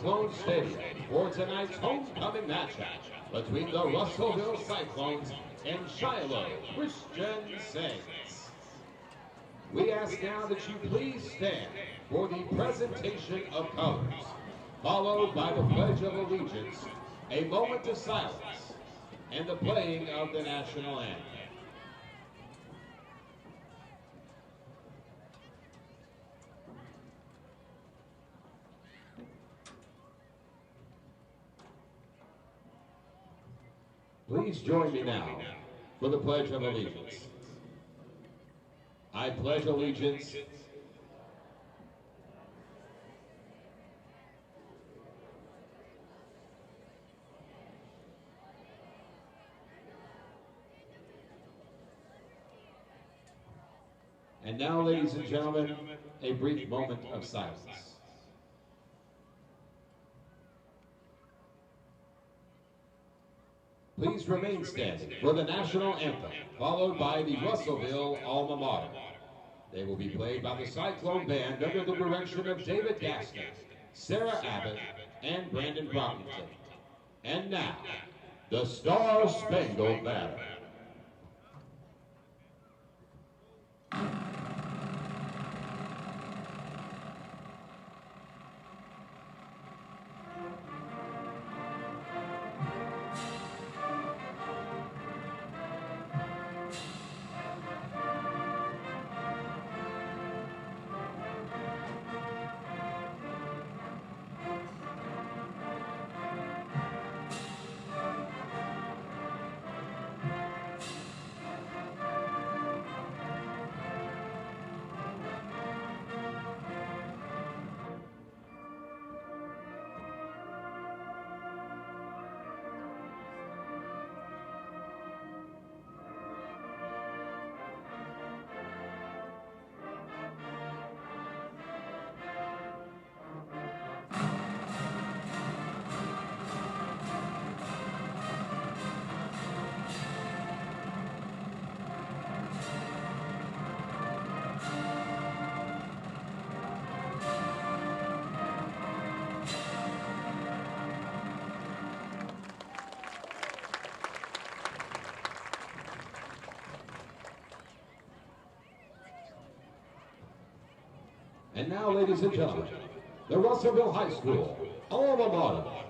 Cyclone Stadium for tonight's homecoming matchup between the Russellville Cyclones and Shiloh Christian Saints. We ask now that you please stand for the presentation of colors, followed by the Pledge of Allegiance, a moment of silence, and the playing of the national anthem. Please join me now for the Pledge of Allegiance. I pledge allegiance And now, ladies and gentlemen, a brief moment of silence. Please remain standing for the national anthem, followed by the Russellville Alma Mater. They will be played by the Cyclone Band under the direction of David Gaskell, Sarah Abbott, and Brandon Brockington. And now, the Star Spangled Banner. And now, ladies and gentlemen, the Russellville High School Alma Mater.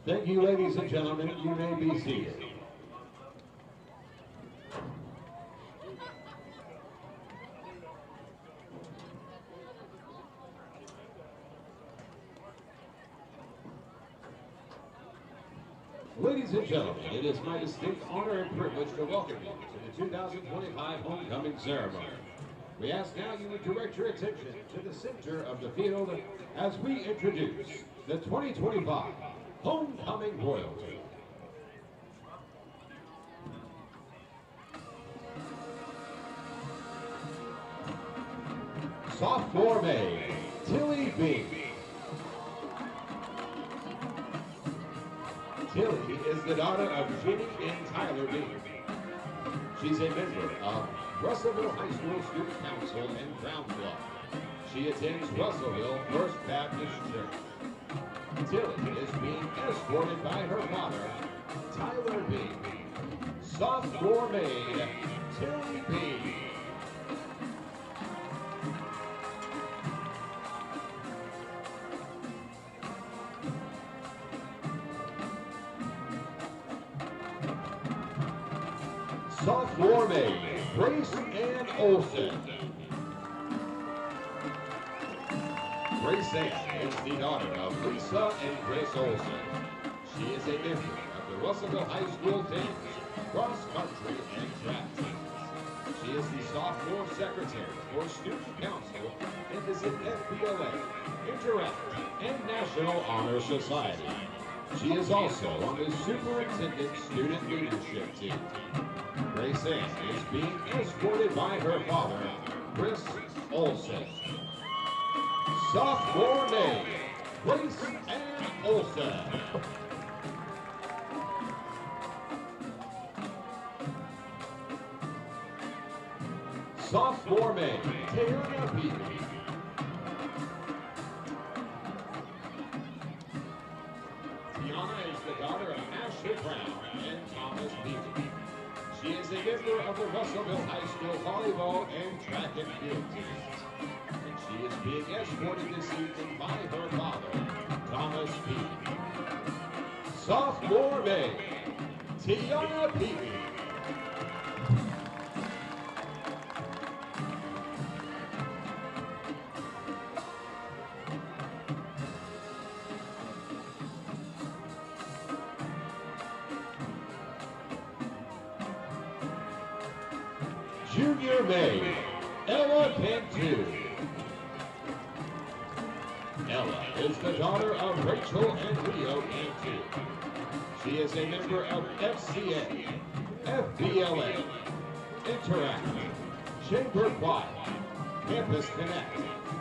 Thank you, ladies and gentlemen. You may be seated. Ladies and gentlemen, it is my distinct honor and privilege to welcome you to the 2025 homecoming ceremony. We ask now you would direct your attention to the center of the field as we introduce the 2025 Homecoming Royalty. sophomore maid, Tilly B. Tilly is the daughter of Ginny and Tyler B. She's a member of Russellville High School Student Council and Ground Club. She attends Russellville First Baptist Church. Tilly is being escorted by her father, Tyler B. Sophomore maid, Tilly B. Sophomore maid, Grace Ann Olson. Grace Ann is the daughter of Lisa and Chris Olson. She is a member of the Russellville High School dance, cross country, and track teams. She is the sophomore secretary for Student Council and is in FBLA, Interact, and National Honor Society. She is also on the Superintendent Student Leadership Team. Grace Ann is being escorted by her father, Chris Olson. Sophomore maid, Grace Ann Olson. Sophomore maid, Tiana Peavy. Tiana is the daughter of Ashley Brown and Thomas Peavy. She is a member of the Russellville High School volleyball and track and field teams. And she is being escorted this evening by her father, Thomas Peavy. Sophomore maid, Tiana Peavy. Junior maid, Ella Cantu. Ella is the daughter of Rachel and Leo Cantu. She is a member of FCA, FBLA, Interact, Chamber Choir, Campus Connect,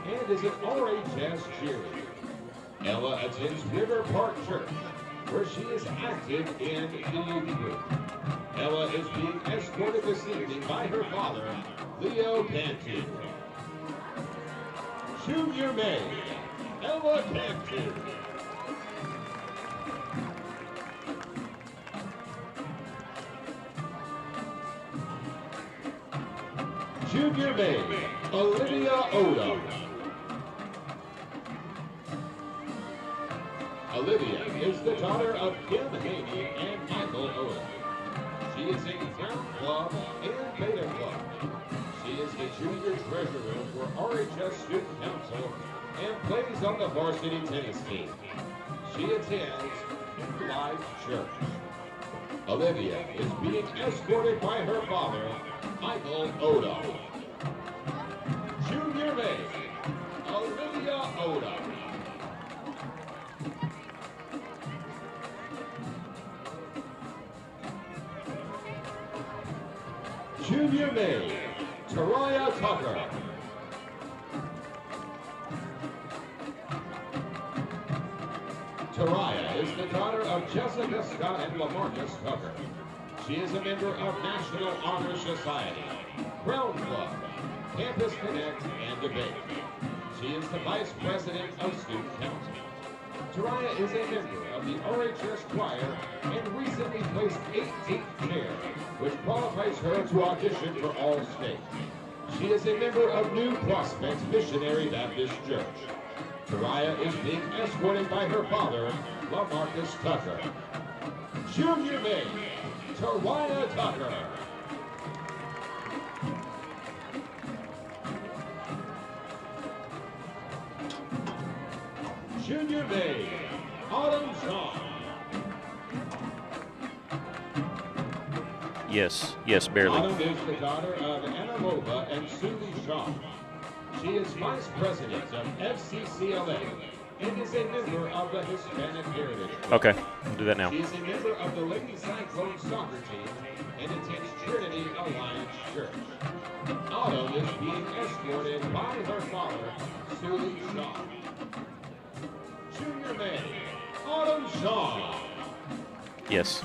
and is an RHS cheerleader. Ella attends River Park Church, where she is active in the youth group. Ella is being escorted this evening by her father, Leo Cantu. Junior maid, Ella Cantu. Junior maid, Olivia Odom. Olivia is the daughter of Kim Haney and Michael Odom. She is in Crown Club and Beta Club. She is the junior treasurer for RHS Student Council and plays on the varsity tennis team. She attends Life Church. Olivia is being escorted by her father, Michael Odom. Junior maid, Olivia Odom. Junior maid, Taraya Tucker. Taraya is the daughter of Jessica Scott and LaMarcus Tucker. She is a member of National Honor Society, Ground Club, Campus Connect, and Debate. She is the Vice President of Student Council. Taraya is a member of the RHS Choir and recently placed 18th chair, which qualifies her to audition for all states. She is a member of New Prospect Missionary Baptist Church. Taraya is being escorted by her father, LaMarcus Tucker. Junior maid, Taraya Tucker. Junior maid, Autumn Shaw. Yes, barely. Autumn is the daughter of Anna Mova and Susie Shaw. She is vice president of FCCLA and is a member of the Hispanic Heritage Club. Okay, we'll do that now. She is a member of the Lady Cyclone soccer team and attends Trinity Alliance Church. Autumn is being escorted escorted by her father, Sue Shaw. Junior May, Autumn Shaw. Yes.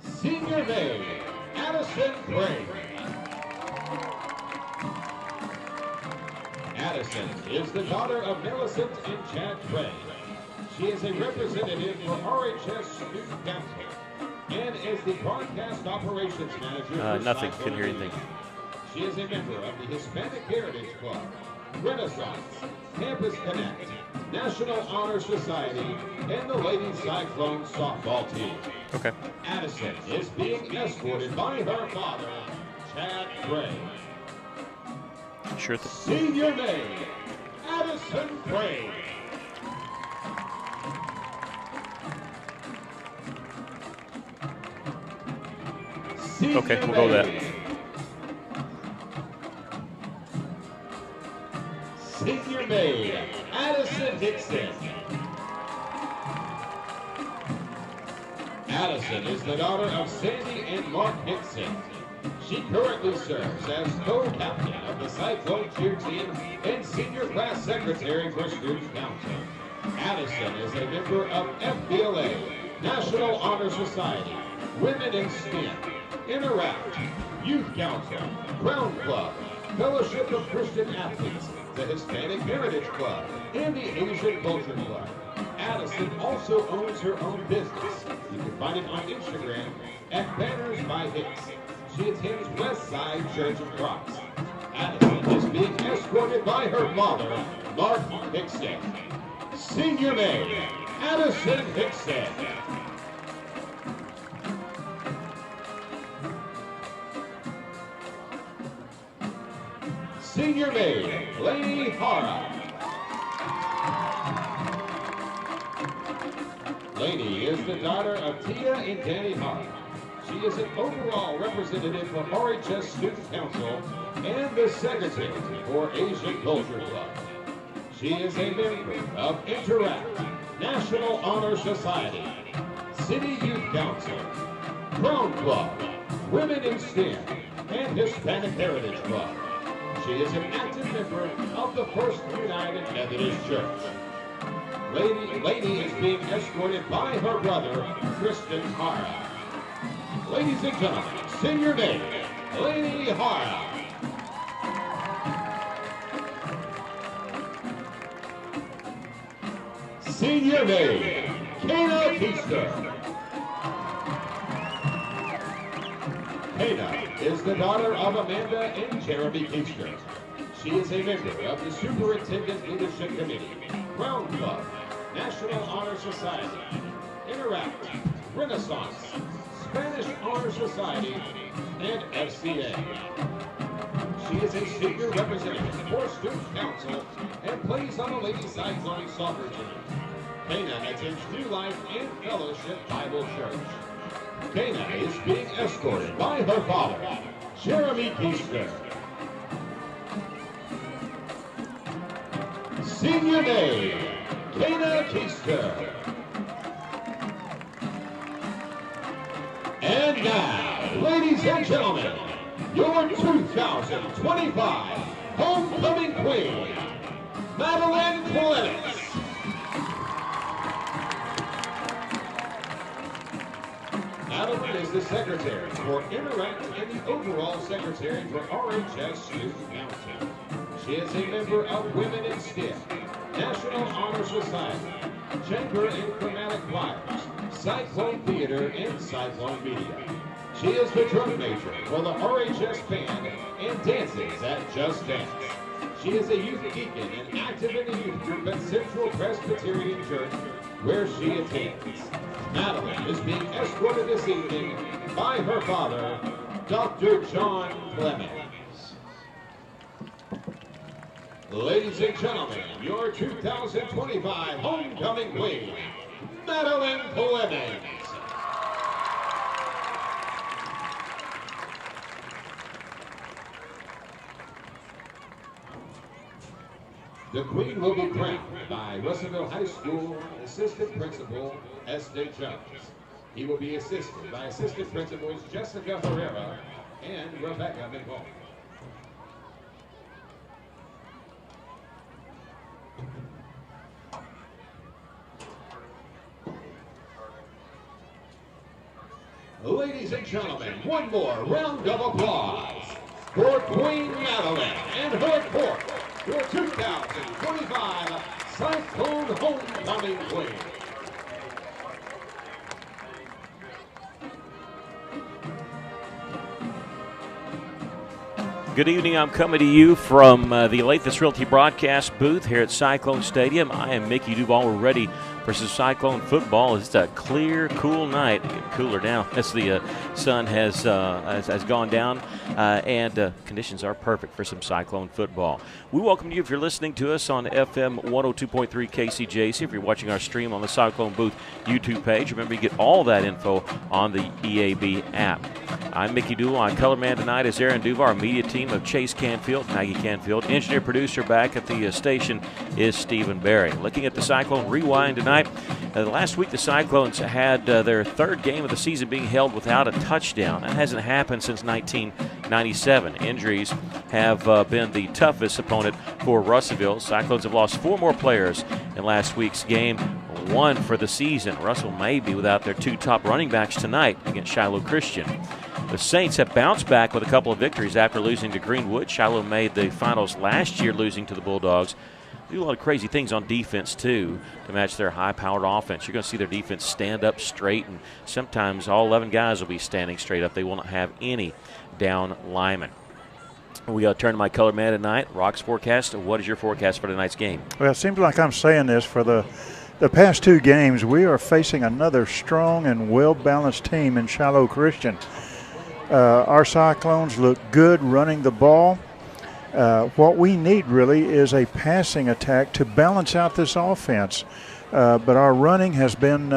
Senior May, Addison Craig. Addison is the daughter of Millicent and Chad Craig. She is a representative for RHS Student Council and is the broadcast operations manager. Nothing. Couldn't hear anything. She is a member of the Hispanic Heritage Club, Renaissance, Campus Connect, National Honor Society, and the Lady Cyclone softball team. Okay. Addison is being escorted by her father, Chad Craig. Sure thing. Senior May, Addison Craig. Okay, we'll go with that. Senior May, Addison Hickson. Addison is the daughter of Sandy and Mark Hickson. She currently serves as co-captain of the Cyclone cheer team and senior class secretary for Student Council. Addison is a member of FBLA, National Honor Society, Women in STEM, Interact, Youth Council, Crown Club, Fellowship of Christian Athletes, the Hispanic Heritage Club, and the Asian Culture Club. Addison also owns her own business. You can find it on Instagram at Banners by Hicks. She attends Westside Church of Christ. Addison is being escorted by her father, Mark Hickson. Senior May, Addison Hickson. Senior May, Lady Hara. Lady is the daughter of Tia and Danny Hara. She is an overall representative for RHS Student Council and the secretary for Asian Culture Club. She is a member of Interact, National Honor Society, City Youth Council, Crown Club, Women in STEM, and Hispanic Heritage Club. She is an active member of the First United Methodist Church. Lady is being escorted by her brother, Kristen Hara. Ladies and gentlemen, Senior May, Lady Hara. Senior May, Kana Keister. Kana is the daughter of Amanda and Jeremy Keister. She is a member of the Superintendent Leadership Committee, Crown Club, National Honor Society, Interact, Renaissance, Spanish Honor Society, and FCA. She is a senior representative for Student Council and plays on the Lady Cyclone soccer team. Kana attends New Life and Fellowship Bible Church. Kana is being escorted by her father, Jeremy Keister. Senior May, Kana Keister. And now, ladies and gentlemen, your 2025 Homecoming Queen, Madeline Clements. Madeline is the secretary for Interact and the overall secretary for RHS Student Council. She is a member of Women in STEM, National Honor Society, Chamber and Chromatic Choirs, Cyclone Theater, and Cyclone Media. She is the drum major for the RHS band and dances at Just Dance. She is a youth deacon and active in the youth group at Central Presbyterian Church, where she attends. Madeline is being escorted this evening by her father, Dr. John Clemens. Ladies and gentlemen, your 2025 Homecoming Queen, Madeline Clemens. The Queen will be crowned by Russellville High School Assistant Principal Esther Jones. He will be assisted by Assistant Principals Jessica Herrera and Rebecca McCall. Ladies and gentlemen, one more round of applause for Queen Madeline and her court, your 2025 Cyclone Homecoming Queen. Good evening. I'm coming to you from the Lathes Realty broadcast booth here at Cyclone Stadium. I am Mickey Duval. We're ready for some Cyclone football. It's a clear, cool night. Getting cooler now as the sun has gone down, and conditions are perfect for some Cyclone football. We welcome you if you're listening to us on FM 102.3 KCJC. If you're watching our stream on the Cyclone Booth YouTube page, remember you get all that info on the EAB app. I'm Mickey Duval. Our color man tonight is Aaron Duval. Our media team of Chase Canfield, Maggie Canfield. Engineer producer back at the station is Stephen Barry. Looking at the Cyclone Rewind tonight. Last week the Cyclones had their third game of the season being held without a touchdown. That hasn't happened since 1997. Injuries have been the toughest opponent for Russellville. Cyclones have lost 4 more players in last week's game, 1 for the season. Russell may be without their 2 top running backs tonight against Shiloh Christian. The Saints have bounced back with a couple of victories after losing to Greenwood. Shiloh made the finals last year, losing to the Bulldogs. They do a lot of crazy things on defense, too, to match their high-powered offense. You're going to see their defense stand up straight, and sometimes all 11 guys will be standing straight up. They will not have any down linemen. We got to turn to my color man tonight. Rock's forecast. What is your forecast for tonight's game? Well, it seems like I'm saying this for the past 2 games. We are facing another strong and well-balanced team in Shiloh Christian. Our Cyclones look good running the ball. What we need really is a passing attack to balance out this offense. But our running has been,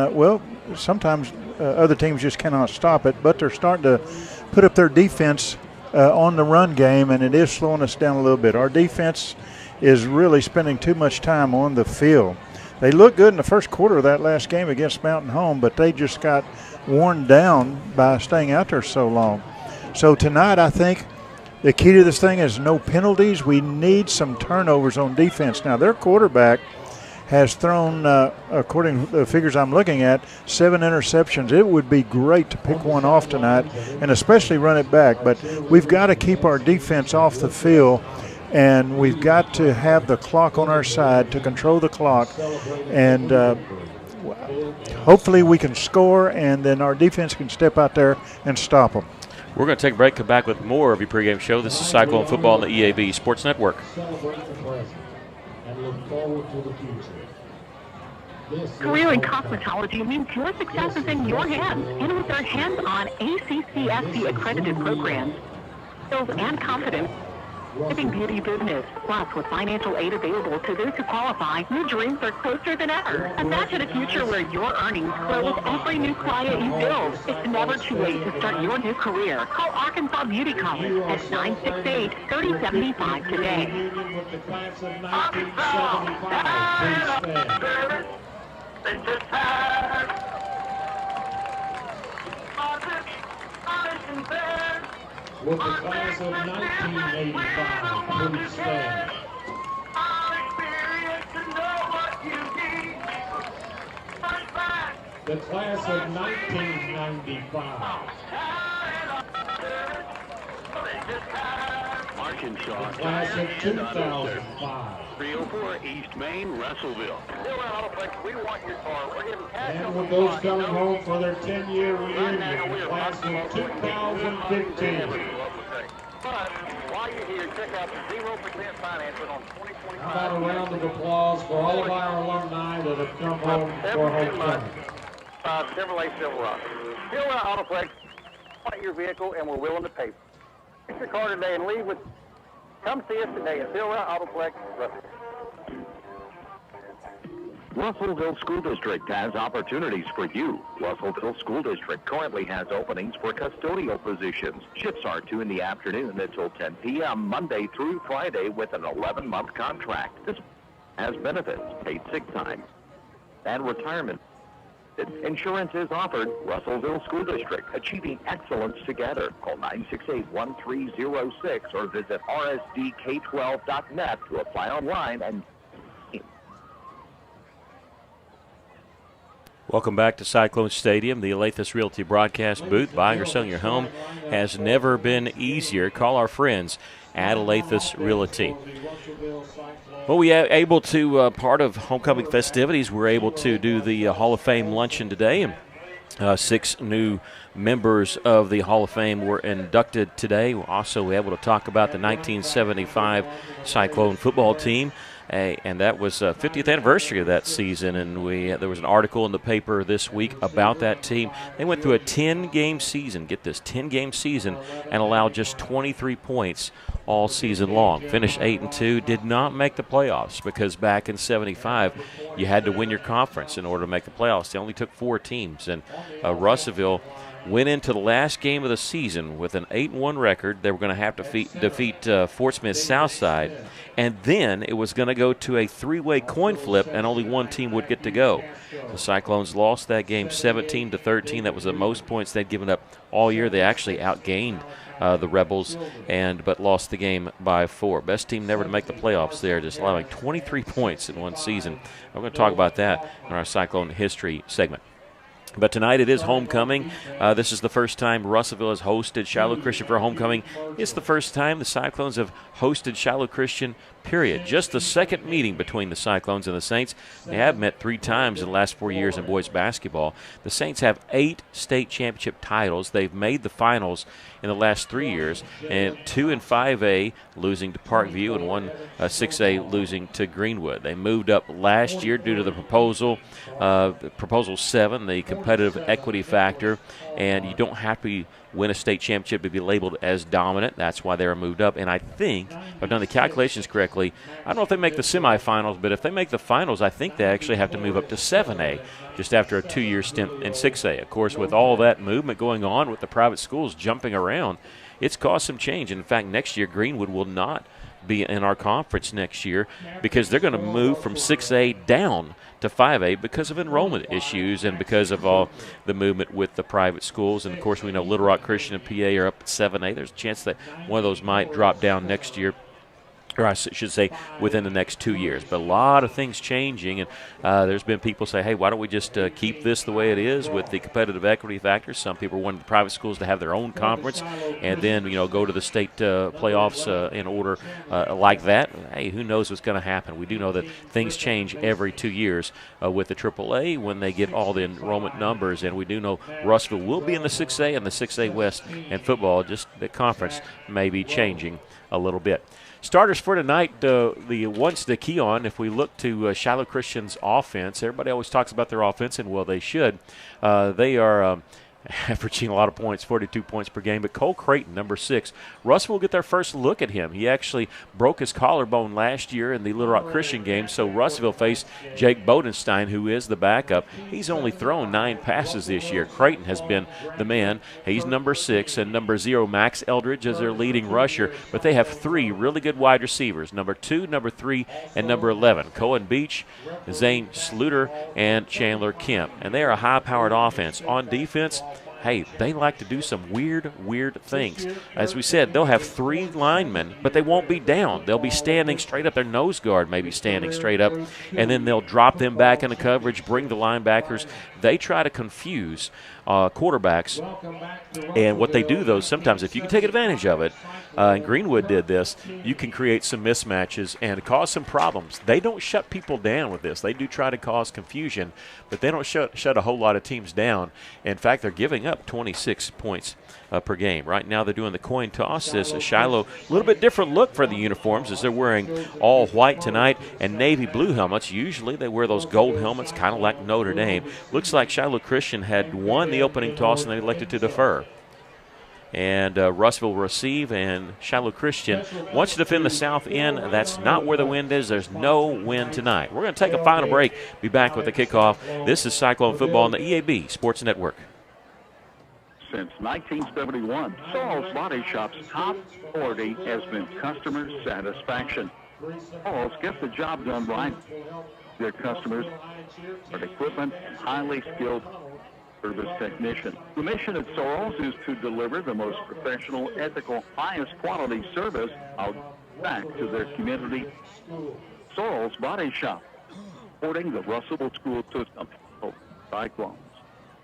sometimes other teams just cannot stop it, but they're starting to put up their defense on the run game, and it is slowing us down a little bit. Our defense is really spending too much time on the field. They looked good in the first quarter of that last game against Mountain Home, but they just got worn down by staying out there so long. So tonight, I think the key to this thing is no penalties. We need some turnovers on defense. Now, their quarterback has thrown, according to the figures I'm looking at, 7 interceptions. It would be great to pick one off tonight and especially run it back. But we've got to keep our defense off the field, and we've got to have the clock on our side to control the clock. And hopefully we can score, and then our defense can step out there and stop them. We're going to take a break, come back with more of your pregame show. This is Cyclone Football on the EAB Sports Network. Career in cosmetology means your success is in your hands. And with our hands-on ACCSC accredited programs, skills and confidence, living beauty business. Plus, with financial aid available to those who qualify, your dreams are closer than ever. Imagine a future where your earnings grow with every new client you build. It's never too late to start your new career. Call Arkansas Beauty College at 968-3075 today. With the class of 1985, please stand. The class of 1995. Arkansas. The class of 2005. 304 East Main, Russellville. We want your car. We're giving cash. And with those coming home for their 10-year reunion, the class of 2015. But while you're here, check out the 0% financing on 2025. How about a round of applause for all of our alumni that have come home for homecoming? Chevrolet Silverado. Silverado Autoplex, want your vehicle, and we're willing to pay. Get your car today and leave with. Come see us today at Silverado Autoplex, Russellville. Russellville School District has opportunities for you. Russellville School District currently has openings for custodial positions. Shifts are 2 in the afternoon until 10 p.m. Monday through Friday with an 11-month contract. This has benefits, paid sick time, and retirement. Insurance is offered. Russellville School District, achieving excellence together. Call 968-1306 or visit rsdk12.net to apply online. And welcome back to Cyclone Stadium, the Olathe Realty broadcast booth. Buying or selling your home has never been easier. Call our friends at Olathe Realty. Well, we are able to, part of homecoming festivities, we're able to do the Hall of Fame luncheon today. And 6 new members of the Hall of Fame were inducted today. We're also able to talk about the 1975 Cyclone football team. And that was 50th anniversary of that season, and there was an article in the paper this week about that team. They went through a 10-game season, get this, 10-game season, and allowed just 23 points all season long. Finished 8-2, did not make the playoffs because back in 75 you had to win your conference in order to make the playoffs. They only took 4 teams, and Russellville went into the last game of the season with an 8-1 record. They were going to have to defeat Fort Smith Southside, and then it was going to go to a 3-way coin flip, and only one team would get to go. The Cyclones lost that game 17-13. That was the most points they'd given up all year. They actually outgained the Rebels, but lost the game by 4. Best team never to make the playoffs there, just allowing 23 points in one season. We're going to talk about that in our Cyclone history segment. But tonight it is homecoming. This is the first time Russellville has hosted Shiloh Christian for homecoming. It's the first time the Cyclones have hosted Shiloh Christian, period. Just the second meeting between the Cyclones and the Saints. They have met 3 times in the last 4 years in boys basketball. The Saints have 8 state championship titles. They've made the finals in the last 3 years, and 2 in 5A, losing to Parkview, and 1 6A, losing to Greenwood. They moved up last year due to the Proposal 7, the competitive equity factor, and you don't have to win a state championship to be labeled as dominant. That's why they were moved up. And I think, if I've done the calculations correctly, I don't know if they make the semifinals, but if they make the finals, I think they actually have to move up to 7A just after a 2-year stint in 6A. Of course, with all that movement going on with the private schools jumping around, it's caused some change. And in fact, next year, Greenwood will not be in our conference next year because they're going to move from 6A down to 5A because of enrollment issues and because of all the movement with the private schools. And, of course, we know Little Rock Christian and PA are up at 7A. There's a chance that one of those might drop down next year, or I should say within the next 2 years. But a lot of things changing, and there's been people say, hey, why don't we just keep this the way it is with the competitive equity factor? Some people want the private schools to have their own conference and then, go to the state playoffs in order like that. Hey, who knows what's going to happen? We do know that things change every 2 years with the AAA when they get all the enrollment numbers, and we do know Russellville will be in the 6A and the 6A West, and football, just the conference may be changing a little bit. Starters for tonight, the ones to key on, if we look to Shiloh Christian's offense, everybody always talks about their offense, and well, they should. They are averaging a lot of points, 42 points per game. But Cole Creighton, number 6, Russ will get their first look at him. He actually broke his collarbone last year in the Little Rock Christian game, so Russellville faced Jake Bodenstein, who is the backup. He's only thrown 9 passes this year. Creighton has been the man. He's number 6, and number 0, Max Eldridge, is their leading rusher. But they have 3 really good wide receivers, number 2, number 3, and number 11, Cohen Beach, Zane Sluter, and Chandler Kemp. And they are a high-powered offense. On defense, hey, they like to do some weird things. As we said, they'll have 3 linemen, but they won't be down. They'll be standing straight up. Their nose guard may be standing straight up, and then they'll drop them back into coverage, bring the linebackers. They try to confuse quarterbacks. And what they do, though, sometimes if you can take advantage of it, and Greenwood did this, you can create some mismatches and cause some problems. They don't shut people down with this. They do try to cause confusion, but they don't shut a whole lot of teams down. In fact, they're giving up 26 points per game. Right now they're doing the coin toss. This is Shiloh, a little bit different look for the uniforms as they're wearing all white tonight and navy blue helmets. Usually they wear those gold helmets, kind of like Notre Dame. Looks like Shiloh Christian had won the opening toss and they elected to defer. And Russellville will receive, and Shiloh Christian wants to defend the south end. That's not where the wind is. There's no wind tonight. We're going to take a final break. Be back with the kickoff. This is Cyclone Football on the EAB Sports Network. Since 1971, Saul's Body Shop's top priority has been customer satisfaction. Sorrells get the job done right. Their customers are equipment and highly skilled service technician. The mission at Sorrells is to deliver the most professional, ethical, highest quality service out back to their community. Sorrells Body Shop, supporting the Russellville school system. Cyclones.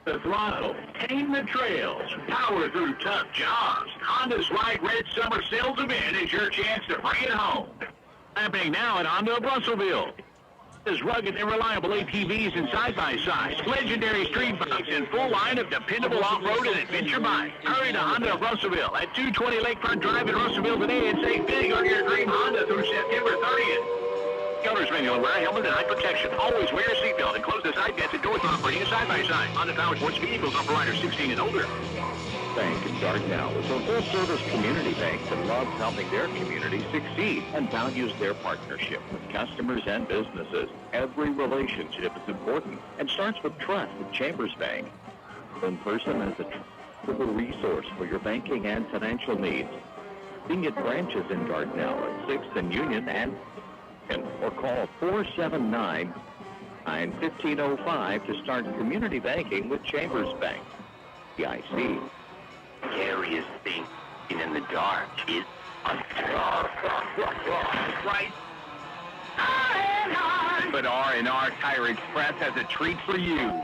The throttle, tame the trails, power through tough jobs. Honda's Wide Red Summer Sales Event is your chance to bring it home. Happening now at Honda of Russellville. There's rugged and reliable ATVs and side-by-sides, legendary street bikes, and full line of dependable off-road and adventure bikes. Hurry to Honda of Russellville at 220 Lakefront Drive in Russellville today and save big on your dream Honda through September 30th. Owner's manual, wear a helmet and eye protection. Always wear a seatbelt and close the side vents and doors when operating a side-by-side. Honda Power Sports vehicles offer riders 16 and older. Bank in Dardanelle is a full-service community bank that loves helping their community succeed and values their partnership with customers and businesses. Every relationship is important and starts with trust at Chambers Bank. In person is a trustworthy resource for your banking and financial needs. Convenient branches in Dardanelle at 6th and Union or call 479-1505 to start community banking with Chambers Bank. PIC. Scariest thing in the dark is right. But R&R Tire Express has a treat for you.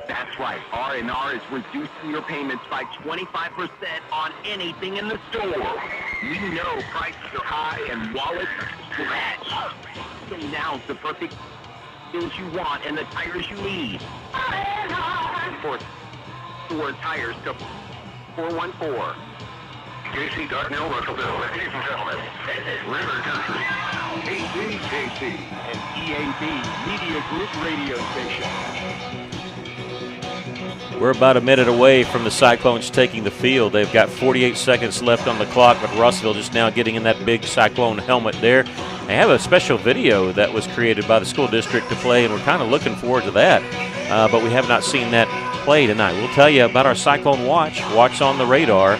That's right, R&R is reducing your payments by 25% on anything in the store. We know prices are high and wallets are stretched. So now's the perfect deals you want and the tires you need. For tires to 414. JC Dardanelle, Russellville, ladies and gentlemen, River Country, ACJC, and EAB Media Group radio station. We're about a minute away from the Cyclones taking the field. They've got 48 seconds left on the clock, but Russellville just now getting in that big Cyclone helmet there. They have a special video that was created by the school district to play, and we're kind of looking forward to that. But we have not seen that play tonight. We'll tell you about our Cyclone Watch on the radar.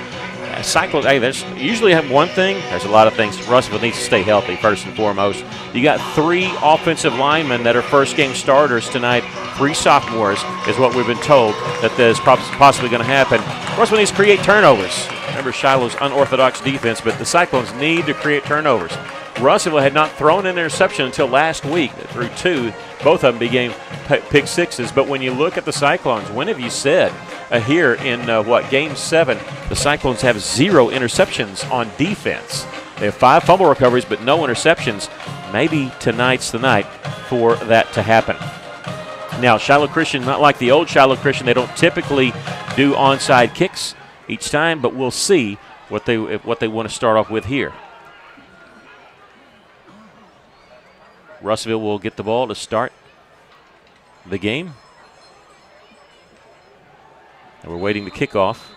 Cyclone, hey, there's usually have one thing. There's a lot of things. Russellville needs to stay healthy first and foremost. You got 3 offensive linemen that are first-game starters tonight. 3 sophomores is what we've been told that is possibly going to happen. Russellville needs to create turnovers. Remember Shiloh's unorthodox defense, but the Cyclones need to create turnovers. Russellville had not thrown an interception until last week. They threw 2. Both of them became pick sixes. But when you look at the Cyclones, when have you said here in, Game 7, the Cyclones have 0 interceptions on defense? They have 5 fumble recoveries, but no interceptions. Maybe tonight's the night for that to happen. Now, Shiloh Christian, not like the old Shiloh Christian, they don't typically do onside kicks each time, but we'll see what they want to start off with here. Russellville will get the ball to start the game. And we're waiting the kickoff.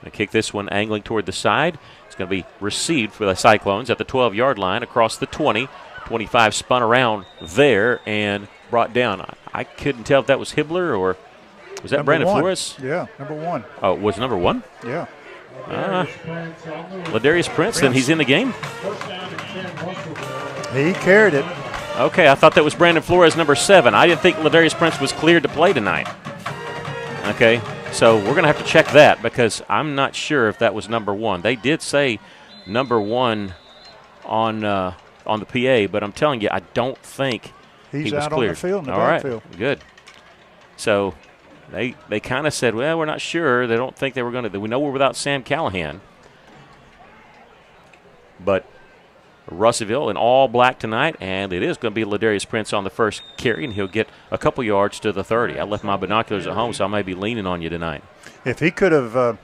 Going to kick this one angling toward the side. It's going to be received for the Cyclones at the 12-yard line across the 20. 25 spun around there and brought down. I couldn't tell if that was Hibbler or was that number Brandon 1. Flores? Yeah, number 1. Oh, it was number 1? Yeah. Ladarius Prince, then he's in the game? He carried it. Okay, I thought that was Brandon Flores, number 7. I didn't think Ladarius Prince was cleared to play tonight. Okay, so we're going to have to check that because I'm not sure if that was number 1. They did say number 1 on the PA, but I'm telling you, I don't think he was out cleared. On the field, in the All backfield. Right, good. So they kind of said, well, we're not sure. They don't think they were going to. We know we're without Sam Callahan. But Russellville in all black tonight, and it is going to be Ladarius Prince on the first carry, and he'll get a couple yards to the 30. I left my binoculars at home, so I may be leaning on you tonight. If he could have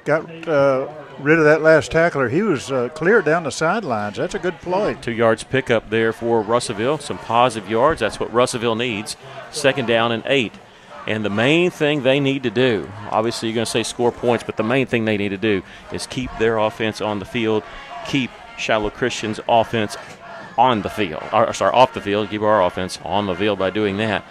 got rid of that last tackler, he was clear down the sidelines. That's a good play. 2 yards pickup there for Russellville. Some positive yards. That's what Russellville needs. 2nd down and 8. And the main thing they need to do, obviously you're going to say score points, but the main thing they need to do is keep their offense on the field, keep Shiloh Christian's offense on the field. Off the field, keep our offense on the field by doing that.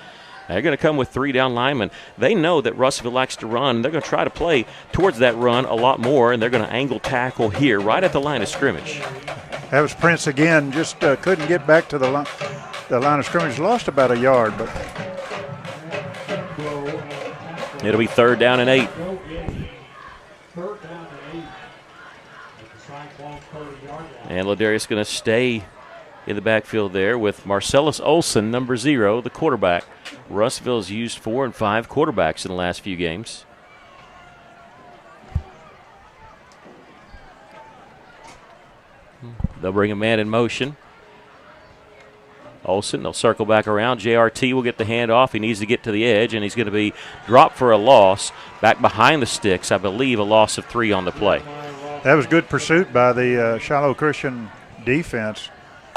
They're going to come with 3 down linemen. They know that Russellville likes to run. They're going to try to play towards that run a lot more, and they're going to angle tackle here right at the line of scrimmage. That was Prince again. Just couldn't get back to the line of scrimmage. Lost about a yard, but it'll be 3rd down and 8. And Ladarius going to stay in the backfield there with Marcellus Olson, number 0, the quarterback. Russellville has used 4 and 5 quarterbacks in the last few games. They'll bring a man in motion. Olsen, they'll circle back around. JRT will get the handoff. He needs to get to the edge, and he's going to be dropped for a loss. Back behind the sticks, I believe a loss of 3 on the play. That was good pursuit by the Shiloh Christian defense.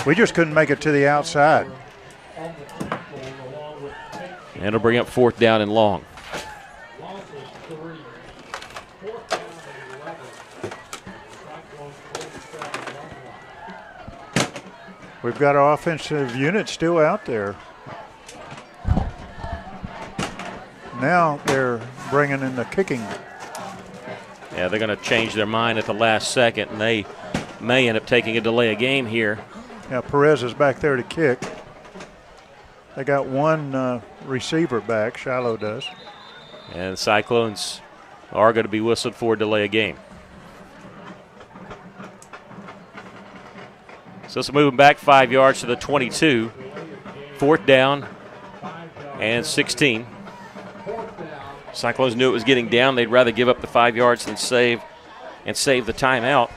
We just couldn't make it to the outside. And it'll bring up 4th down and long. We've got our offensive unit still out there. Now they're bringing in the kicking. Yeah, they're going to change their mind at the last second, and they may end up taking a delay of game here. Yeah, Perez is back there to kick. They got 1 receiver back, Shiloh does. And the Cyclones are going to be whistled for a delay of game. So it's moving back 5 yards to the 22. 4th down and 16. Cyclones knew it was getting down. They'd rather give up the 5 yards than save the timeout.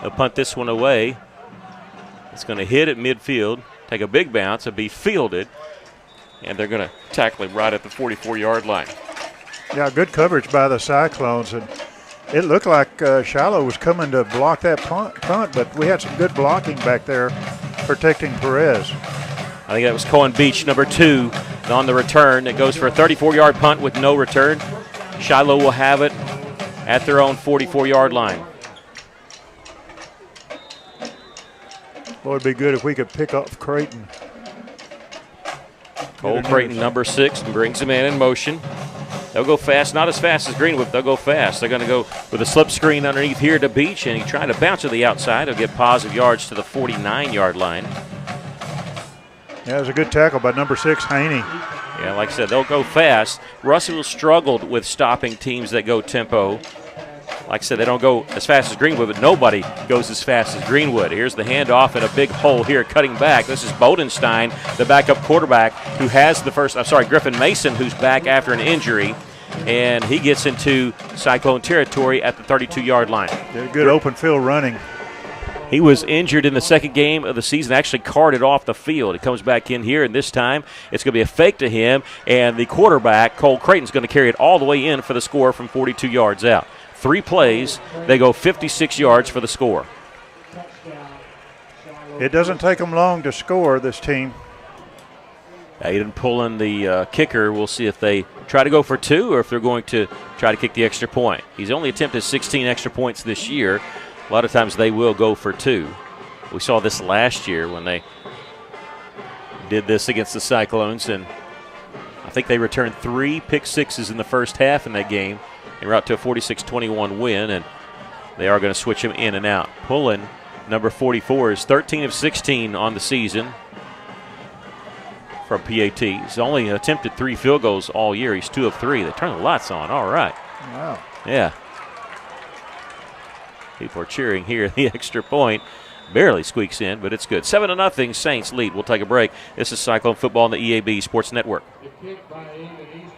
They'll punt this one away. It's going to hit at midfield, take a big bounce, and be fielded. And they're going to tackle him right at the 44-yard line. Yeah, good coverage by the Cyclones. And it looked like Shiloh was coming to block that punt, but we had some good blocking back there protecting Perez. I think that was Cohen Beach, number 2, on the return. It goes for a 34-yard punt with no return. Shiloh will have it at their own 44-yard line. Boy, it'd be good if we could pick up Creighton. Cole Creighton, number 6, brings him in motion. They'll go fast, not as fast as Greenwood, but they'll go fast. They're going to go with a slip screen underneath here to Beach, and he's trying to bounce to the outside. He'll get positive yards to the 49-yard line. Yeah, it was a good tackle by number 6, Haney. Yeah, like I said, they'll go fast. Russellville struggled with stopping teams that go tempo. Like I said, they don't go as fast as Greenwood, but nobody goes as fast as Greenwood. Here's the handoff and a big hole here cutting back. This is Bodenstein, the backup quarterback, who has Griffin Mason, who's back after an injury, and he gets into Cyclone territory at the 32-yard line. Good open field running. He was injured in the second game of the season, actually carted off the field. He comes back in here, and this time it's going to be a fake to him, and the quarterback, Cole Creighton, is going to carry it all the way in for the score from 42 yards out. 3 plays, they go 56 yards for the score. It doesn't take them long to score, this team. Aiden pulling the kicker. We'll see if they try to go for 2 or if they're going to try to kick the extra point. He's only attempted 16 extra points this year. A lot of times they will go for 2. We saw this last year when they did this against the Cyclones, and I think they returned 3 pick sixes in the first half in that game. And we're out to a 46-21 win, and they are going to switch him in and out. Pullen, number 44, is 13 of 16 on the season from PAT. He's only attempted 3 field goals all year. He's 2 of 3. They turn the lights on. All right. Wow. Yeah. People are cheering here. The extra point barely squeaks in, but it's good. 7-0, Saints lead. We'll take a break. This is Cyclone Football on the EAB Sports Network.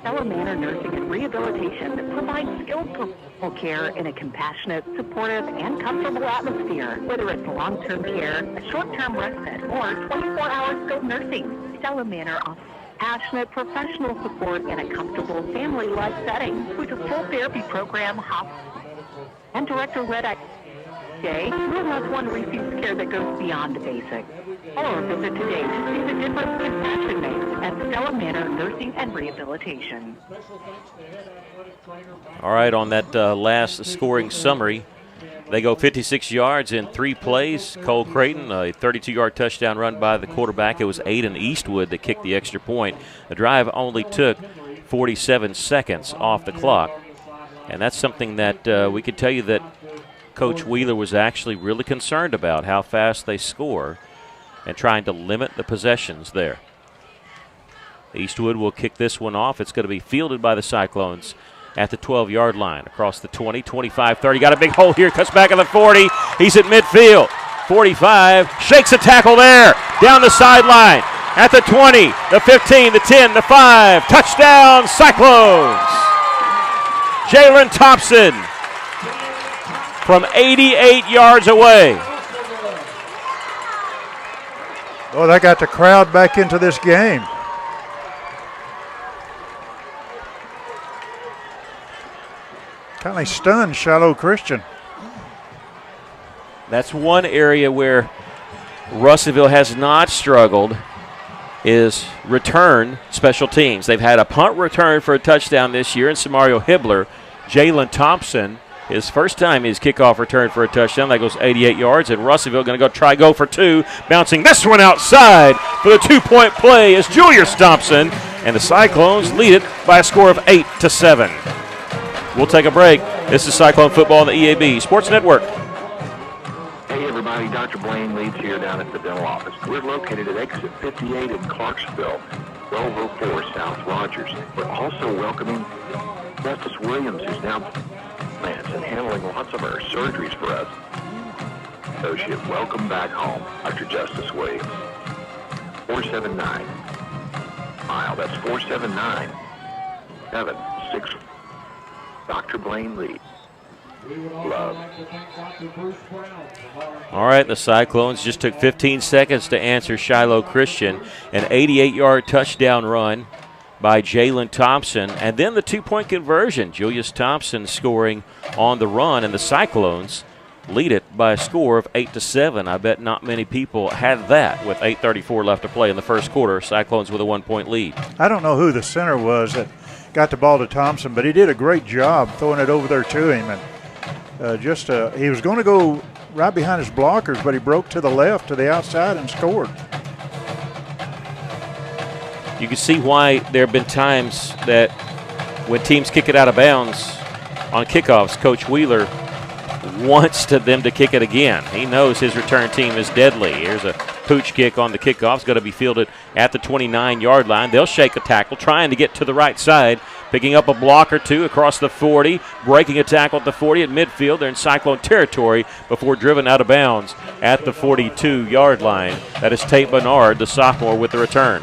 Stellar Manor Nursing and Rehabilitation provides skilled personal care in a compassionate, supportive, and comfortable atmosphere. Whether it's long-term care, a short-term respite, or 24-hour skilled nursing, Stellar Manor offers passionate professional support in a comfortable family-like setting with a full therapy program, and Director Red day, you'll have one who receives care that goes beyond the basics. Or visit today to see the difference compassion makes at Stella Manor Nursing and Rehabilitation. All right, on that last scoring summary, they go 56 yards in 3 plays. Cole Creighton, a 32-yard touchdown run by the quarterback. It was Aiden Eastwood that kicked the extra point. The drive only took 47 seconds off the clock. And that's something that we could tell you that Coach Wheeler was actually really concerned about, how fast they score and trying to limit the possessions there. Eastwood will kick this one off. It's going to be fielded by the Cyclones at the 12-yard line, across the 20, 25, 30. Got a big hole here, cuts back at the 40. He's at midfield. 45, shakes a tackle there, down the sideline. At the 20, the 15, the 10, the 5. Touchdown, Cyclones. Jalen Thompson from 88 yards away. Oh, that got the crowd back into this game. Kind of stunned Shiloh Christian. That's one area where Russellville has not struggled, is return special teams. They've had a punt return for a touchdown this year in Samario Hibbler. Jalen Thompson, his first time his kickoff return for a touchdown. That goes 88 yards, and Russellville going to go for 2, bouncing this one outside for the 2-point play is Julius Thompson, and the Cyclones lead it by a score of 8-7. We'll take a break. This is Cyclone Football on the EAB Sports Network. Hey everybody, Dr. Blaine Leeds here down at the dental office. We're located at exit 58 in Clarksville, 1204 South Rogers. We're also welcoming Justice Williams, who's now plants and handling lots of our surgeries for us. Associate, welcome back home, Dr. Justice Williams. 479 mile. That's 479 76. Dr. Blaine Lee. Love. All right, the Cyclones just took 15 seconds to answer Shiloh Christian. An 88-yard touchdown run by Jalen Thompson. And then the 2-point conversion. Julius Thompson scoring on the run, and the Cyclones lead it by a score of 8-7. I bet not many people had that with 8:34 left to play in the first quarter. Cyclones with a 1-point lead. I don't know who the center was that got the ball to Thompson, but he did a great job throwing it over there to him. And he was going to go right behind his blockers, but he broke to the left, to the outside, and scored. You can see why there have been times that when teams kick it out of bounds on kickoffs, Coach Wheeler wants them to kick it again. He knows his return team is deadly. Here's a pooch kick on the kickoff. It's going to be fielded at the 29-yard line. They'll shake a tackle, trying to get to the right side, picking up a block or two across the 40, breaking a tackle at the 40 at midfield. They're in Cyclone territory before driven out of bounds at the 42-yard line. That is Tate Bernard, the sophomore, with the return.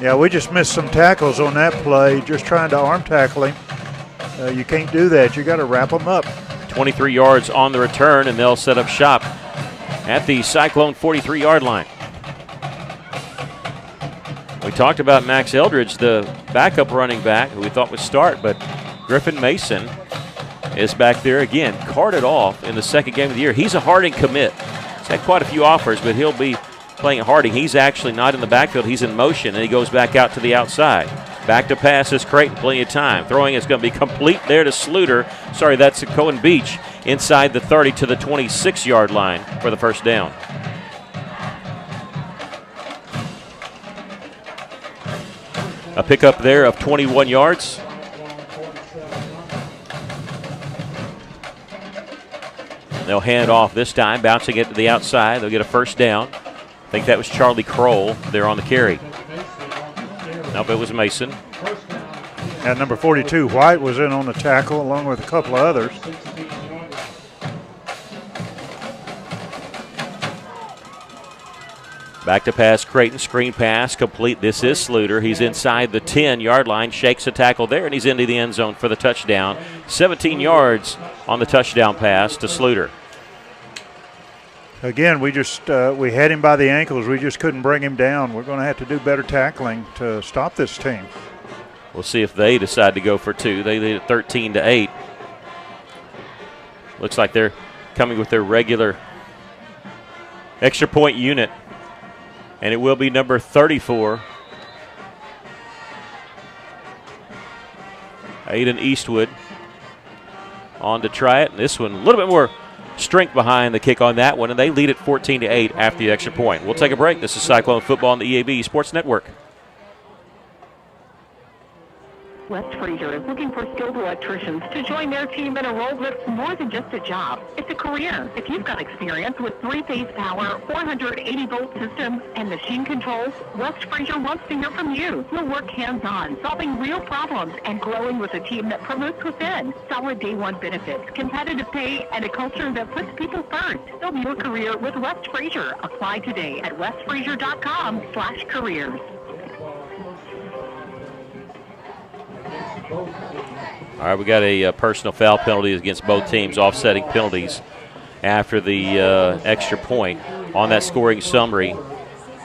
Yeah, we just missed some tackles on that play, just trying to arm tackle him. You can't do that. You got to wrap them up. 23 yards on the return, and they'll set up shop at the Cyclone 43-yard line. We talked about Max Eldridge, the backup running back who we thought would start, but Griffin Mason is back there again, carted off in the second game of the year. He's a Harding commit. He's had quite a few offers, but he'll be playing at Harding. He's actually not in the backfield. He's in motion, and he goes back out to the outside. Back to pass is Creighton, plenty of time. Throwing is going to be complete there to Sluter. Sorry, that's Cohen Beach inside the 30 to the 26-yard line for the first down. A pickup there of 21 yards. They'll hand off this time, bouncing it to the outside. They'll get a first down. I think that was Charlie Kroll there on the carry. Nope, it was Mason. And number 42, White, was in on the tackle along with a couple of others. Back to pass, Creighton, screen pass, complete. This is Sluter. He's inside the 10-yard line, shakes a tackle there, and he's into the end zone for the touchdown. 17 yards on the touchdown pass to Sluter. Again, we had him by the ankles. We just couldn't bring him down. We're going to have to do better tackling to stop this team. We'll see if they decide to go for 2. They lead at 13-8. Looks like they're coming with their regular extra point unit, and it will be number 34, Aiden Eastwood, on to try it. And this one, a little bit more strength behind the kick on that one, and they lead it 14-8 after the extra point. We'll take a break. This is Cyclone Football on the EAB Sports Network. West Fraser is looking for skilled electricians to join their team in a role that's more than just a job. It's a career. If you've got experience with 3-phase power, 480-volt systems, and machine controls, West Fraser wants to hear from you. You'll work hands-on, solving real problems and growing with a team that promotes within. Solid day one benefits, competitive pay, and a culture that puts people first. Build your career with West Fraser. Apply today at westfraser.com/careers. All right, we got a personal foul penalty against both teams, offsetting penalties after the extra point. On that scoring summary,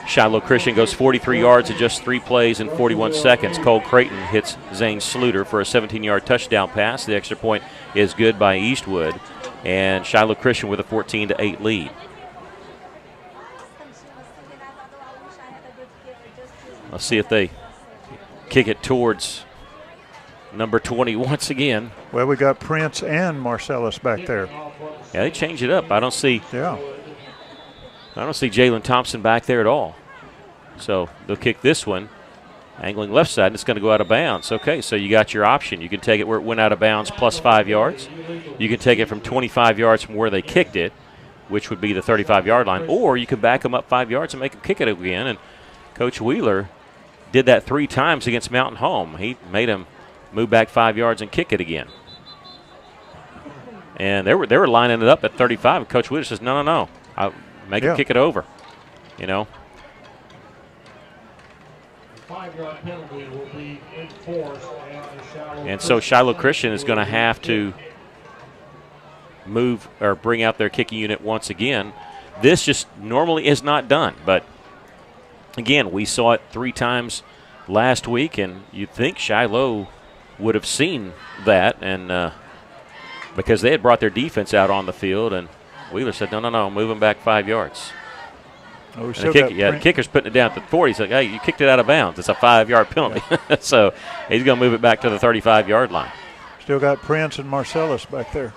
Shiloh Christian goes 43 yards in just 3 plays and 41 seconds. Cole Creighton hits Zane Sluter for a 17-yard touchdown pass. The extra point is good by Eastwood, and Shiloh Christian with a 14-8 lead. Let's see if they kick it towards number 20 once again. Well, we got Prince and Marcellus back there. Yeah, they change it up. I don't see Jalen Thompson back there at all. So they'll kick this one, angling left side, and it's going to go out of bounds. Okay, so you got your option. You can take it where it went out of bounds plus 5 yards. You can take it from 25 yards from where they kicked it, which would be the 35-yard line, or you can back them up 5 yards and make them kick it again. And Coach Wheeler did that 3 times against Mountain Home. He made him move back 5 yards and kick it again. And they were lining it up at 35, and Coach Wheeler says, no, I'll make him kick it over, you know. The 5-yard penalty will be enforced. And so Shiloh Christian is going to have to move or bring out their kicking unit once again. This just normally is not done, but again, we saw it 3 times last week, and you'd think Shiloh would have seen that, and because they had brought their defense out on the field, and Wheeler said, no, move them back 5 yards. Oh, the kicker's putting it down at the 40. He's like, hey, you kicked it out of bounds. It's a 5-yard penalty. So he's going to move it back to the 35-yard line. Still got Prince and Marcellus back there.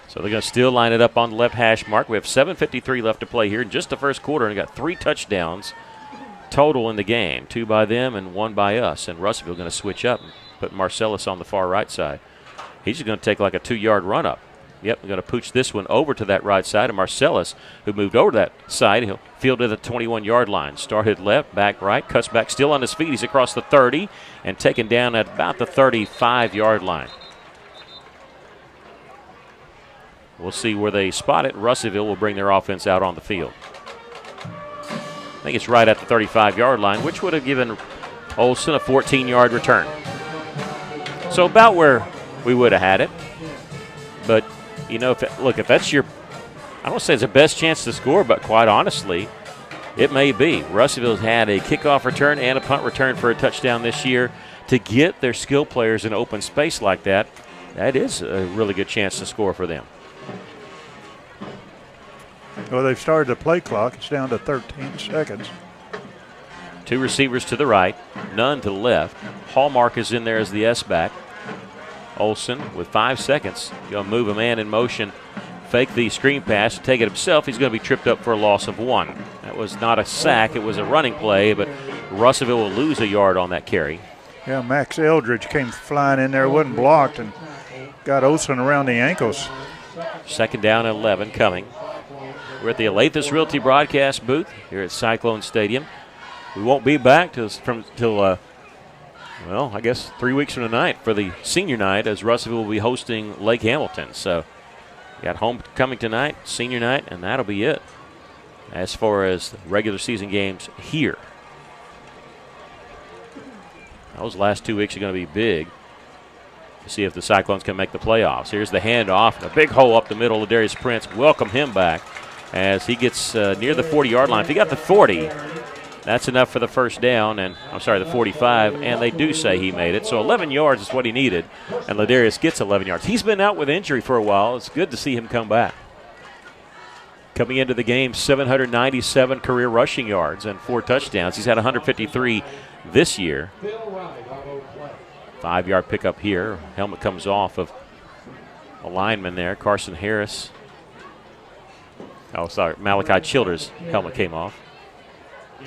So they're going to still line it up on the left hash mark. We have 7:53 left to play here in just the first quarter, and we got 3 touchdowns total in the game, 2 by them and 1 by us. And Russellville going to switch up and put Marcellus on the far right side. He's just going to take like a 2-yard run up. Yep, we're going to pooch this one over to that right side. And Marcellus, who moved over to that side, he'll field to the 21-yard line. Started left, back right, cuts back, still on his feet. He's across the 30 and taken down at about the 35-yard line. We'll see where they spot it. Russellville will bring their offense out on the field. I think it's right at the 35-yard line, which would have given Olsen a 14-yard return. So about where we would have had it. But, you know, if that's your, I don't want to say it's the best chance to score, but quite honestly, it may be. Russellville's had a kickoff return and a punt return for a touchdown this year. To get their skill players in open space like that, that is a really good chance to score for them. Well, they've started the play clock. It's down to 13 seconds. 2 receivers to the right, none to the left. Hallmark is in there as the S-back. Olsen with 5 seconds. Going to move a man in motion, fake the screen pass, take it himself. He's going to be tripped up for a loss of 1. That was not a sack. It was a running play, but Russellville will lose a yard on that carry. Yeah, Max Eldridge came flying in there, wasn't blocked, and got Olsen around the ankles. 2nd down and 11 coming. We're at the Olathe Realty broadcast booth here at Cyclone Stadium. We won't be back till I guess 3 weeks from tonight for the senior night, as Russellville will be hosting Lake Hamilton. So got homecoming tonight, senior night, and that'll be it as far as regular season games here. Those last 2 weeks are going to be big to see if the Cyclones can make the playoffs. Here's the handoff, and a big hole up the middle of Darius Prince. Welcome him back as he gets near the 40-yard line. If he got the 40, That's enough for the first down, and I'm sorry, the 45, and they do say he made it. So 11 yards is what he needed, and Ladarius gets 11 yards. He's been out with injury for a while. It's good to see him come back. Coming into the game, 797 career rushing yards and 4 touchdowns. He's had 153 this year. 5-yard pickup here. Helmet comes off of a lineman there, Carson Harris. Oh, sorry, Malachi Childers' helmet came off.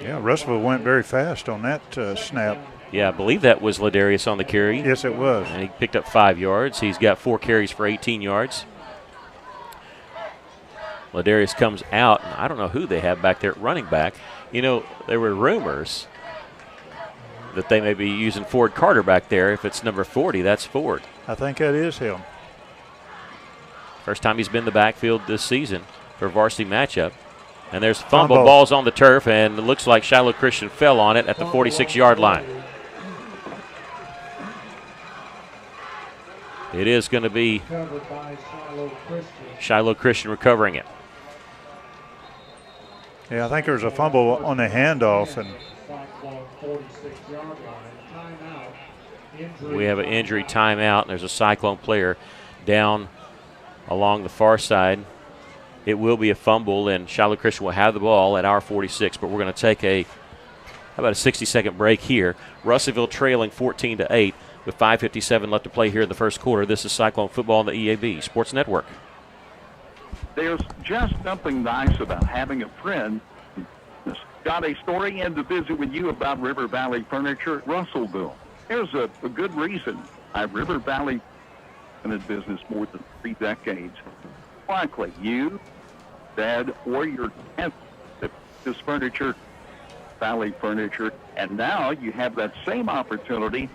Yeah, Russellville went very fast on that snap. Yeah, I believe that was Ladarius on the carry. Yes, it was. And he picked up 5 yards. He's got 4 carries for 18 yards. Ladarius comes out, and I don't know who they have back there at running back. You know, there were rumors that they may be using Ford Carter back there. If it's number 40, that's Ford. I think that is him. First time he's been in the backfield this season for a varsity matchup. And there's fumble. Ball's on the turf, and it looks like Shiloh Christian fell on it at the 46-yard line. It is going to be Shiloh Christian recovering it. Yeah, I think there was a fumble on the handoff. And we have an injury timeout, and there's a Cyclone player down along the far side. It will be a fumble, and Shiloh Christian will have the ball at our 46, but we're going to take how about a 60-second break here. Russellville trailing 14-8 with 5:57 left to play here in the first quarter. This is Cyclone football on the EAB Sports Network. There's just something nice about having a friend. Got a story and to visit with you about River Valley Furniture at Russellville. There's a good reason. River Valley been in business more than 3 decades. Likely you, Dad, or your aunt, this furniture, Valley Furniture, and now you have that same opportunity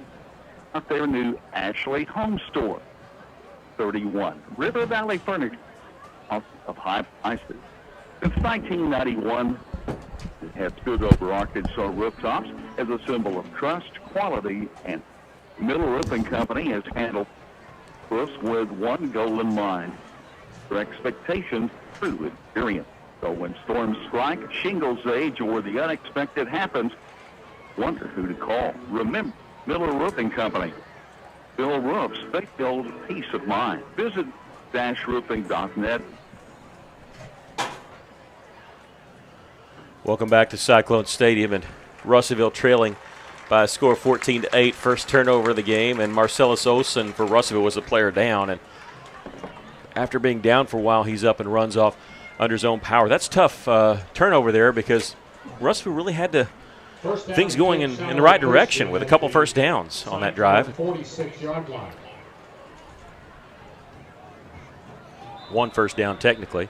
at their new Ashley Home Store, 31. River Valley Furniture of high prices. Since 1991, it has stood over Arkansas rooftops as a symbol of trust, quality, and Middle Roofing Company has handled roofs with one goal in mind: for expectations through experience. So when storms strike, shingles age, or the unexpected happens, wonder who to call. Remember, Miller Roofing Company. Build roofs, they build peace of mind. Visit roofing.net. Welcome back to Cyclone Stadium, and Russellville trailing by a score of 14-8. First turnover of the game, and Marcellus Olsen for Russellville was the player down. And after being down for a while, he's up and runs off under his own power. That's tough turnover there because Russellville really had things going in the right direction with a couple first downs on that drive. 46-yard line. 1 first down technically.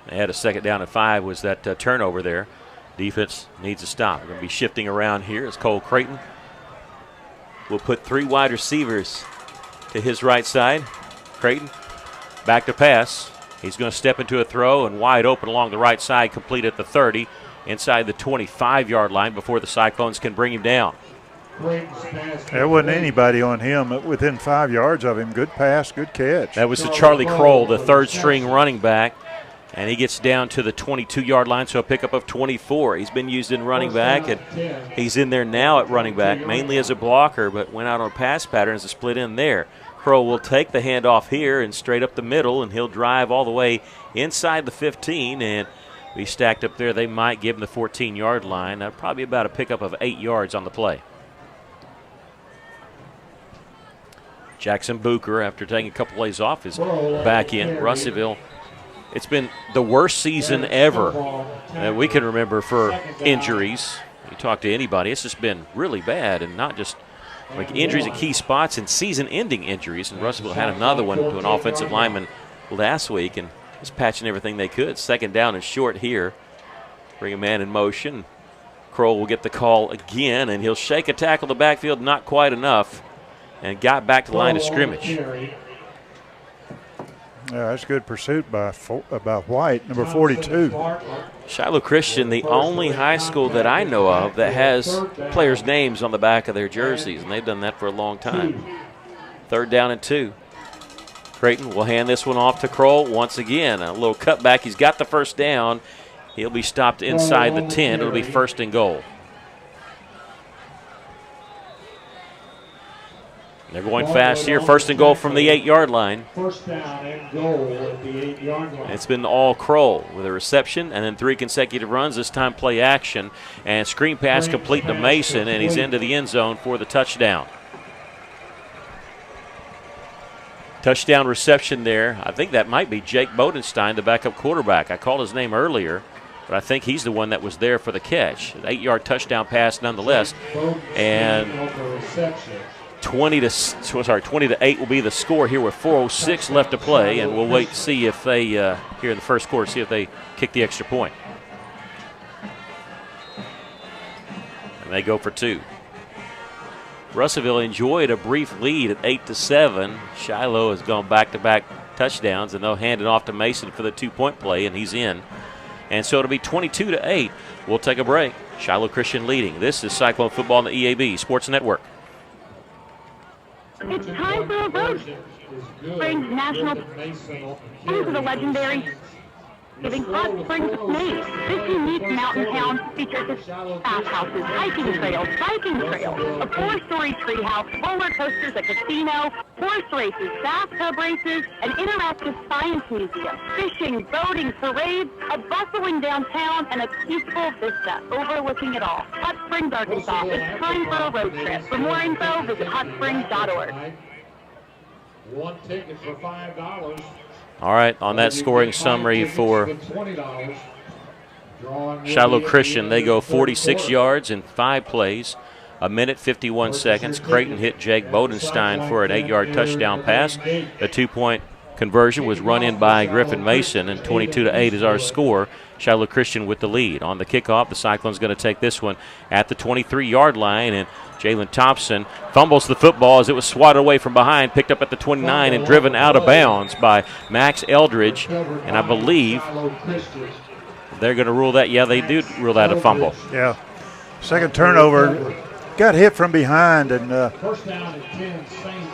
They had a 2nd down and 5 was that turnover there. Defense needs to stop. We're going to be shifting around here as Cole Creighton will put 3 wide receivers to his right side. Creighton back to pass. He's going to step into a throw and wide open along the right side, complete at the 30, inside the 25-yard line before the Cyclones can bring him down. There wasn't anybody on him within 5 yards of him. Good pass, good catch. That was to Charlie Kroll, the 3rd-string running back, and he gets down to the 22-yard line, so a pickup of 24. He's been used in running back, and he's in there now at running back, mainly as a blocker, but went out on pass pattern as a split in there. Kroll will take the handoff here and straight up the middle, and he'll drive all the way inside the 15, and be stacked up there. They might give him the 14-yard line. Probably about a pickup of 8 yards on the play. Jackson Booker, after taking a couple plays off, is back in. Russellville, it's been the worst season ever that we can remember for injuries. You talk to anybody, it's just been really bad, and not just like injuries at key spots and season-ending injuries. And Russellville had another one to an offensive lineman last week, and just patching everything they could. 2nd down and short here. Bring a man in motion. Kroll will get the call again, and he'll shake a tackle the backfield, not quite enough, and got back to the line of scrimmage. Yeah, that's good pursuit by White, number 42. Shiloh Christian, the only high school that I know of that has players' names on the back of their jerseys, and they've done that for a long time. 3rd down and 2. Creighton will hand this one off to Kroll once again. A little cutback. He's got the first down He'll be stopped inside the 10. It'll be 1st and goal. They're going fast here. 1st and goal from the 8-yard line. First down and goal at the 8-yard line. It's been all Kroll with a reception and then 3 consecutive runs. This time play action. And screen pass complete to Mason, and he's into the end zone for the touchdown. Touchdown reception there. I think that might be Jake Bodenstein, the backup quarterback. I called his name earlier, but I think he's the one that was there for the catch. An 8-yard touchdown pass nonetheless. And 20 to 8 will be the score here with 4:06 left to play, and we'll wait to see if they here in the first quarter, see if they kick the extra point. And they go for 2. Russellville enjoyed a brief lead at 8-7. Shiloh has gone back-to-back touchdowns, and they'll hand it off to Mason for the 2-point play, and he's in. And so it'll be 22 to 8. We'll take a break. Shiloh Christian leading. This is Cyclone Football on the EAB Sports Network. It's time for a vote. Springs National into the legendary Giving Hot Springs Snake. This unique mountain town features bathhouses, hiking trails, biking trails, a 4-story treehouse, roller coasters, a casino, horse races, bathtub races, an interactive science museum, fishing, boating, parades, a bustling downtown, and a peaceful vista overlooking it all. Hot Springs, Arkansas. It's time for a road trip. For more info, visit hotsprings.org. One ticket for $5. All right, on that scoring summary for Shiloh Christian, they go 46 yards in 5 plays, a minute 51 seconds. Creighton hit Jake Bodenstein for an 8-yard touchdown pass. The 2-point conversion was run in by Griffin Mason, and 22 to 8 is our score. Shiloh Christian with the lead. On the kickoff, the Cyclones going to take this one at the 23-yard line, and Jalen Thompson fumbles the football as it was swatted away from behind, picked up at the 29 and driven out of bounds by Max Eldridge. And I believe they're going to rule that. Yeah, they do rule that a fumble. Yeah. Second turnover. Got hit from behind, and First down and 10, Saints.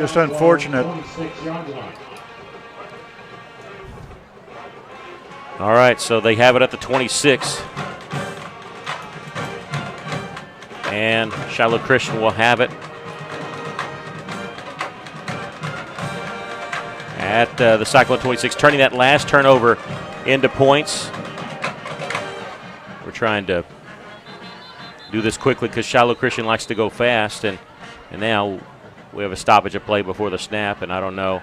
just unfortunate. 26-yard line. All right, so they have it at the 26. And Shiloh Christian will have it at the Cyclone 26, turning that last turnover into points. We're trying to do this quickly because Shiloh Christian likes to go fast, and now we have a stoppage of play before the snap, and I don't know.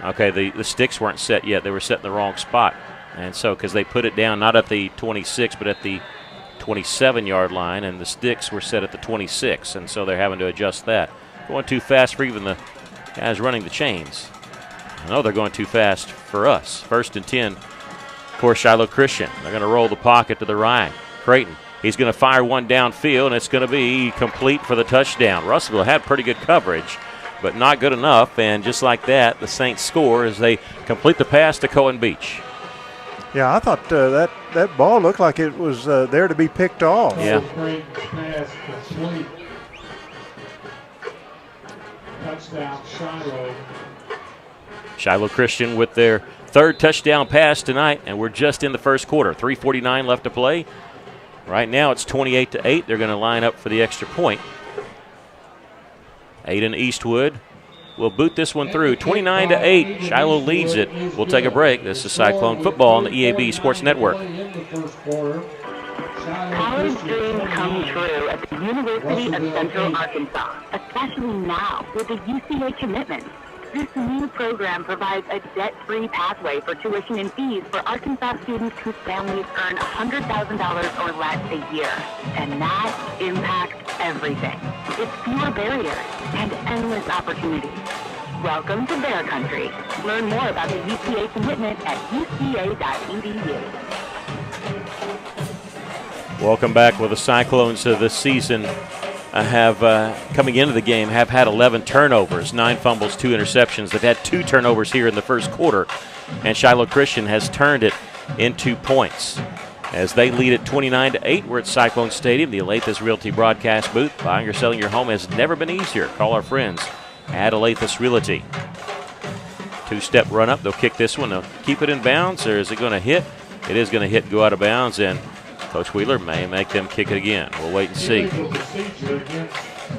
Okay, the sticks weren't set yet. They were set in the wrong spot. And so because they put it down not at the 26 but at the 27-yard line, and the sticks were set at the 26, and so they're having to adjust that. Going too fast for even the guys running the chains. I know they're going too fast for us. 1st and 10 for Shiloh Christian. They're going to roll the pocket to the right. Creighton, he's going to fire one downfield, and it's going to be complete for the touchdown. Russellville had pretty good coverage, but not good enough, and just like that, the Saints score as they complete the pass to Cohen Beach. Yeah, I thought that ball looked like it was there to be picked off. Yeah. Pass complete. Touchdown, Shiloh. Shiloh Christian with their 3rd touchdown pass tonight, and we're just in the first quarter. 3:49 left to play. Right now it's 28 to 8. They're going to line up for the extra point. Aiden Eastwood will boot this one through. 29 to 8. Shiloh leads it. We'll take a break. This is Cyclone Football on the EAB Sports Network. College dreams come true at the University of Central Arkansas, especially now with the UCA commitment. This new program provides a debt-free pathway for tuition and fees for Arkansas students whose families earn $100,000 or less a year. And that impacts everything. It's fewer barriers and endless opportunities. Welcome to Bear Country. Learn more about the UCA commitment at uca.edu. Welcome back. Well, the Cyclones this season have, coming into the game, have had 11 turnovers, 9 fumbles, 2 interceptions. They've had 2 turnovers here in the first quarter, and Shiloh Christian has turned it into points. As they lead at 29 to 8, we're at Cyclone Stadium, the Olathe Realty broadcast booth. Buying or selling your home has never been easier. Call our friends at Olathe Realty. 2-step run up. They'll kick this one. They'll keep it in bounds, or is it going to hit? It is going to hit and go out of bounds, and Coach Wheeler may make them kick it again. We'll wait and see.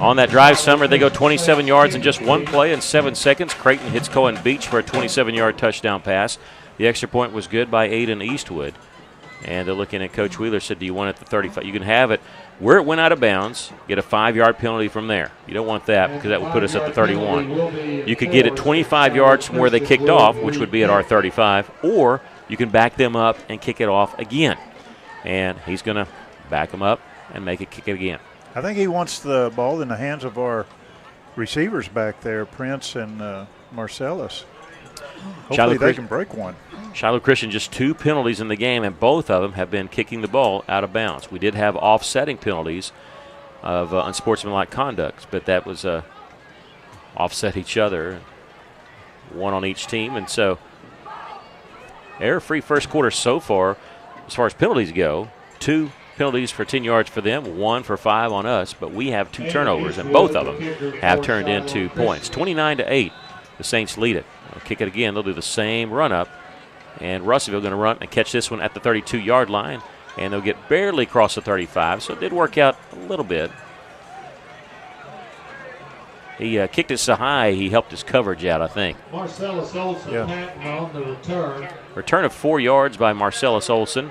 On that drive, Summer, they go 27 yards in just one play in 7 seconds. Creighton hits Cohen Beach for a 27-yard touchdown pass. The extra point was good by Aiden Eastwood. And they're looking at Coach Wheeler, said, do you want it at the 35? You can have it where it went out of bounds, get a 5-yard penalty from there. You don't want that because that would put us at the 31. You could get it 25 yards from where they kicked off, which would be at our 35, or you can back them up and kick it off again. And he's going to back them up and make it kick it again. I think he wants the ball in the hands of our receivers back there, Prince and Marcellus. Hopefully they can break one. Shiloh Christian just 2 penalties in the game, and both of them have been kicking the ball out of bounds. We did have offsetting penalties of unsportsmanlike conduct, but that was offset each other, one on each team. And so error-free first quarter so far, as far as penalties go. 2 penalties for 10 yards for them, 1 for 5 on us, but we have 2 turnovers, and both of them have turned into points. 29-8, the Saints lead it. They'll kick it again. They'll do the same run-up, and Russellville going to run and catch this one at the 32-yard line, and they'll get barely across the 35, so it did work out a little bit. He kicked it so high he helped his coverage out, I think. Marcellus Olsen patting on the return. Return of 4 yards by Marcellus Olsen.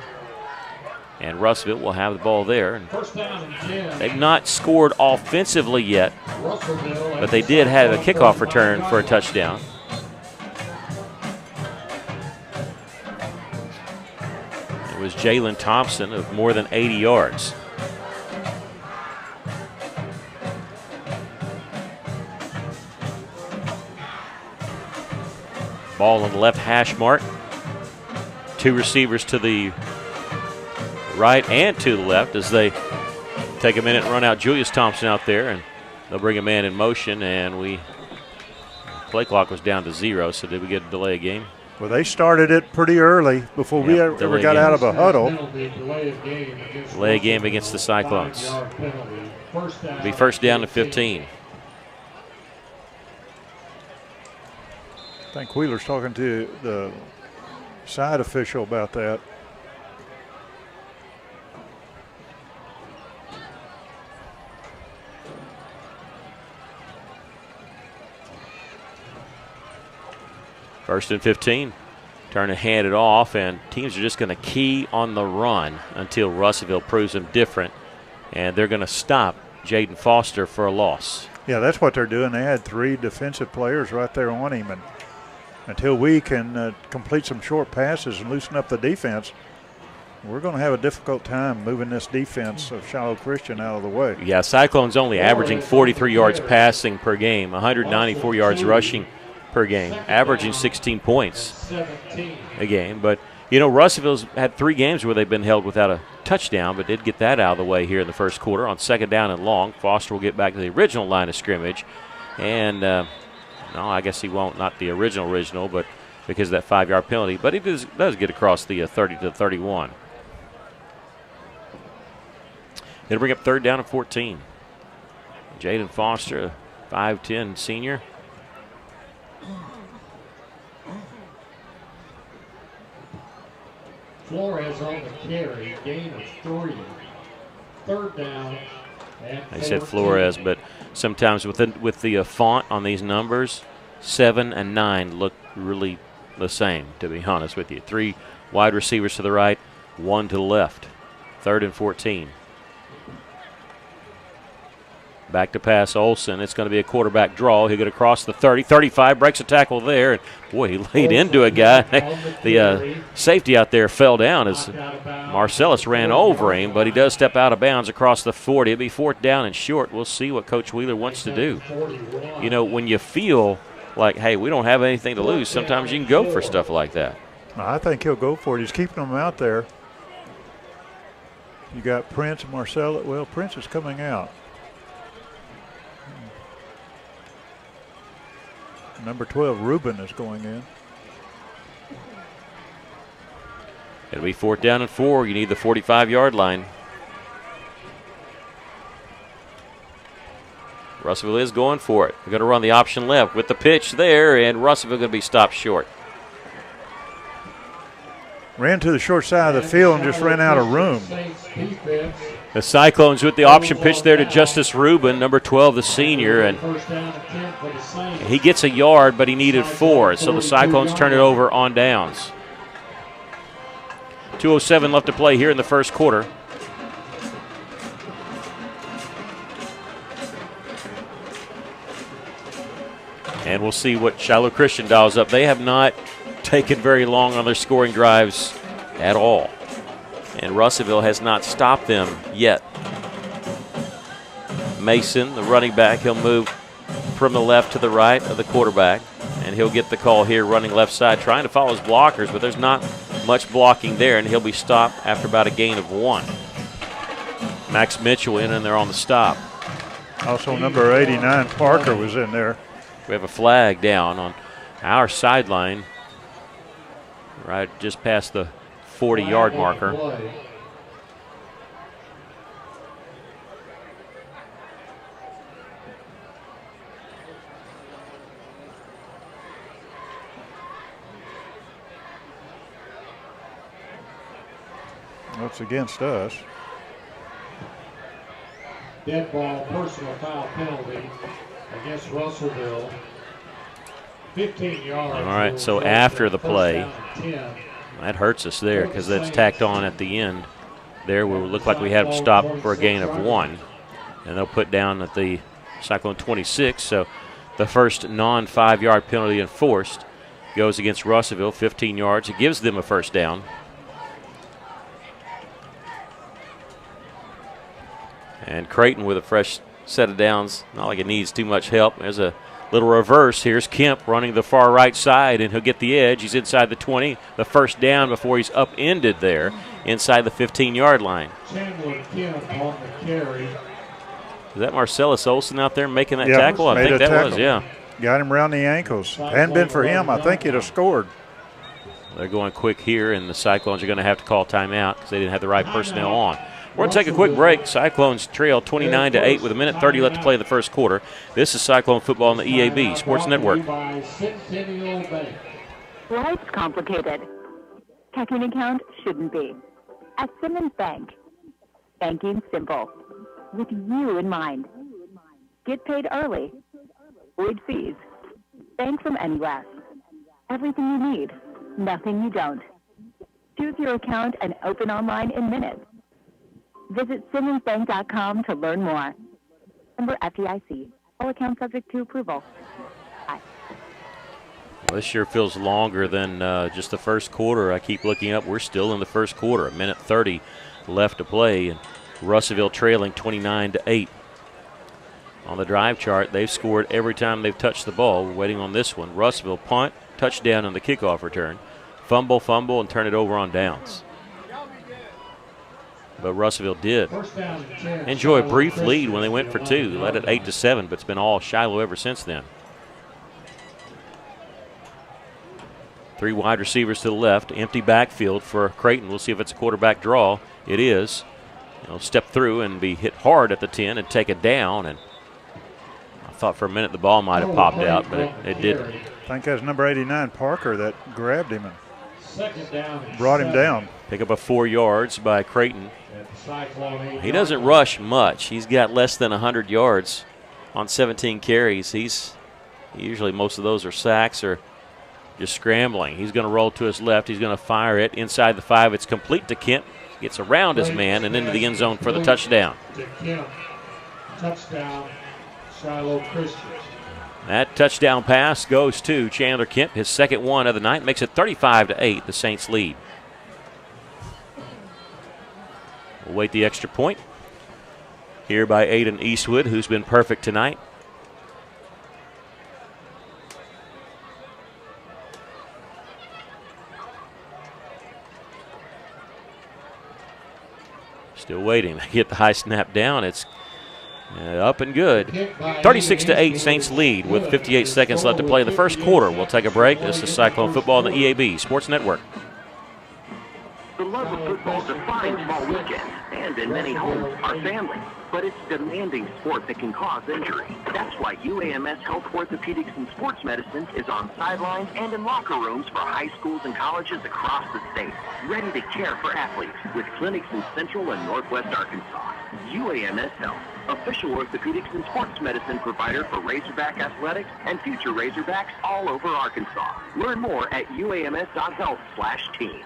And Russellville will have the ball there. And First down and 10. they've not scored offensively yet, but they did have a kickoff return for a touchdown. It was Jalen Thompson of more than 80 yards. Ball on the left hash mark. 2 receivers to the right and to the left as they take a minute and run out Julius Thompson out there, and they'll bring a man in motion, and play clock was down to 0, so did we get a delay of game? Well, they started it pretty early before we ever got out of a huddle. Delay of game against the Cyclones. It'll be first down to 15. I think Wheeler's talking to the side official about that. First and 15. Turn and hand it off, and teams are just going to key on the run until Russellville proves them different, and they're going to stop Jaden Foster for a loss. Yeah, that's what they're doing. They had 3 defensive players right there on him, and until we can complete some short passes and loosen up the defense, we're going to have a difficult time moving this defense of Shiloh Christian out of the way. Yeah, Cyclones only averaging 43 yards passing per game, 194 yards rushing per game, averaging 16 points a game. But, you know, Russellville's had 3 games where they've been held without a touchdown, but did get that out of the way here in the first quarter. On second down and long, Foster will get back to the original line of scrimmage. And, no, I guess he won't, not the original, but because of that 5-yard penalty. But he does get across the 30 to 31. It'll bring up third down and 14. Jaden Foster, 5'10" senior. Flores on the carry, gain of 3. Third down. I said Flores, but sometimes with the font on these numbers, 7 and 9 look really the same, to be honest with you. 3 wide receivers to the right, 1 to the left. Third and 14. Back to pass Olsen. It's going to be a quarterback draw. He'll get across the 30, 35, breaks a tackle there. And boy, he laid into a guy. The safety out there fell down as Marcellus ran over him, but he does step out of bounds across the 40. It'll be fourth down and short. We'll see what Coach Wheeler wants to do. You know, when you feel like, hey, we don't have anything to lose, sometimes you can go for stuff like that. I think he'll go for it. He's keeping them out there. You got Prince and Marcellus. Well, Prince is coming out. Number 12, Reuben, is going in. It'll be fourth down and 4. You need the 45-yard line. Russellville is going for it. They're going to run the option left with the pitch there, and Russellville going to be stopped short. Ran to the short side of the field and just ran out of room. The Cyclones with the option pitch there to Justice Rubin, number 12, the senior, and he gets a yard, but he needed 4, so the Cyclones turn it over on downs. 2:07 left to play here in the first quarter. And we'll see what Shiloh Christian dials up. They have not taken very long on their scoring drives at all. And Russellville has not stopped them yet. Mason, the running back, he'll move from the left to the right of the quarterback. And he'll get the call here running left side, trying to follow his blockers, but there's not much blocking there, and he'll be stopped after about a gain of 1. Max Mitchell in there on the stop. Also number 89, Parker, was in there. We have a flag down on our sideline, right just past the 40-yard marker. That's against us. Dead ball, personal foul penalty against Russellville. 15 yards. All right, so after the play, that hurts us there because that's tacked on at the end. There we look like we had stopped for a gain of 1. And they'll put down at the Cyclone 26. So the first non-5-yard penalty enforced goes against Russellville, 15 yards. It gives them a first down. And Creighton with a fresh set of downs. Not like it needs too much help. There's a little reverse. Here's Kemp running the far right side, and he'll get the edge. He's inside the 20. The first down before he's upended there inside the 15-yard line. Chandler Kemp on the carry. Is that Marcellus Olson out there making that tackle? I think that tackle. was, yeah. Got him around the ankles. Hadn't been for him, I think he'd have scored. They're going quick here, and the Cyclones are going to have to call timeout because they didn't have the right personnel on. We're going to take a quick break. Cyclones trail 29-8 with 1:30 left to play in the first quarter. This is Cyclone football on the EAB Sports Network. Life's complicated. Checking account shouldn't be. At Simmons Bank, banking simple, with you in mind. Get paid early. Avoid fees. Bank from anywhere. Everything you need, nothing you don't. Choose your account and open online in minutes. Visit SimmonsBank.com to learn more. Member FDIC. All accounts subject to approval. Bye. Well, this sure feels longer than just the first quarter. I keep looking up. We're still in the first quarter. 1:30 left to play, and Russellville trailing 29-8. On the drive chart, they've scored every time they've touched the ball. We're waiting on this one. Russellville punt, touchdown on the kickoff return. Fumble, and turn it over on downs. But Russellville did enjoy a brief lead when they went for 2. Led at 8-7, but it's been all Shiloh ever since then. 3 wide receivers to the left. Empty backfield for Creighton. We'll see if it's a quarterback draw. It is. He'll step through and be hit hard at the 10 and take it down. And I thought for a minute the ball might have popped out, but it didn't. I think that's number 89, Parker, that grabbed him and brought him down. Pick up a 4 yards by Creighton. He doesn't rush much. He's got less than 100 yards on 17 carries. Usually most of those are sacks or just scrambling. He's going to roll to his left. He's going to fire it inside the 5. It's complete to Kemp. Gets around his man and into the end zone for the touchdown. Touchdown, Shiloh Christian. That touchdown pass goes to Chandler Kemp, his second one of the night, makes it 35-8. The Saints lead. We'll wait the extra point here by Aiden Eastwood, who's been perfect tonight. Still waiting. They get the high snap down. It's up and good. 36-8, Saints lead with 58 seconds left to play in the first quarter. We'll take a break. This is Cyclone football on the EAB Sports Network. The love of football defines fall weekends, and and in many homes, are family. But it's a demanding sport that can cause injury. That's why UAMS Health Orthopedics and Sports Medicine is on sidelines and in locker rooms for high schools and colleges across the state, ready to care for athletes with clinics in Central and Northwest Arkansas. UAMS Health, official orthopedics and sports medicine provider for Razorback Athletics and future Razorbacks all over Arkansas. Learn more at uams.health/team.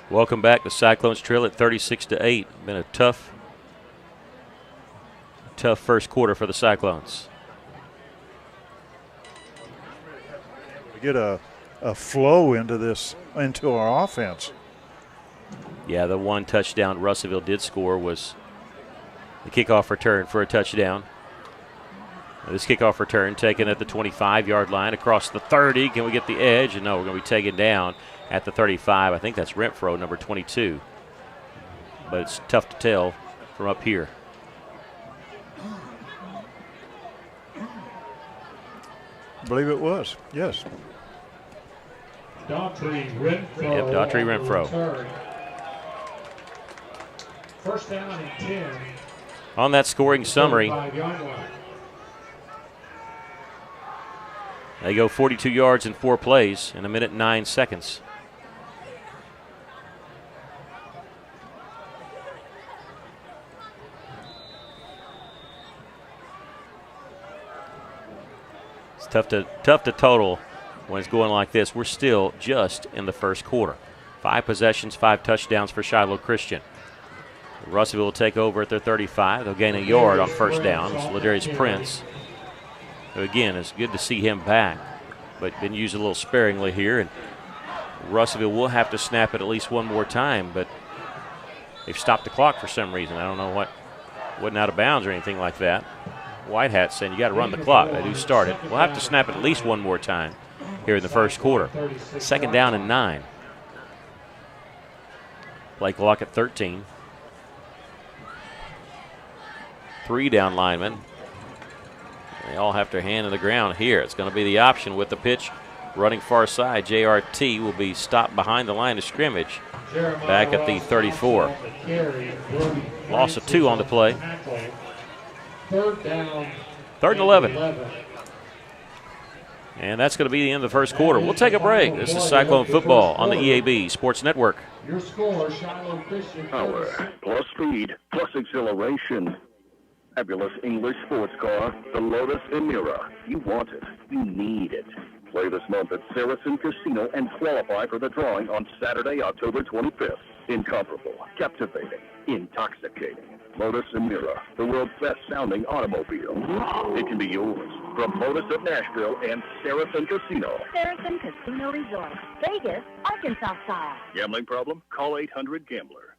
Welcome back. The Cyclones trail at 36-8. Been a tough first quarter for the Cyclones. We get a flow into our offense. Yeah, the one touchdown Russellville did score was the kickoff return for a touchdown. This kickoff return taken at the 25-yard line across the 30. Can we get the edge? And no, we're going to be taken down at the 35. I think that's Renfro, number 22. But it's tough to tell from up here. I believe it was, yes. Daughtry Renfro. Yep, Daughtry Renfro. First down and 10. On that scoring summary, they go 42 yards in 4 plays in 1 minute and 9 seconds. It's tough to total when it's going like this. We're still just in the first quarter. 5 possessions, 5 touchdowns for Shiloh Christian. Russellville will take over at their 35. They'll gain a yard on first down. It's Ladarius Prince, who again, it's good to see him back, but been used a little sparingly here. And Russellville will have to snap it at least one more time, but they've stopped the clock for some reason. I don't know what, wasn't out of bounds or anything like that. White Hat saying you got to run the clock. They do start it. We'll have to snap it at least one more time here in the first quarter. 2nd down and 9. Play clock at 13. 3 down linemen. They all have their hand in the ground here. It's going to be the option with the pitch running far side. JRT will be stopped behind the line of scrimmage back at the 34. Loss of 2 on the play. 3rd down. 3rd and 11. And that's going to be the end of the first quarter. We'll take a break. This is Cyclone Football on the EAB Sports Network. Your score, Shiloh Christian. Power plus speed plus exhilaration. Fabulous English sports car, the Lotus Emira. You want it. You need it. Play this month at Saracen Casino and qualify for the drawing on Saturday, October 25th. Incomparable, captivating, intoxicating. Lotus Emira, the world's best-sounding automobile. It can be yours from Lotus of Nashville and Saracen Casino. Saracen Casino Resort, Vegas, Arkansas style. Gambling problem? Call 800-GAMBLER.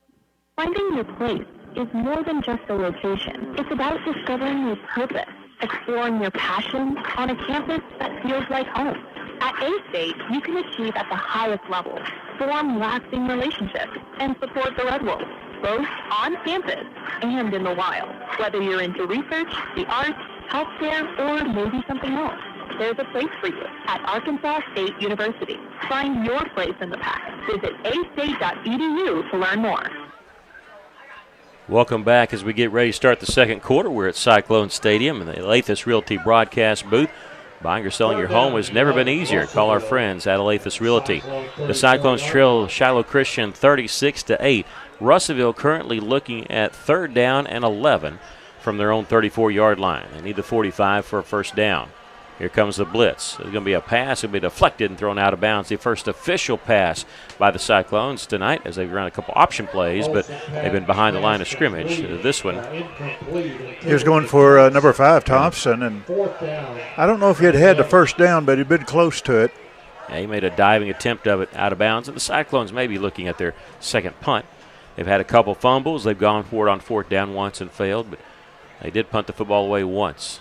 Finding your place is more than just a location. It's about discovering your purpose, exploring your passions on a campus that feels like home. At A-State, you can achieve at the highest level, form lasting relationships, and support the Red Wolves, both on campus and in the wild. Whether you're into research, the arts, healthcare, or maybe something else, there's a place for you at Arkansas State University. Find your place in the pack. Visit astate.edu to learn more. Welcome back as we get ready to start the second quarter. We're at Cyclone Stadium in the Alathus Realty broadcast booth. Buying or selling your home has never been easier. Call our friends at Alathus Realty. The Cyclones trail Shiloh Christian 36-8. Russellville currently looking at 3rd down and 11 from their own 34-yard line. They need the 45 for a first down. Here comes the blitz. There's going to be a pass. It'll be deflected and thrown out of bounds. The first official pass by the Cyclones tonight as they've run a couple option plays, but they've been behind the line of scrimmage. This one. He was going for number 5, Thompson, and I don't know if he had the first down, but he'd been close to it. Yeah, he made a diving attempt of it out of bounds, and the Cyclones may be looking at their second punt. They've had a couple fumbles. They've gone for it on 4th down once and failed, but they did punt the football away once.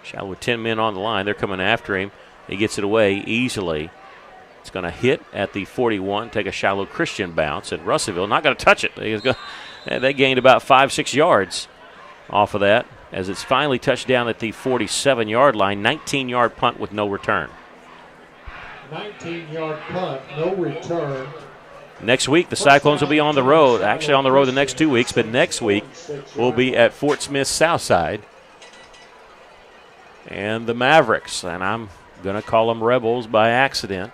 Shiloh with 10 men on the line. They're coming after him. He gets it away easily. It's going to hit at the 41, take a Shiloh Christian bounce, and Russellville not going to touch it. They gained about 5-6 yards off of that as it's finally touched down at the 47-yard line. 19-yard punt with no return. 19-yard punt, no return. Next week, the Cyclones will be on the road. Actually, on the road the next 2 weeks, but next week we'll be at Fort Smith Southside. And the Mavericks, and I'm going to call them Rebels by accident.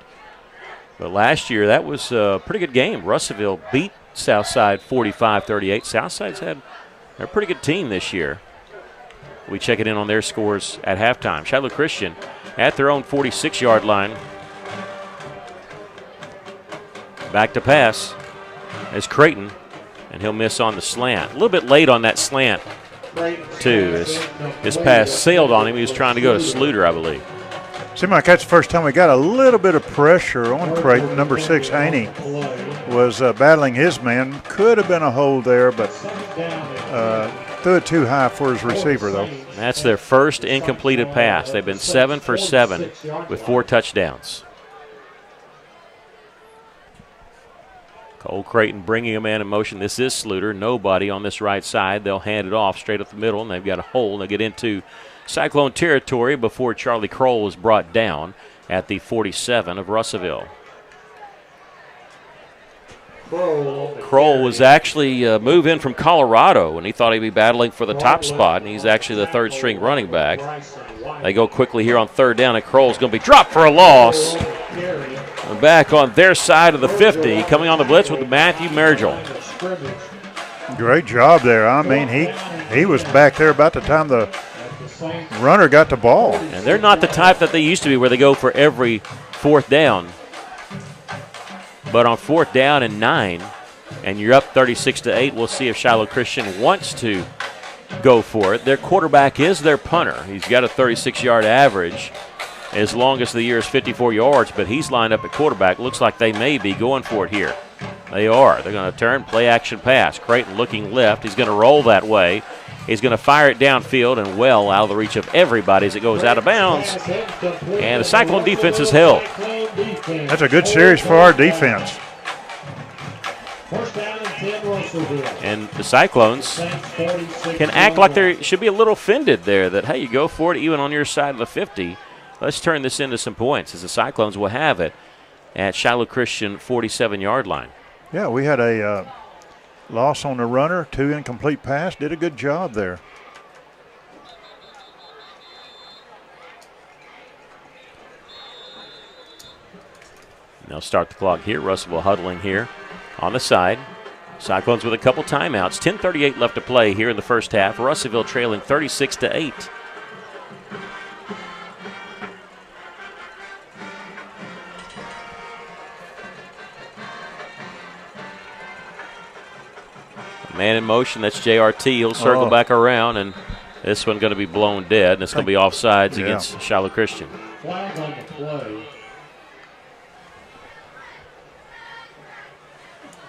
But last year, that was a pretty good game. Russellville beat Southside 45-38. Southside's had a pretty good team this year. We check it in on their scores at halftime. Shiloh Christian at their own 46-yard line. Back to pass as Creighton, and he'll miss on the slant. A little bit late on that slant, too, as his pass sailed on him. He was trying to go to Sluter, I believe. Seemed like that's the first time we got a little bit of pressure on Creighton. Number 6, Haney, was battling his man. Could have been a hold there, but threw it too high for his receiver, though. That's their first incompleted pass. They've been 7 for 7 with 4 touchdowns. Cole Creighton bringing a man in motion. This is Sluter. Nobody on this right side. They'll hand it off straight up the middle, and they've got a hole. And they get into Cyclone territory before Charlie Kroll was brought down at the 47 of Russellville. Kroll was actually moved in from Colorado, and he thought he'd be battling for the top spot, and he's actually the third-string running back. They go quickly here on third down, and Kroll's going to be dropped for a loss. Back on their side of the 50, coming on the blitz with Matthew Mergel. Great job there. I mean, he was back there about the time the runner got the ball. And they're not the type that they used to be where they go for every fourth down. But on 4th down and 9, and you're up 36-8, we'll see if Shiloh Christian wants to go for it. Their quarterback is their punter. He's got a 36-yard average. As long as the year is 54 yards, but he's lined up at quarterback. Looks like they may be going for it here. They are. They're going to turn, play action pass. Creighton looking left. He's going to roll that way. He's going to fire it downfield and well out of the reach of everybody as it goes out of bounds. And the Cyclone defense is held. That's a good series for our defense. And the Cyclones can act like they should be a little offended there that, hey, you go for it even on your side of the 50. Let's turn this into some points as the Cyclones will have it at Shiloh Christian 47-yard line. Yeah, we had a loss on the runner, 2 incomplete pass. Did a good job there. They'll start the clock here. Russellville huddling here on the side. Cyclones with a couple timeouts. 10:38 left to play here in the first half. Russellville trailing 36-8. Man in motion, that's JRT. He'll circle back around, and this one going to be blown dead, and it's going to be offsides against Shiloh Christian. Flag on the play.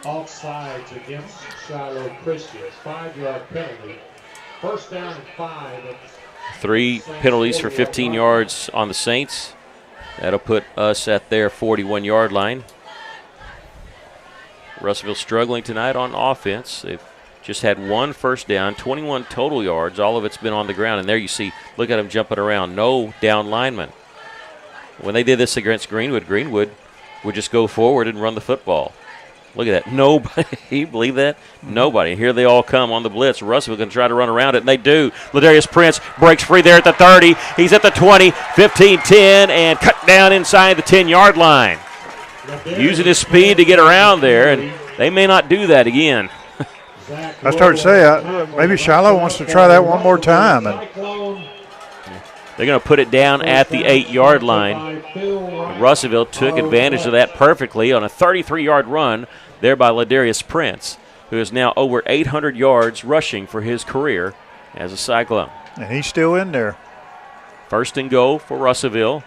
Offsides against Shiloh Christian. 5-yard penalty. First down and 5. 3 penalties for 15 yards on the Saints. That'll put us at their 41-yard line. Russellville struggling tonight on offense. They've just had 1 first down, 21 total yards. All of it's been on the ground. And there you see, look at them jumping around. No down lineman. When they did this against Greenwood, Greenwood would just go forward and run the football. Look at that. Nobody. You believe that? Nobody. Here they all come on the blitz. Russellville going to try to run around it, and they do. Ladarius Prince breaks free there at the 30. He's at the 20, 15, 10, and cut down inside the 10-yard line. Using his speed to get around there, and they may not do that again. I started to say, maybe Shiloh wants to try that one more time. And they're going to put it down at the 8-yard line. Russellville took advantage of that perfectly on a 33-yard run there by Ladarius Prince, who is now over 800 yards rushing for his career as a Cyclone. And he's still in there. First and goal for Russellville.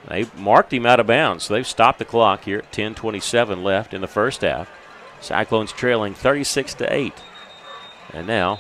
They marked him out of bounds, so they've stopped the clock here at 10:27 left in the first half. Cyclones trailing 36-8. And now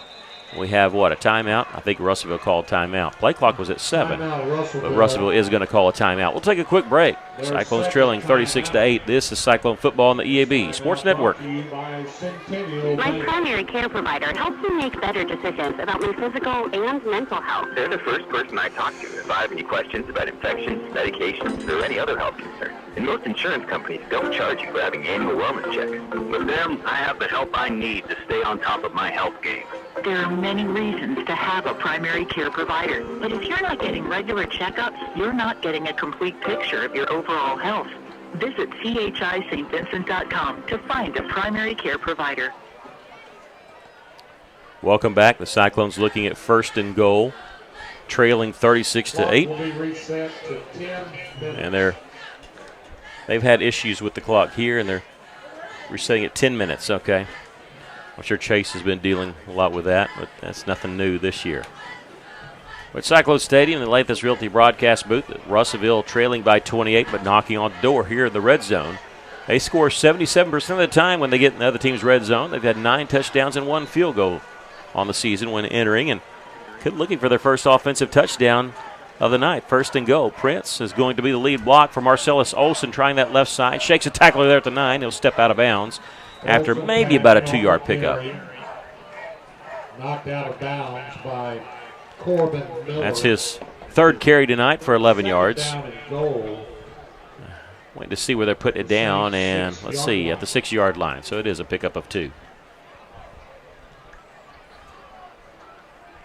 We have, what, a timeout? I think Russellville called timeout. Play clock was at 7, but Russellville is going to call a timeout. We'll take a quick break. Cyclones trailing 36-8. This is Cyclone Football on the EAB Sports Network. My primary care provider helps me make better decisions about my physical and mental health. They're the first person I talk to if I have any questions about infections, medications, or any other health concerns. And most insurance companies don't charge you for having annual wellness checks. With them, I have the help I need to stay on top of my health game. There are many reasons to have a primary care provider, but if you're not getting regular checkups, you're not getting a complete picture of your overall health. Visit chistvincent.com to find a primary care provider. Welcome back. The Cyclones looking at first and goal, trailing 36-8. And they've had issues with the clock here, and they're resetting at 10 minutes. Okay. I'm sure Chase has been dealing a lot with that, but that's nothing new this year. At Cyclone Stadium, the Lathis Realty broadcast booth, Russellville trailing by 28, but knocking on the door here in the red zone. They score 77% of the time when they get in the other team's red zone. They've had 9 touchdowns and 1 field goal on the season when entering, and looking for their first offensive touchdown of the night. First and goal. Prince is going to be the lead block for Marcellus Olson, trying that left side. Shakes a tackler there at the 9. He'll step out of bounds after maybe about a 2-yard pickup. Knocked out of bounds by Corbin Miller. That's his 3rd carry tonight for 11 yards. Waiting to see where they're putting it down, and let's see, at the 6-yard line. So it is a pickup of 2.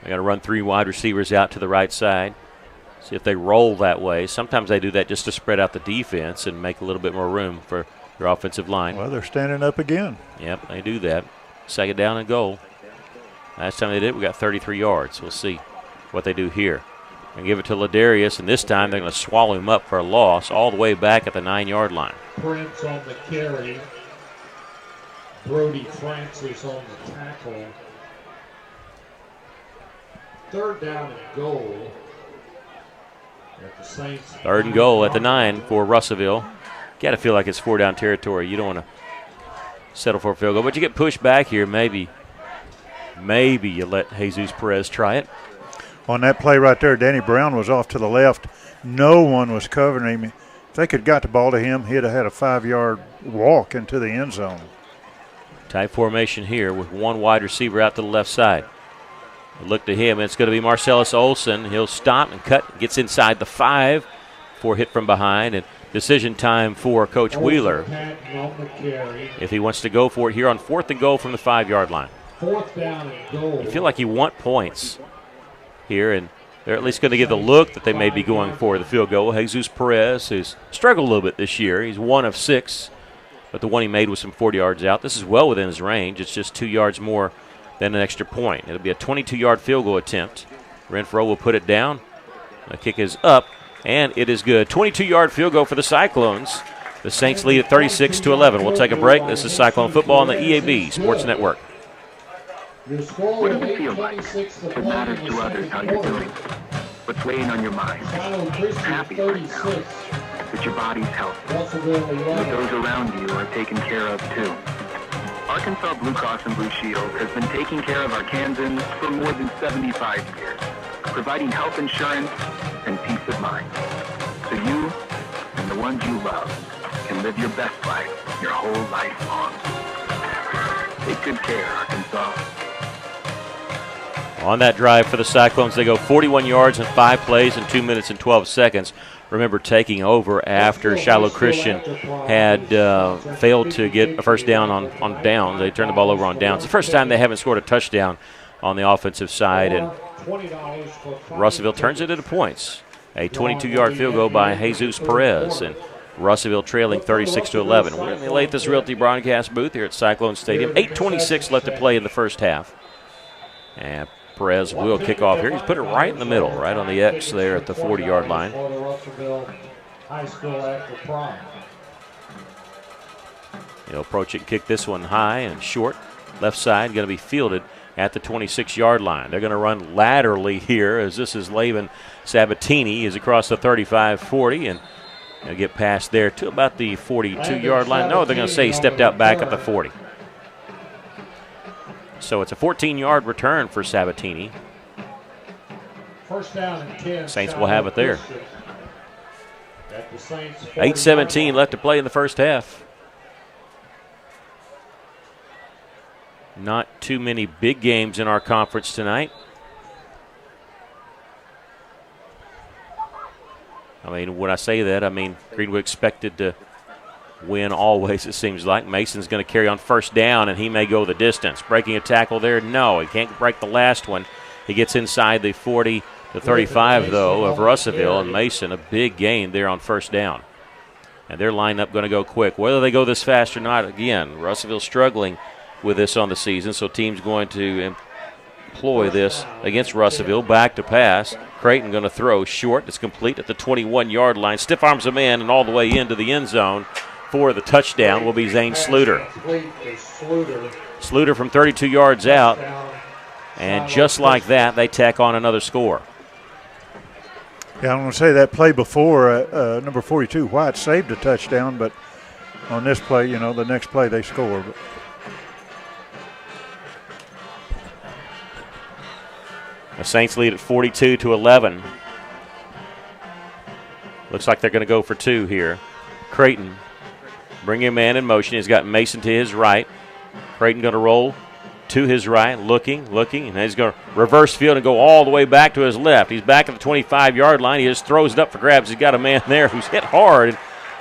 They got to run 3 wide receivers out to the right side. See if they roll that way. Sometimes they do that just to spread out the defense and make a little bit more room for their offensive line. Well, they're standing up again. Yep, they do that. 2nd down and goal. Last time they did, we got 33 yards. We'll see what they do here. And give it to Ladarius, and this time they're going to swallow him up for a loss all the way back at the 9-yard line. Prince on the carry. Brody Francis on the tackle. 3rd down and goal. At the Saints. 3rd and goal at the 9 for Russellville. Got to feel like it's 4-down territory. You don't want to settle for a field goal, but you get pushed back here. Maybe you let Jesus Perez try it. On that play right there, Danny Brown was off to the left. No one was covering him. If they could have got the ball to him, he'd have had a 5-yard walk into the end zone. Tight formation here with 1 wide receiver out to the left side. Look to him, and it's going to be Marcellus Olson. He'll stop and cut, gets inside the 5 for hit from behind, and decision time for Coach Wheeler if he wants to go for it here on 4th and goal from the 5-yard line. 4th down and goal. You feel like you want points here, and they're at least going to get the look that they may be going for the field goal. Jesus Perez, who's struggled a little bit this year. He's 1 of 6, but the one he made was some 40 yards out. This is well within his range. It's just 2 yards more than an extra point. It'll be a 22-yard field goal attempt. Renfro will put it down. The kick is up, and it is good. 22-yard field goal for the Cyclones. The Saints lead at 36-11. We'll take a break. This is Cyclone Football on the EAB Sports Network. What does it feel like? It matters to others how you're doing. What's weighing on your mind? Happy right now. That your body's healthy. That those around you are taken care of too. Arkansas Blue Cross and Blue Shield has been taking care of Arkansans for more than 75 years, providing health insurance and peace of mind. So you and the ones you love can live your best life your whole life long. Take good care, Arkansas. On that drive for the Cyclones, they go 41 yards in 5 plays in 2 minutes and 12 seconds. Remember, taking over after Shiloh Christian had failed to get a first down on downs. They turned the ball over on downs. The first time they haven't scored a touchdown on the offensive side, and Russellville turns it into points. A 22-yard field goal by Jesus Perez, and Russellville trailing 36-11. We're in the Lathis Realty broadcast booth here at Cyclone Stadium. 8:26 left to play in the first half. And Perez will kick off here. He's put it right in the middle, right on the X there at the 40-yard line. He'll approach it and kick this one high and short. Left side going to be fielded at the 26-yard line. They're going to run laterally here as this is Laban Sabatini. He's across the 35-40 and they'll get past there to about the 42-yard line. No, they're going to say he stepped out back at the 40. So it's a 14-yard return for Sabatini. First down and 10. Saints will have it there. At the Saints 8:17 left to play in the first half. Not too many big games in our conference tonight. I mean, when I say that, I mean Greenwood expected to win always, it seems like. Mason's going to carry on first down, and he may go the distance. Breaking a tackle there? No, he can't break the last one. He gets inside the 40 to 35, though, of Russellville, and Mason, a big gain there on first down. And their lineup going to go quick. Whether they go this fast or not, again, Russellville struggling with this on the season, so team's going to employ this against Russellville. Back to pass. Creighton going to throw short. It's complete at the 21-yard line. Stiff arms him in and all the way into the end zone for the touchdown will be Zane Sluter. Sluter from 32 yards out. And just like that, they tack on another score. Yeah, I'm going to say that play before, number 42, White saved a touchdown, but on this play, you know, the next play they score. But the Saints lead at 42-11. Looks like they're going to go for two here. Creighton bringing a man in motion. He's got Mason to his right. Creighton going to roll to his right, looking, and he's going to reverse field and go all the way back to his left. He's back at the 25-yard line. He just throws it up for grabs. He's got a man there who's hit hard. And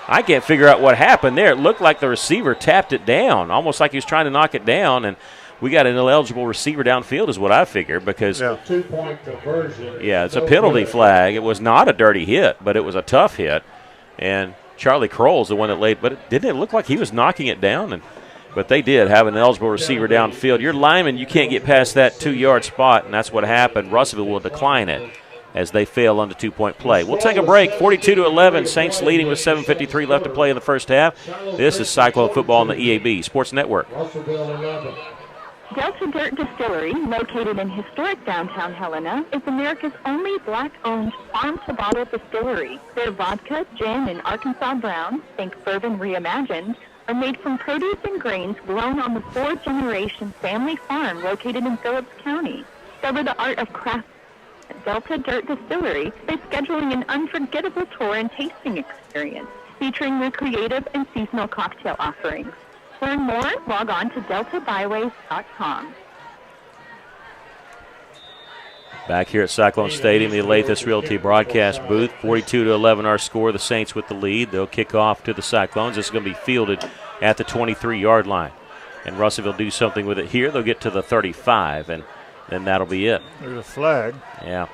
I can't figure out what happened there. It looked like the receiver tapped it down, almost like he was trying to knock it down, and we got an ineligible receiver downfield is what I figure because, yeah, 2-point conversion. Yeah, it's a penalty flag. It was not a dirty hit, but it was a tough hit. And Charlie Kroll's the one that laid, but didn't it look like he was knocking it down? But they did have an eligible receiver downfield. Your lineman, you can't get past that 2-yard spot, and that's what happened. Russellville will decline it as they fail on the 2-point play. We'll take a break. 42-11, Saints leading with 7:53 left to play in the first half. This is Cyclone Football on the EAB Sports Network. Delta Dirt Distillery, located in historic downtown Helena, is America's only black-owned farm-to-bottle distillery. Their vodka, gin, and Arkansas Brown, think bourbon reimagined, are made from produce and grains grown on the 4th-generation family farm located in Phillips County. Discover the art of craft at Delta Dirt Distillery by scheduling an unforgettable tour and tasting experience featuring their creative and seasonal cocktail offerings. Learn more, log on to deltabyways.com. Back here at Cyclone Stadium, the Lathis Realty broadcast booth, 42-11 our score. The Saints with the lead. They'll kick off to the Cyclones. This is going to be fielded at the 23-yard line. And Russellville do something with it here. They'll get to the 35, and then that'll be it. There's a flag. Yeah.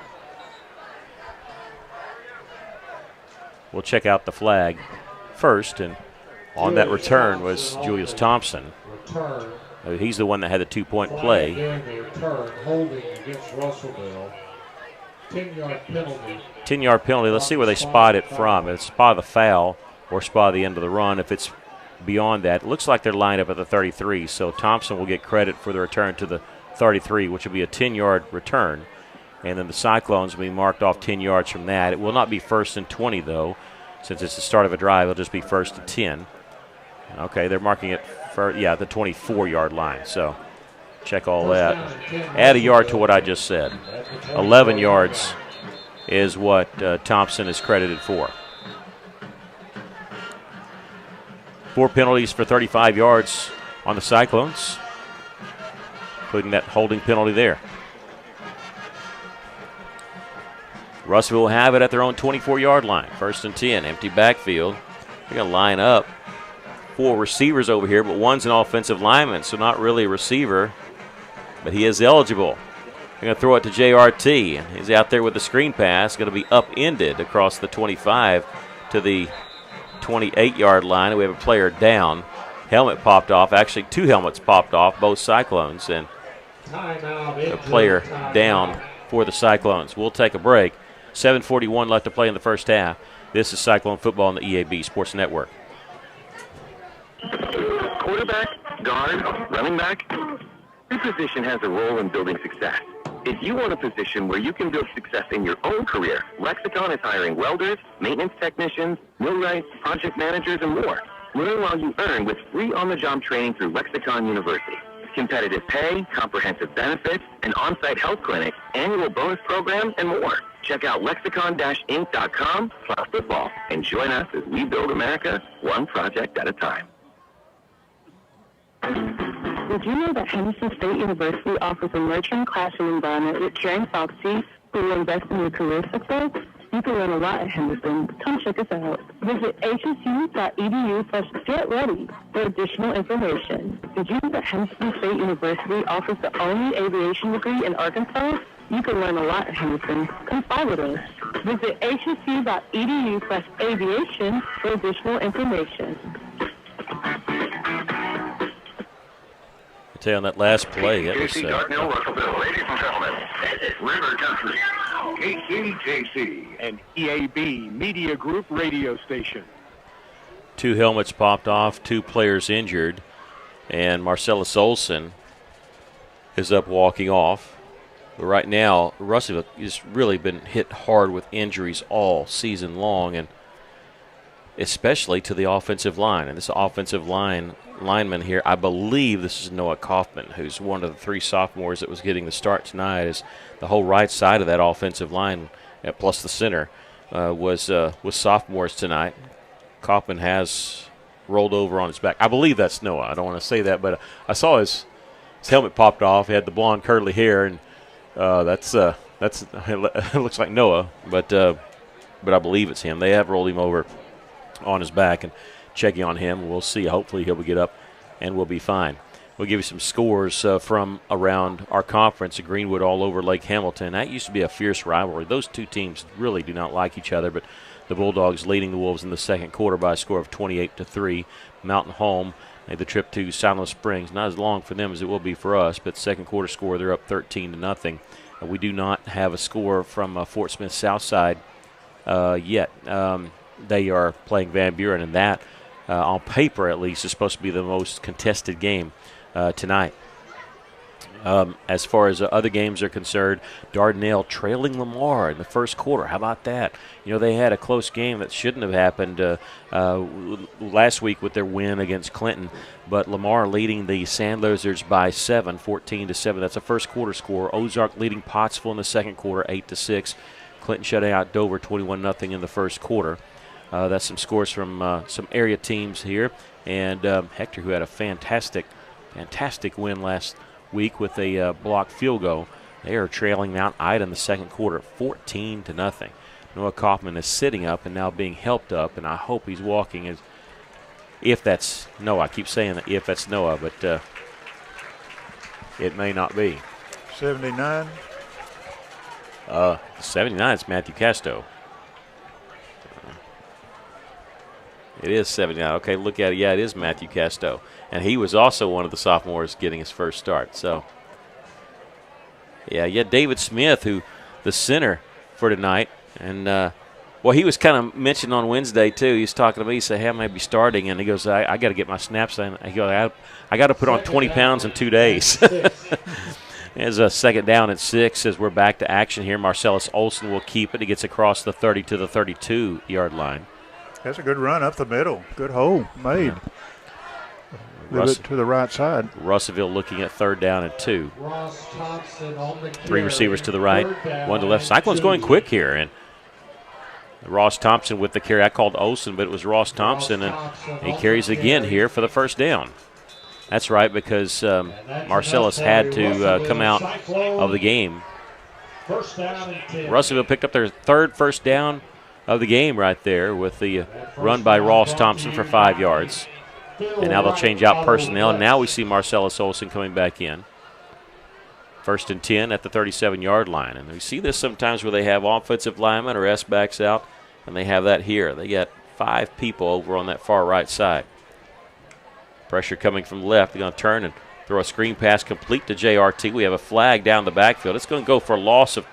We'll check out the flag first, and on that return was Julius Thompson. He's the one that had the 2-point play. Holding against Russellville. 10-yard penalty. 10-yard penalty. Let's see where they spot it from. It's spot of the foul or spot of the end of the run. If it's beyond that, it looks like they're lined up at the 33. So Thompson will get credit for the return to the 33, which will be a 10-yard return. And then the Cyclones will be marked off 10 yards from that. It will not be 1st and 20, though. Since it's the start of a drive, it'll just be 1st and 10. Okay, they're marking it for, the 24-yard line. So check all that. Add a yard to what I just said. 11 yards is what Thompson is credited for. 4 penalties for 35 yards on the Cyclones, including that holding penalty there. Russellville will have it at their own 24-yard line. 1st and 10, empty backfield. They're going to line up 4 receivers over here, but one's an offensive lineman, so not really a receiver, but he is eligible. They're going to throw it to JRT. He's out there with the screen pass, going to be upended across the 25 to the 28-yard line. We have a player down. Helmet popped off. Actually, 2 helmets popped off, both Cyclones, and a player down for the Cyclones. We'll take a break. 7:41 left to play in the first half. This is Cyclone Football on the EAB Sports Network. Quarterback, guard, running back. Your position has a role in building success. If you want a position where you can build success in your own career, Lexicon is hiring welders, maintenance technicians, millwrights, project managers, and more. Learn while you earn with free on-the-job training through Lexicon University. competitive pay, comprehensive benefits, an on-site health clinic, annual bonus program, and more. Check out lexicon-inc.com/football and join us as we build America one project at a time. Did you know that Henderson State University offers a nurturing classroom environment with caring faculty who will invest in your career success? You can learn a lot at Henderson. Come check us out. Visit hsu.edu/get ready for additional information. Did you know that Henderson State University offers the only aviation degree in Arkansas? You can learn a lot at Henderson. Come fly with us. Visit hsu.edu/aviation for additional information. I tell you, on that last play, that was Dartnell, Russellville, ladies and gentlemen, River Country, KCJC, and EAB Media Group radio station. 2 helmets popped off, 2 players injured, and Marcellus Olson is up walking off. But right now, Russellville has really been hit hard with injuries all season long, and especially to the offensive line. And this offensive lineman here, I believe this is Noah Kaufman, who's one of the 3 sophomores that was getting the start tonight, as the whole right side of that offensive line, plus the center, was sophomores tonight. Kaufman has rolled over on his back. I believe that's Noah. I don't want to say that, but I saw his helmet popped off. He had the blonde curly hair, and that's it looks like Noah, but I believe it's him. They have rolled him over on his back and checking on him. We'll see. Hopefully he'll get up and we'll be fine. We'll give you some scores from around our conference. Greenwood all over Lake Hamilton. That used to be a fierce rivalry. Those 2 teams really do not like each other, but the Bulldogs leading the Wolves in the second quarter by a score of 28-3. Mountain Home made the trip to Silent Springs. Not as long for them as it will be for us, but second quarter score, they're up 13-0. We do not have a score from Fort Smith Southside yet. They are playing Van Buren, and that, on paper at least, is supposed to be the most contested game tonight. As far as other games are concerned, Dardanelle trailing Lamar in the first quarter. How about that? You know, they had a close game that shouldn't have happened last week with their win against Clinton, but Lamar leading the Sand Lizards by 7, 14-7. That's a first quarter score. Ozark leading Pottsville in the second quarter, 8-6. Clinton shutting out Dover 21-0 in the first quarter. That's some scores from some area teams here. And Hector, who had a fantastic win last week with a blocked field goal. They are trailing Mount Ida in the second quarter, 14-0. Noah Kaufman is sitting up and now being helped up, and I hope he's walking. If that's Noah, I keep saying that if that's Noah, but it may not be. 79. 79 is Matthew Casto. It is 79. Okay, look at it. Yeah, it is Matthew Casto. And he was also one of the sophomores getting his first start. So, yeah, David Smith, who the center for tonight. And, well, he was kind of mentioned on Wednesday, too. He was talking to me. He said, hey, I may be starting. And he goes, I got to get my snaps in. He goes, I got to put on 20 pounds in 2 days. There's a second down at 6 as we're back to action here. Marcellus Olson will keep it. He gets across the 30 to the 32-yard line. That's a good run up the middle. Good hole made. To the right side. Russellville looking at 3rd down and 2. Ross Thompson on the carry. 3 receivers to the right, 1 to the left. Cyclone's going quick here, and Ross Thompson with the carry. I called Olson, but it was Ross Thompson, and he carries again here for the first down. That's right, because Marcellus had to come out of the game. Russellville picked up their 3rd first down of the game right there with the run by Ross Thompson for 5 yards. And now they'll change out personnel. And now we see Marcellus Olson coming back in. 1st and 10 at the 37-yard line. And we see this sometimes where they have offensive linemen or S-backs out, and they have that here. They got 5 people over on that far right side. Pressure coming from the left. They're going to turn and throw a screen pass complete to JRT. We have a flag down the backfield. It's going to go for a loss of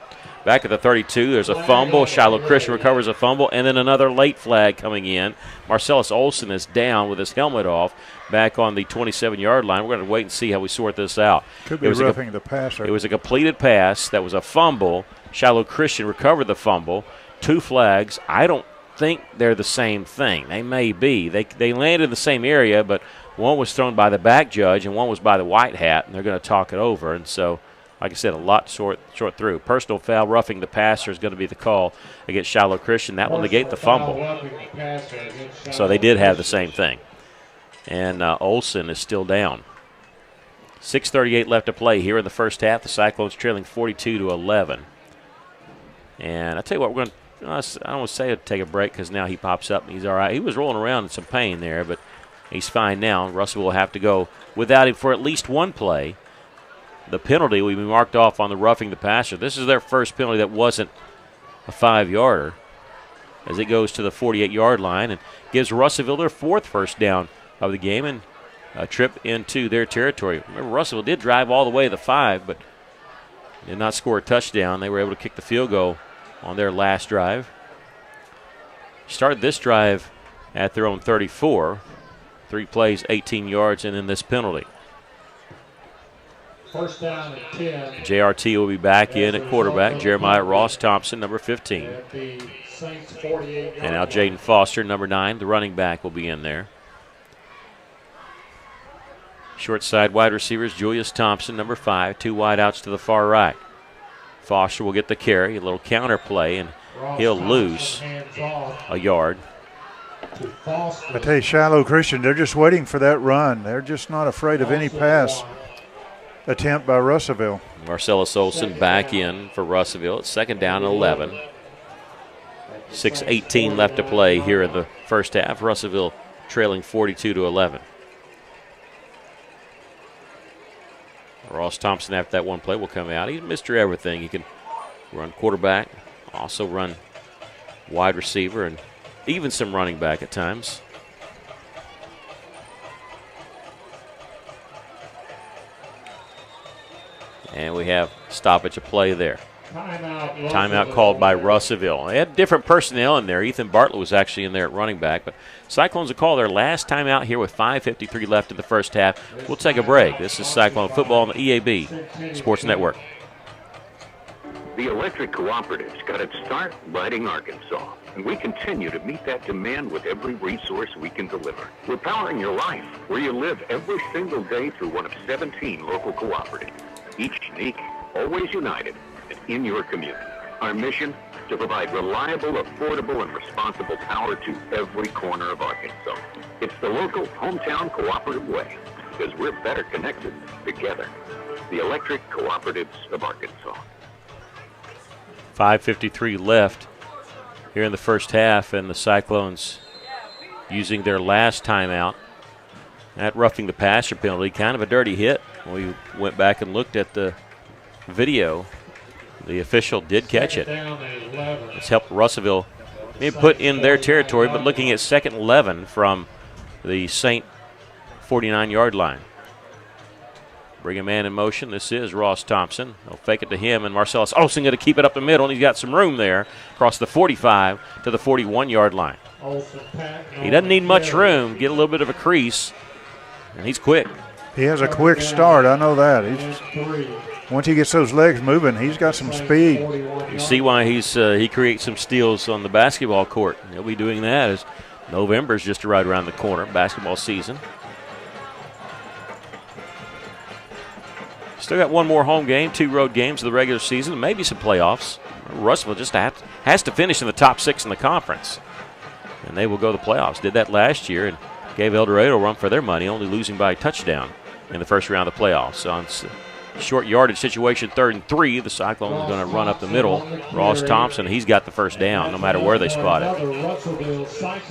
back at the 32. There's a fumble. Shiloh Christian recovers a fumble, and then another late flag coming in. Marcellus Olson is down with his helmet off back on the 27-yard line. We're going to wait and see how we sort this out. Could be roughing the passer. It was a completed pass. That was a fumble. Shiloh Christian recovered the fumble. 2 flags. I don't think they're the same thing. They may be. They landed in the same area, but One was thrown by the back judge and one was by the white hat, and they're going to talk it over. And so, like I said, a lot to sort through. Personal foul, roughing the passer is going to be the call against Shiloh Christian. That will negate the fumble. So they did have the same thing. And Olson is still down. 6:38 left to play here in the first half. The Cyclones trailing 42-11. And I tell you what, we're going to, I don't want to say take a break because now he pops up and he's all right. He was rolling around in some pain there, but he's fine now. Russell will have to go without him for at least one play. The penalty will be marked off on the roughing the passer. This is their first penalty that wasn't a 5-yarder as it goes to the 48-yard line and gives Russellville their 4th first down of the game and a trip into their territory. Remember, Russellville did drive all the way to the 5, but did not score a touchdown. They were able to kick the field goal on their last drive. Started this drive at their own 34. 3 plays, 18 yards, and then this penalty. First down and 10. JRT will be back in at quarterback. Jeremiah Ross Thompson, number 15. And now Jaden Foster, number 9, the running back, will be in there. Short side wide receivers, Julius Thompson, number 5. 2 wideouts to the far right. Foster will get the carry, a little counter play, and he'll lose a yard. I tell you, Shiloh Christian, they're just waiting for that run. They're just not afraid of any pass attempt by Russellville. Marcellus Olson back in for Russellville. It's 2nd down and 11. 6:18 left to play here in the first half. Russellville trailing 42-11. Ross Thompson, after that one play, will come out. He's Mr. Everything. He can run quarterback, also run wide receiver, and even some running back at times. And we have stoppage of play there. Timeout called by Russellville. They had different personnel in there. Ethan Bartlett was actually in there at running back, but Cyclones will call their last timeout here with 5:53 left in the first half. We'll take a break. This is Cyclone Football on the EAB Sports Network. The Electric Cooperative's got its start lighting Arkansas, and we continue to meet that demand with every resource we can deliver. We're powering your life where you live every single day through one of 17 local cooperatives, each unique, always united, and in your community. Our mission, to provide reliable, affordable, and responsible power to every corner of Arkansas. It's the local hometown cooperative way, because we're better connected together. The Electric Cooperatives of Arkansas. 5:53 left here in the first half, and the Cyclones using their last timeout. That roughing the passer penalty, kind of a dirty hit. We went back and looked at the video. The official did catch it. It's helped Russellville maybe put in their territory, but looking at 2nd and 11 from the St. 49-yard line. Bring a man in motion. This is Ross Thompson. They'll fake it to him, and Marcellus Olson going to keep it up the middle, and he's got some room there across the 45 to the 41-yard line. He doesn't need much room. Get a little bit of a crease, and he's quick. He has a quick start. I know that. Once he gets those legs moving, he's got some speed. You see why he creates some steals on the basketball court. He'll be doing that as November's just right around the corner, basketball season. Still got one more home game, 2 road games of the regular season, and maybe some playoffs. Russellville just has to finish in the top 6 in the conference, and they will go to the playoffs. Did that last year and gave El Dorado a run for their money, only losing by a touchdown in the first round of the playoffs. So on short yardage situation, 3rd and 3, the Cyclones are going to run up the middle. Ross Thompson, he's got the first down no matter where they spot it.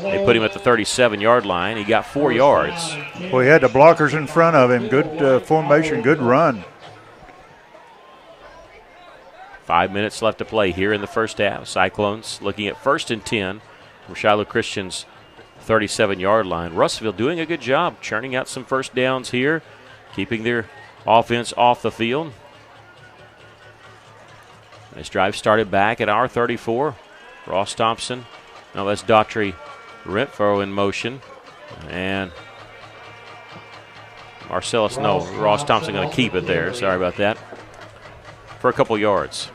They put him at the 37-yard line. He got 4 yards. Well, he had the blockers in front of him. Good formation, good run. 5 minutes left to play here in the first half. Cyclones looking at 1st and 10 from Shiloh Christian's 37-yard line. Russellville doing a good job churning out some first downs here, keeping their offense off the field. This drive started back at our 34. Ross Thompson. Now that's Daughtry Renfro in motion. And Marcellus, no, Ross Thompson going to keep it there. Sorry about that. For a couple yards.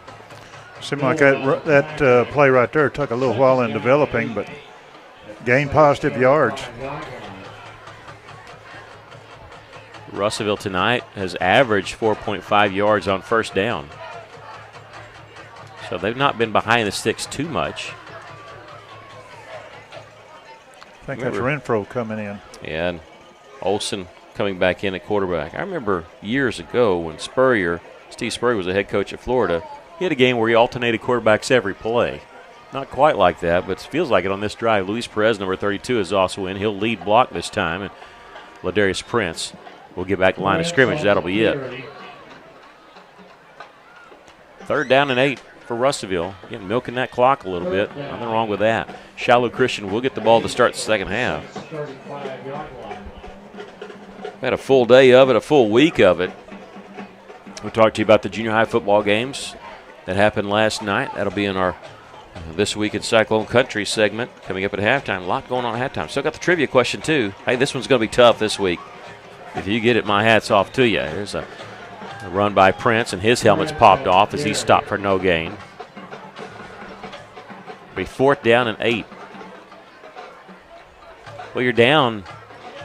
Seemed like that play right there took a little while in developing, but gained positive yards. Russellville tonight has averaged 4.5 yards on first down. So they've not been behind the sticks too much. I think that's Renfro coming in. Yeah, and Olsen coming back in at quarterback. I remember years ago when Steve Spurrier was the head coach at Florida, he had a game where he alternated quarterbacks every play. Not quite like that, but it feels like it on this drive. Luis Perez, number 32, is also in. He'll lead block this time, and Ladarius Prince will get back to line of scrimmage. That'll be it. 3rd down and 8 for Russellville. Again, milking that clock a little bit. Nothing wrong with that. Shiloh Christian will get the ball to start the second half. We had a full day of it, a full week of it. We'll talk to you about the junior high football games that happened last night. That'll be in our This Week in Cyclone Country segment coming up at halftime. A lot going on at halftime. Still got the trivia question, too. Hey, this one's going to be tough this week. If you get it, my hat's off to you. There's a run by Prince, and his helmet's popped off as he stopped for no gain. It'll be 4th down and 8. Well, you're down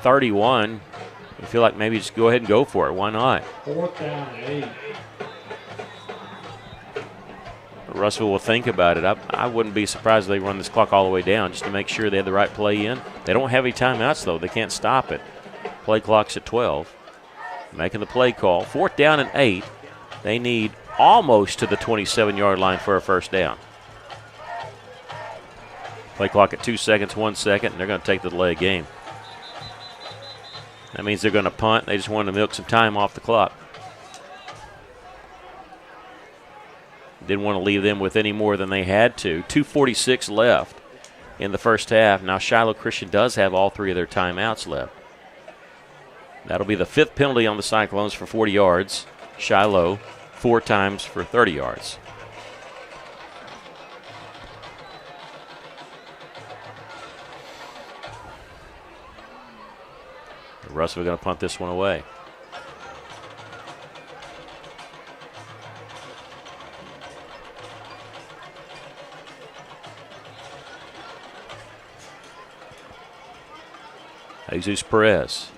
31. You feel like maybe just go ahead and go for it. Why not? 4th down and 8. Russellville will think about it. I wouldn't be surprised if they run this clock all the way down just to make sure they have the right play in. They don't have any timeouts, though. They can't stop it. Play clock's at 12. Making the play call. 4th down and 8. They need almost to the 27-yard line for a first down. Play clock at 2 seconds, 1 second, and they're going to take the delay of game. That means they're going to punt. They just wanted to milk some time off the clock. Didn't want to leave them with any more than they had to. 2:46 left in the first half. Now Shiloh Christian does have all 3 of their timeouts left. That'll be the 5th penalty on the Cyclones for 40 yards. Shiloh 4 times for 30 yards. Russell going to punt this one away. Jesus Perez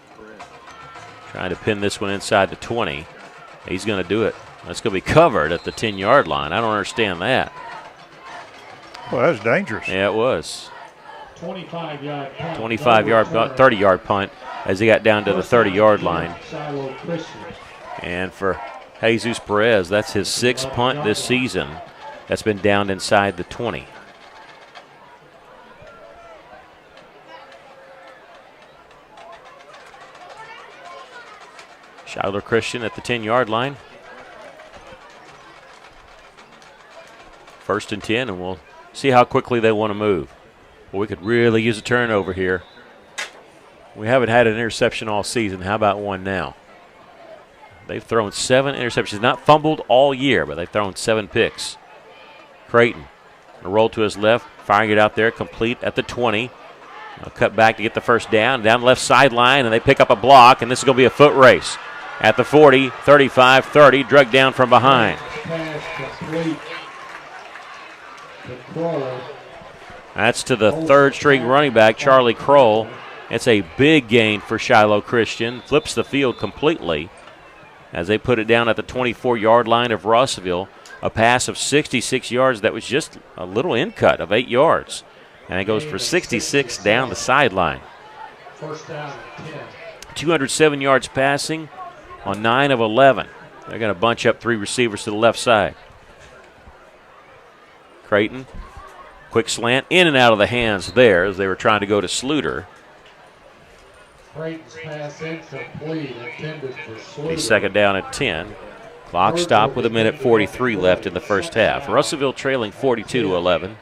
trying to pin this one inside the 20. He's going to do it. That's going to be covered at the 10-yard line. I don't understand that. Well, that's dangerous. Yeah, it was. 25-yard punt. 25-yard, 30-yard punt as he got down to the 30-yard line. And for Jesus Perez, that's his 6th punt this season. That's been down inside the 20. Shiloh Christian at the 10-yard line. 1st and 10, and we'll see how quickly they want to move. Well, we could really use a turnover here. We haven't had an interception all season. How about one now? They've thrown 7 interceptions. Not fumbled all year, but they've thrown 7 picks. Creighton, a roll to his left, firing it out there, complete at the 20. They'll cut back to get the first down the left sideline, and they pick up a block, and this is going to be a foot race. At the 40, 35, 30, dragged down from behind. That's to the 3rd-string running back, Charlie Kroll. It's a big gain for Shiloh Christian. Flips the field completely as they put it down at the 24-yard line of Russellville. A pass of 66 yards that was just a little in cut of 8 yards. And it goes for 66 down the sideline. 207 yards passing on 9 of 11. They're going to bunch up 3 receivers to the left side. Creighton, quick slant, in and out of the hands there as they were trying to go to Sluter. Creighton's pass incomplete, intended for Sluter. Be 2nd down at 10. Clock stopped with 1:43 left in the first half. Russellville trailing 42-11.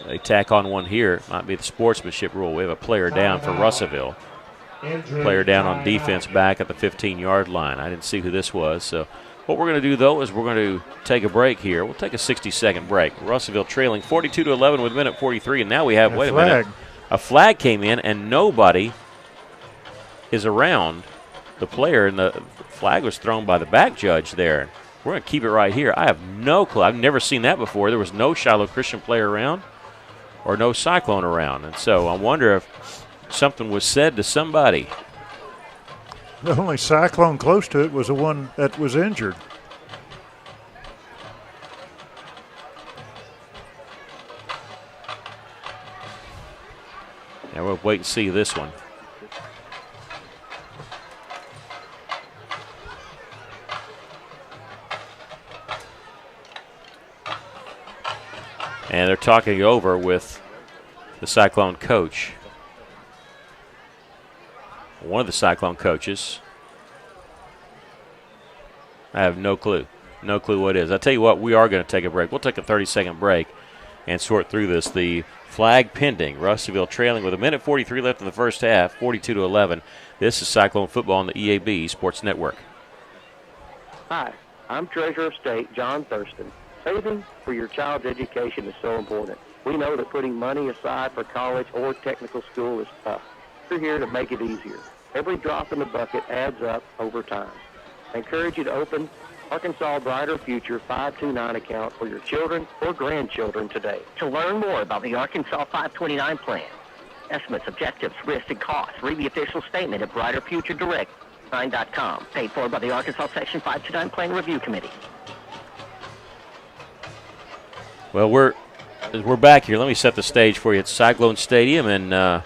They tack on one here. Might be the sportsmanship rule. We have a player down for Russellville. Player down on defense back at the 15-yard line. I didn't see who this was. So what we're going to do, though, is we're going to take a break here. We'll take a 60-second break. Russellville trailing 42-11 with 1:43, and now we have, wait a minute, a flag came in, and nobody is around the player, and the flag was thrown by the back judge there. We're going to keep it right here. I have no clue. I've never seen that before. There was no Shiloh Christian player around or no Cyclone around, and so I wonder if something was said to somebody. The only Cyclone close to it was the one that was injured. Now we'll wait and see this one. And they're talking over with the Cyclone coach. One of the Cyclone coaches. I have no clue. No clue what it is. I'll tell you what, we are going to take a break. We'll take a 30-second break and sort through this. The flag pending. Russellville trailing with 1:43 left in the first half, 42-11. This is Cyclone football on the EAB Sports Network. Hi, I'm Treasurer of State John Thurston. Saving for your child's education is so important. We know that putting money aside for college or technical school is tough. We're here to make it easier. Every drop in the bucket adds up over time. I encourage you to open Arkansas Brighter Future 529 account for your children or grandchildren today. To learn more about the Arkansas 529 plan, estimates, objectives, risks, and costs, read the official statement at brighterfuturedirect9.com. Paid for by the Arkansas Section 529 Plan Review Committee. Well, we're back here. Let me set the stage for you at Cyclone Stadium, and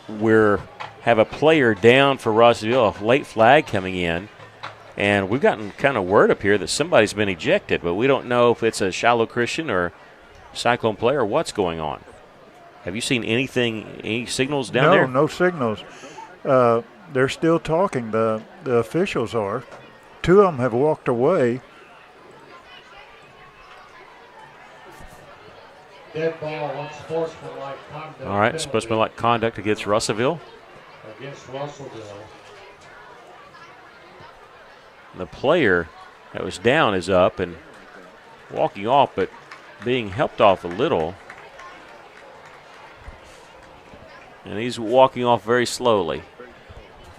we're have a player down for Russellville, a late flag coming in. And we've gotten kind of word up here that somebody's been ejected, but we don't know if it's a Shiloh Christian or Cyclone player or what's going on. Have you seen anything, any signals down there? No signals. They're still talking, the officials are. Two of them have walked away. Dead ball on sportsmanlike conduct. All right, sportsmanlike conduct against Russellville. Against Russellville. The player that was down is up and walking off, but being helped off a little. And he's walking off very slowly.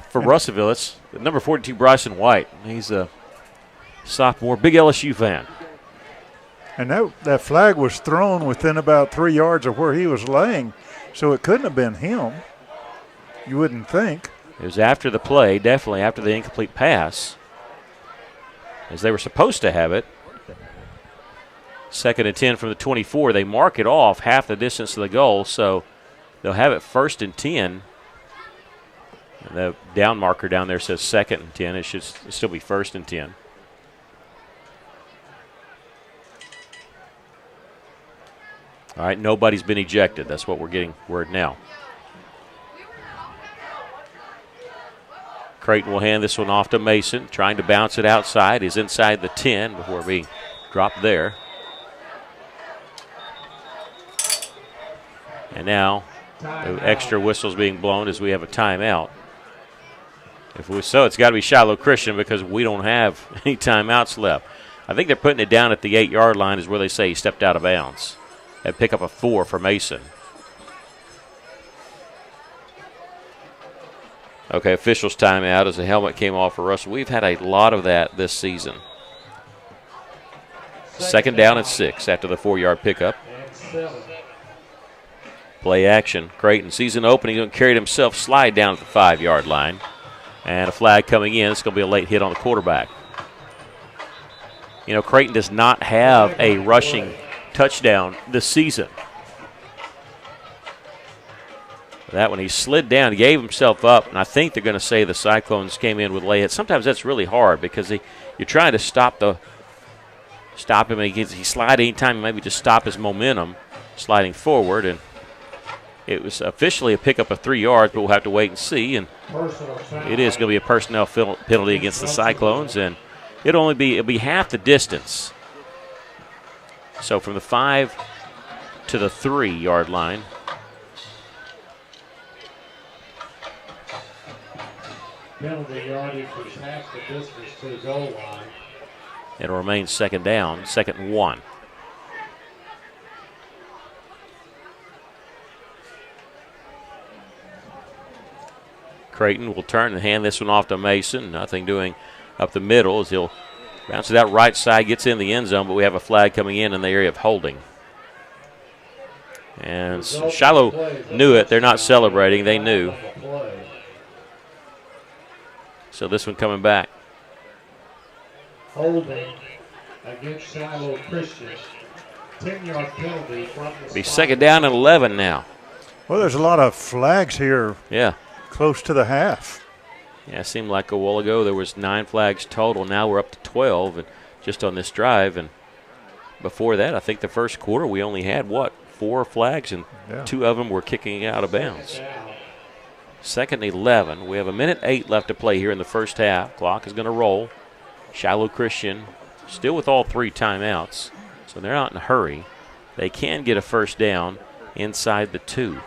For Russellville, it's number 42, Bryson White. He's a sophomore, big LSU fan. And that flag was thrown within about 3 yards of where he was laying, so it couldn't have been him. You wouldn't think. It was after the play, definitely after the incomplete pass, as they were supposed to have it. 2nd and 10 from the 24. They mark it off half the distance to the goal, so they'll have it 1st and 10. And the down marker down there says 2nd and 10. It should still be 1st and 10. All right, nobody's been ejected. That's what we're getting word now. Creighton will hand this one off to Mason, trying to bounce it outside. He's inside the 10 before being dropped there. And now the extra whistles being blown as we have a timeout. So it's got to be Shiloh Christian because we don't have any timeouts left. I think they're putting it down at the 8-yard line is where they say he stepped out of bounds. That pick up a 4 for Mason. Okay, officials timeout as the helmet came off for Russell. We've had a lot of that this season. 2nd down and 6 after the 4-yard pickup. Play action. Creighton sees an opening. He's going to carry it himself, slide down at the 5-yard line. And a flag coming in. It's going to be a late hit on the quarterback. You know, Creighton does not have a rushing touchdown this season. That one, he slid down, he gave himself up, and I think they're going to say the Cyclones came in with lay hits. Sometimes that's really hard because you're trying to stop him. He slide anytime, maybe just stop his momentum sliding forward. And it was officially a pickup of 3 yards, but we'll have to wait and see. And it is going to be a personnel penalty against the Cyclones, and it'll be half the distance. So from the 5 to the 3-yard line. Penalty yardage is half the distance to the goal line. It'll remain 2nd down, 2nd and 1. Creighton will turn and hand this one off to Mason. Nothing doing up the middle as he'll bounce it out right side, gets in the end zone, but we have a flag coming in the area of holding. And Shiloh knew it. They're not celebrating. They knew. So this one coming back. Holding against Shiloh Christian. 10-yard penalty from the Be second down and 11 now. Well, there's a lot of flags here. Yeah. Close to the half. Yeah, it seemed like a while ago there was 9 flags total. Now we're up to 12 and just on this drive. And before that, I think the first quarter we only had, 4 flags, and 2 of them were kicking out of bounds. Second and 11. We have 1:08 left to play here in the first half. Clock is going to roll. Shiloh Christian still with all 3 timeouts, so they're not in a hurry. They can get a first down inside the 2.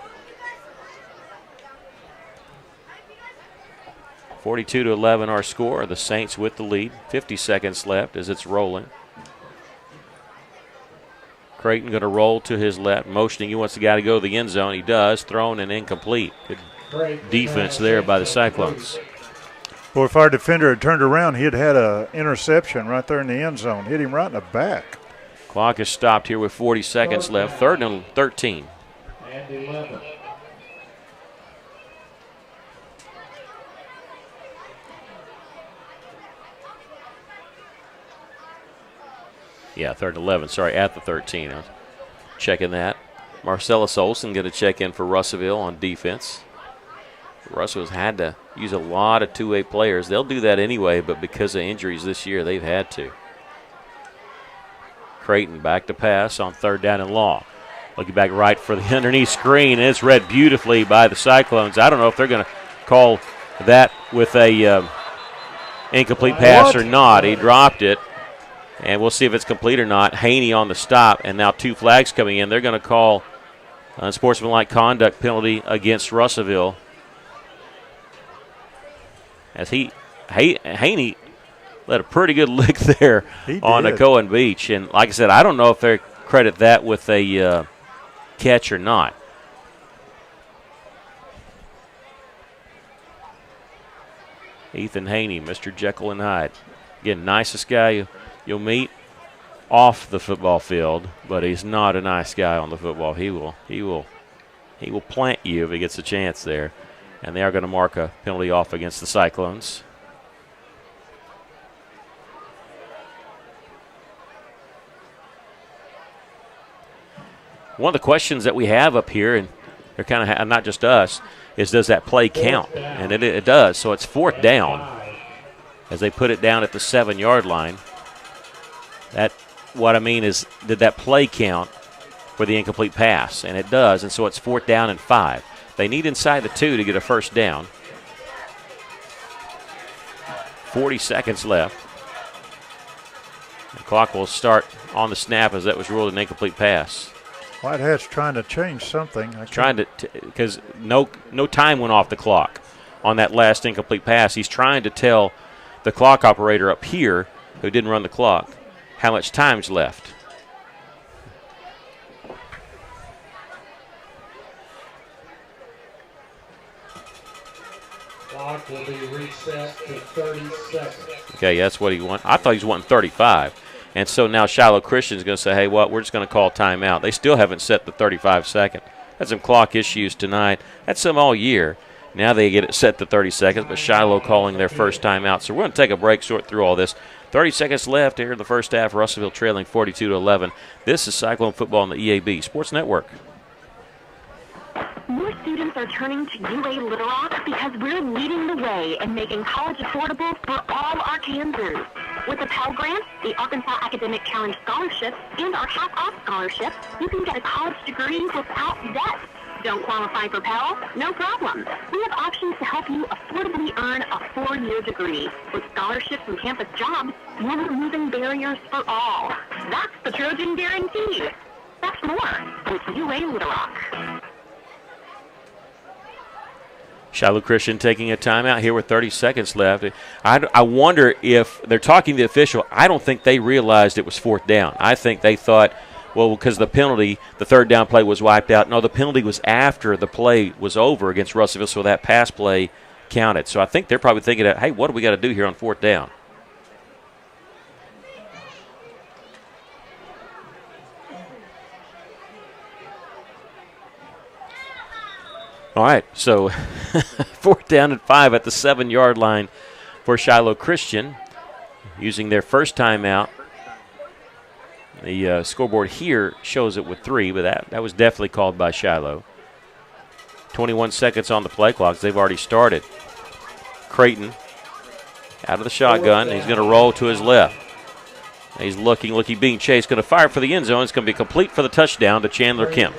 42-11 our score. The Saints with the lead. 50 seconds left as it's rolling. Creighton going to roll to his left, motioning. He wants the guy to go to the end zone. He does. Thrown and incomplete. Good defense there by the Cyclones. Well, if our defender had turned around, he'd had an interception right there in the end zone. Hit him right in the back. Clock is stopped here with 40 seconds left. Third and 13. And 11. Yeah, third and 11. Sorry, at the 13. I was checking that. Marcellus Olson going to check in for Russellville on defense. Russell's had to use a lot of two-way players. They'll do that anyway, but because of injuries this year, they've had to. Creighton back to pass on third down and long. Looking back right for the underneath screen. And it's read beautifully by the Cyclones. I don't know if they're going to call that with a incomplete pass or not. He dropped it, and we'll see if it's complete or not. Haney on the stop, and now 2 flags coming in. They're going to call unsportsmanlike conduct penalty against Russellville. As Haney let a pretty good lick there on a Cohen Beach. And like I said, I don't know if they credit that with a catch or not. Ethan Haney, Mr. Jekyll and Hyde. Again, nicest guy you'll meet off the football field, but he's not a nice guy on the football. He will plant you if he gets a chance there. And they are going to mark a penalty off against the Cyclones. One of the questions that we have up here, and they're kind of not just us, is does that play count? And it does. So it's fourth down as they put it down at the 7-yard line. That what I mean is, did that play count for the incomplete pass? And it does. And so it's fourth down and 5. They need inside the 2 to get a first down. 40 seconds left. The clock will start on the snap as that was ruled an incomplete pass. Whitehead's trying to change something. Because no time went off the clock on that last incomplete pass. He's trying to tell the clock operator up here, who didn't run the clock, how much time's left. Clock will be reset to 30 seconds. Okay, that's what he wanted. I thought he was wanting 35. And so now Shiloh Christian is going to say, hey, we're just going to call timeout. They still haven't set the 35-second. Had some clock issues tonight. Had some all year. Now they get it set to 30 seconds, but Shiloh calling their first timeout. So we're going to take a break, sort through all this. 30 seconds left here in the first half. Russellville trailing 42-11. This is Cyclone Football on the EAB Sports Network. More students are turning to UA Little Rock because we're leading the way and making college affordable for all Arkansans. With the Pell Grant, the Arkansas Academic Challenge Scholarship, and our half-off scholarship, you can get a college degree without debt. Don't qualify for Pell? No problem. We have options to help you affordably earn a 4-year degree. With scholarships and campus jobs, we're removing barriers for all. That's the Trojan Guarantee. That's more with UA Little Rock. Shiloh Christian taking a timeout here with 30 seconds left. I wonder if they're talking to the official. I don't think they realized it was fourth down. I think they thought, well, because the penalty, the third down play was wiped out. No, the penalty was after the play was over against Russellville, so that pass play counted. So I think they're probably thinking, hey, what do we got to do here on fourth down? All right, so 4th down and 5 at the 7-yard line for Shiloh Christian, using their first timeout. The scoreboard here shows it with 3, but that was definitely called by Shiloh. 21 seconds on the play clock. They've already started. Creighton out of the shotgun. He's going to roll to his left. He's looking being chased. Going to fire for the end zone. It's going to be complete for the touchdown to Chandler Kemp.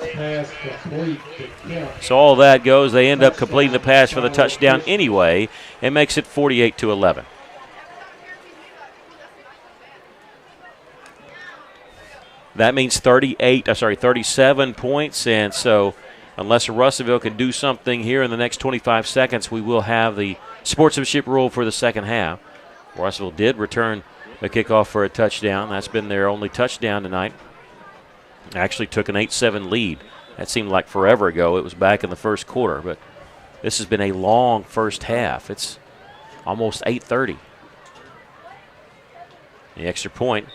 So all that goes. They end up completing the pass for the touchdown anyway. It makes it 48-11. That means 37 points. And so unless Russellville can do something here in the next 25 seconds, we will have the sportsmanship rule for the second half. Russellville did return a kickoff for a touchdown. That's been their only touchdown tonight. Actually took an 8-7 lead. That seemed like forever ago. It was back in the first quarter, but this has been a long first half. It's almost 8:30. The extra point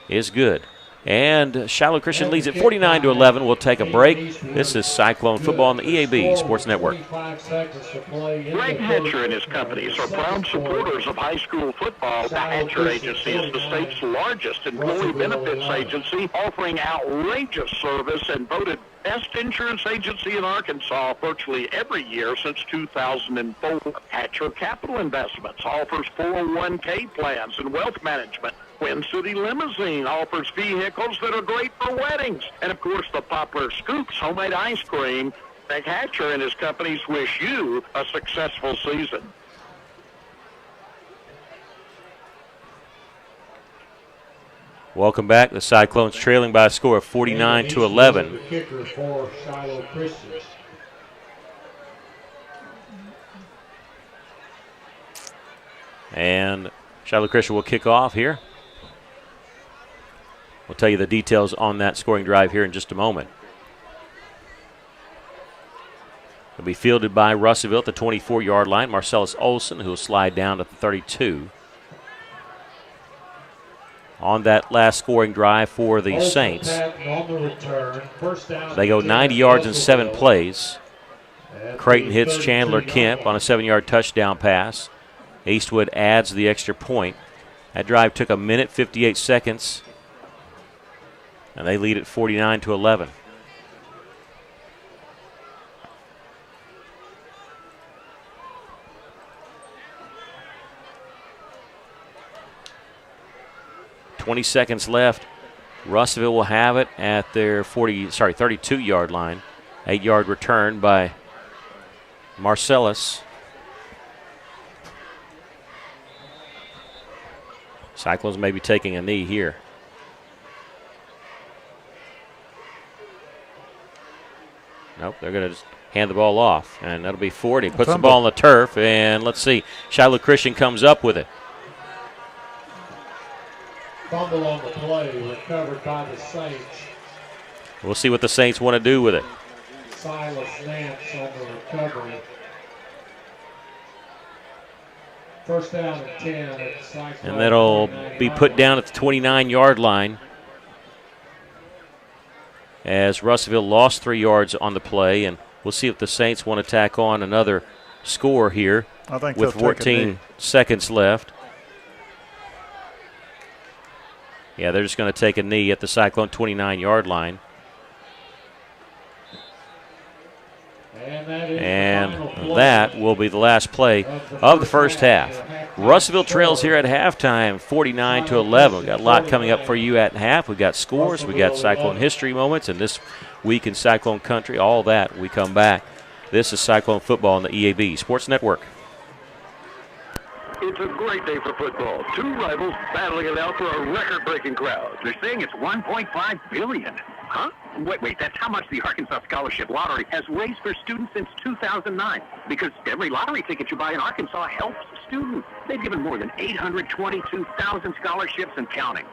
is good. And Shiloh Christian leads at 49-11. We'll take a break. This is Cyclone Football on the EAB Sports Network. Greg Hatcher and his companies are proud supporters of high school football. The Hatcher Agency is the state's largest employee benefits agency, offering outrageous service and voted best insurance agency in Arkansas virtually every year since 2004. Hatcher Capital Investments offers 401k plans and wealth management. Twin City Limousine offers vehicles that are great for weddings. And, of course, the popular Scoops homemade ice cream. Greg Hatcher and his companies wish you a successful season. Welcome back. The Cyclones trailing by a score of 49-11. The kicker for Shiloh Christian. And Shiloh Christian will kick off here. We'll tell you the details on that scoring drive here in just a moment. It'll be fielded by Russellville at the 24-yard line. Marcellus Olson, who will slide down to the 32. On that last scoring drive for the Saints, they go 90 yards in 7 plays. Creighton hits Chandler Kemp on a 7-yard touchdown pass. Eastwood adds the extra point. That drive took 1 minute, 58 seconds. And they lead at 49-11. .20 seconds left. Russellville will have it at their 32-yard line. 8-yard return by Marcellus. Cyclones may be taking a knee here. Nope, they're going to just hand the ball off, and that'll be 40. Puts the ball on the turf, and let's see. Shiloh Christian comes up with it. Fumble on the play, recovered by the Saints. We'll see what the Saints want to do with it. Silas Nance on the recovery. First down and 10 at Cyclone. And that'll be put down at the 29-yard line, as Russellville lost 3 yards on the play, and we'll see if the Saints want to tack on another score here with 14 seconds left. Yeah, they're just going to take a knee at the Cyclone 29-yard line. And that will be the last play of the first half. Russellville trails here at halftime, 49-11. We've got a lot coming up for you at half. We've got scores, we've got Cyclone history moments, and this week in Cyclone country, all that, we come back. This is Cyclone Football on the EAB Sports Network. It's a great day for football. 2 rivals battling it out for a record-breaking crowd. They're saying it's $1.5 billion. Huh? Wait, that's how much the Arkansas Scholarship Lottery has raised for students since 2009. Because every lottery ticket you buy in Arkansas helps students. They've given more than 822,000 scholarships and counting.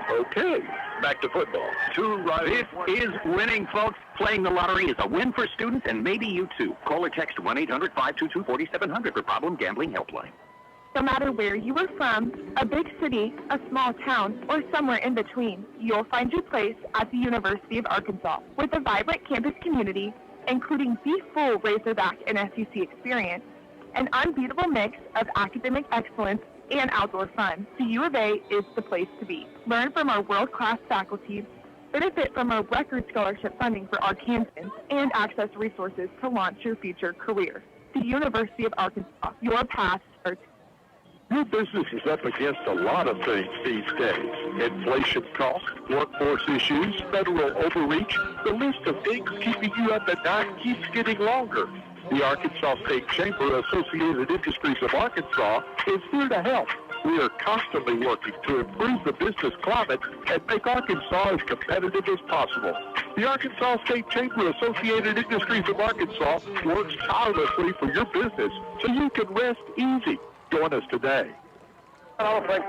Okay, back to football. 2 rivals. This is winning, folks. Playing the lottery is a win for students and maybe you too. Call or text 1-800-522-4700 for Problem Gambling Helpline. No matter where you are from, a big city, a small town, or somewhere in between, you'll find your place at the University of Arkansas. With a vibrant campus community, including the full Razorback and SEC experience, an unbeatable mix of academic excellence and outdoor fun. The U of A is the place to be. Learn from our world-class faculty, benefit from our record scholarship funding for Arkansans, and access resources to launch your future career. The University of Arkansas, your path starts. Your business is up against a lot of things these days. Inflation costs, workforce issues, federal overreach. The list of things keeping you up at night keeps getting longer. The Arkansas State Chamber Associated Industries of Arkansas is here to help. We are constantly working to improve the business climate and make Arkansas as competitive as possible. The Arkansas State Chamber Associated Industries of Arkansas works tirelessly for your business so you can rest easy. Join us today.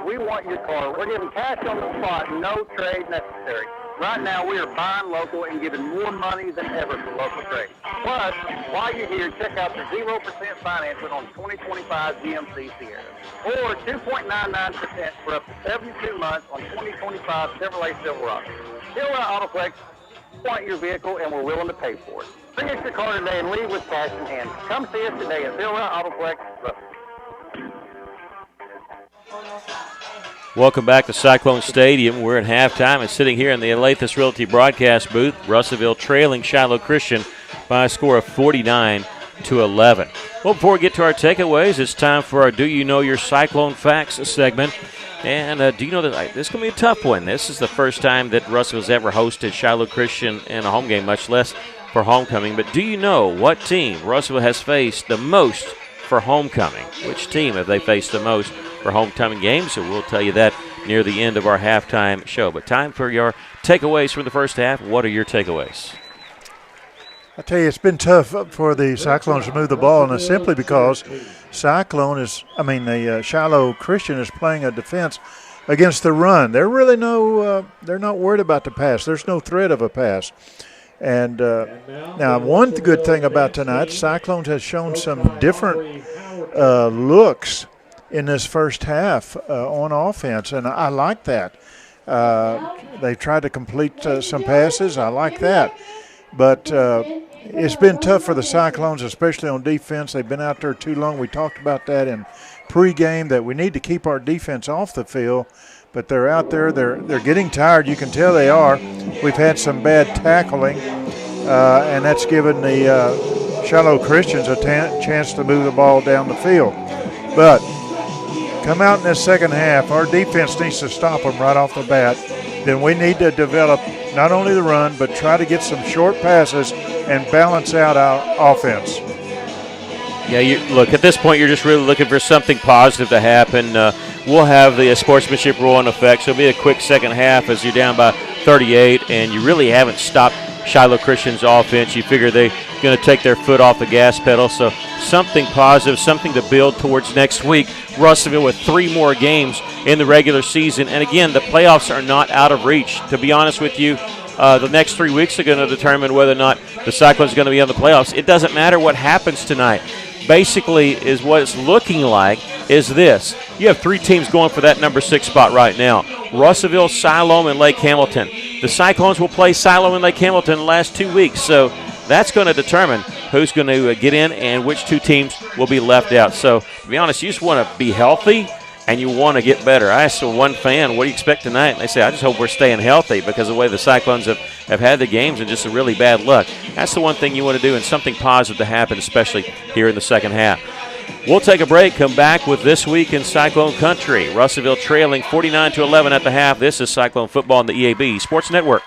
We want your car. We're giving cash on the spot, no trade necessary. Right now, we are buying local and giving more money than ever for local trade. Plus, while you're here, check out the 0% financing on 2025 GMC Sierra, or 2.99% for up to 72 months on 2025 Chevrolet Silverado. Shiloh Autoplex, we want your vehicle, and we're willing to pay for it. Bring us your car today and leave with cash in hand. Come see us today at Shiloh Autoplex. Welcome back to Cyclone Stadium. We're at halftime and sitting here in the Olathe Realty broadcast booth. Russellville trailing Shiloh Christian by a score of 49-11. Well, before we get to our takeaways, it's time for our Do You Know Your Cyclone Facts segment. And do you know that this is going to be a tough one? This is the first time that Russellville's ever hosted Shiloh Christian in a home game, much less for homecoming. But do you know what team Russellville has faced the most for homecoming? Which team have they faced the most for homecoming games? So we'll tell you that near the end of our halftime show. But time for your takeaways from the first half. What are your takeaways? I tell you, it's been tough for the Cyclones to move the ball, and it's simply because the Shiloh Christian is playing a defense against the run. They're really they're not worried about the pass. There's no threat of a pass. And now one good thing about tonight, Cyclones has shown some different looks in this first half on offense, and I like that. They've tried to complete some passes. I like that. But it's been tough for the Cyclones, especially on defense. They've been out there too long. We talked about that in pregame, that we need to keep our defense off the field. But they're out there. They're getting tired. You can tell they are. We've had some bad tackling, and that's given the Shiloh Christians a chance to move the ball down the field. But come out in this second half, our defense needs to stop them right off the bat. Then we need to develop not only the run, but try to get some short passes and balance out our offense. Yeah, look, at this point, you're just really looking for something positive to happen. We'll have the sportsmanship rule in effect, so it'll be a quick second half as you're down by 38, and you really haven't stopped Shiloh Christian's offense. You figure they're going to take their foot off the gas pedal, so something positive, something to build towards next week. Russellville with 3 more games in the regular season, and again, the playoffs are not out of reach. To be honest with you, the next 3 weeks are going to determine whether or not the Cyclones are going to be in the playoffs. It doesn't matter what happens tonight. Basically, is what it's looking like is this. You have 3 teams going for that number 6 spot right now. Russellville, Siloam, and Lake Hamilton. The Cyclones will play Siloam and Lake Hamilton in the last 2 weeks, so that's going to determine who's going to get in and which 2 teams will be left out. So, to be honest, you just want to be healthy and you want to get better. I asked one fan, what do you expect tonight? And they say, I just hope we're staying healthy because of the way the Cyclones have had the games and just a really bad luck. That's the one thing you want to do, and something positive to happen, especially here in the second half. We'll take a break, come back with This Week in Cyclone Country. Russellville trailing 49-11 at the half. This is Cyclone Football on the EAB Sports Network.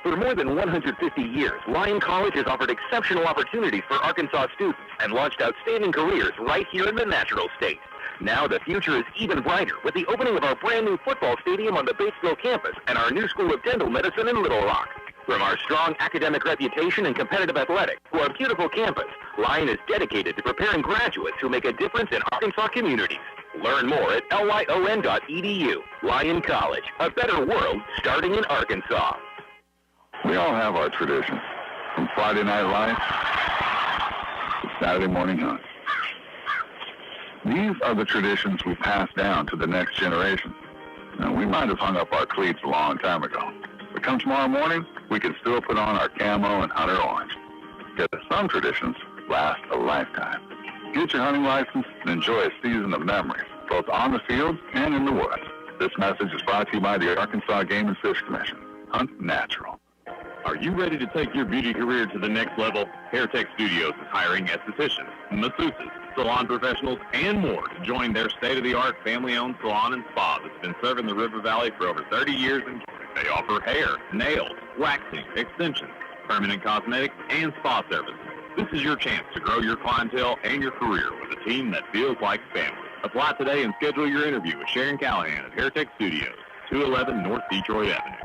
For more than 150 years, Lyon College has offered exceptional opportunities for Arkansas students and launched outstanding careers right here in the Natural State. Now the future is even brighter with the opening of our brand new football stadium on the Batesville campus and our new School of Dental Medicine in Little Rock. From our strong academic reputation and competitive athletics to our beautiful campus, Lyon is dedicated to preparing graduates who make a difference in Arkansas communities. Learn more at lyon.edu. Lyon College, a better world starting in Arkansas. We all have our traditions, from Friday night lights to Saturday morning hunt. These are the traditions we pass down to the next generation. Now, we might have hung up our cleats a long time ago, but But come tomorrow morning, we can still put on our camo and hunt our orange. Because some traditions last a lifetime. Get your hunting license and enjoy a season of memories, both on the field and in the woods. This message is brought to you by the Arkansas Game and Fish Commission. Hunt natural. Are you ready to take your beauty career to the next level? Hairtech Studios is hiring estheticians, masseuses, salon professionals, and more to join their state-of-the-art family-owned salon and spa that's been serving the River Valley for over 30 years. And they offer hair, nails, waxing, extensions, permanent cosmetics, and spa services. This is your chance to grow your clientele and your career with a team that feels like family. Apply today and schedule your interview with Sharon Callahan at Hairtech Studios, 211 North Detroit Avenue.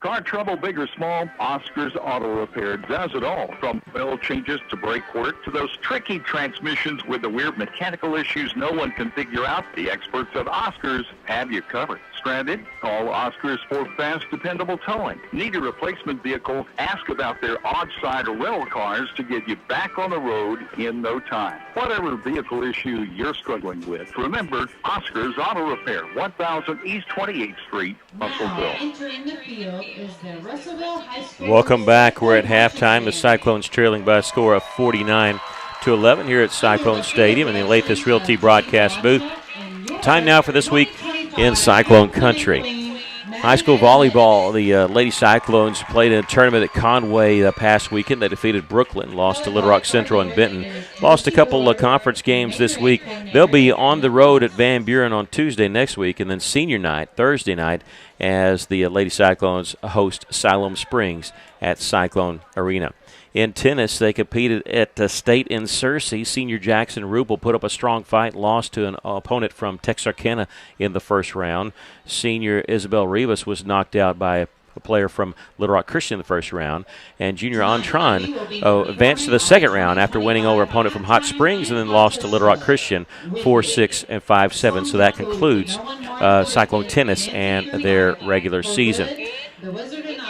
Car trouble, big or small, Oscar's Auto Repair does it all. From oil changes to brake work to those tricky transmissions with the weird mechanical issues no one can figure out, the experts at Oscar's have you covered. Stranded? Call Oscar's for fast, dependable towing. Need a replacement vehicle? Ask about their odd-side rental cars to get you back on the road in no time. Whatever vehicle issue you're struggling with, remember Oscar's Auto Repair, 1000 East 28th Street, Russellville. Entering the field is the Russellville High School. Welcome back. We're at halftime. The Cyclones trailing by a score of 49-11 here at Cyclone Stadium in the Lathis Realty broadcast booth. Time now for This Week in Cyclone Country. High school volleyball, the Lady Cyclones played in a tournament at Conway past weekend. They defeated Brooklyn, lost to Little Rock Central and Benton, lost a couple of conference games this week. They'll be on the road at Van Buren on Tuesday next week, and then senior night, Thursday night, as the Lady Cyclones host Siloam Springs at Cyclone Arena. In tennis, they competed at state in Searcy. Senior Jackson Rupel put up a strong fight, lost to an opponent from Texarkana in the first round. Senior Isabel Rivas was knocked out by a player from Little Rock Christian in the first round. And Junior Antron advanced to the second round after winning over an opponent from Hot Springs and then lost to Little Rock Christian 4-6 and 5-7. So that concludes Cyclone Tennis and their regular season.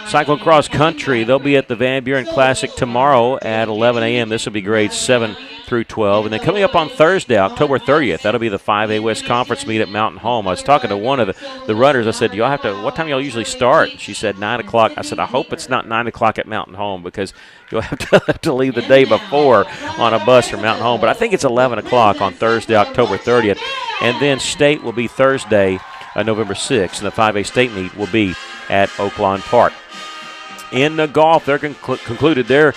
Cyclone Cross Country, they'll be at the Van Buren Classic tomorrow at 11 a.m. This will be grades 7 through 12. And then coming up on Thursday, October 30th, that'll be the 5A West Conference meet at Mountain Home. I was talking to one of the runners. I said, "Do y'all have to? What time y'all usually start?" She said 9 o'clock. I said, "I hope it's not 9 o'clock at Mountain Home because you'll have to leave the day before on a bus from Mountain Home." But I think it's 11 o'clock on Thursday, October 30th. And then state will be Thursday, November 6th, and the 5A state meet will be at Oaklawn Park. In golf, they're concluded their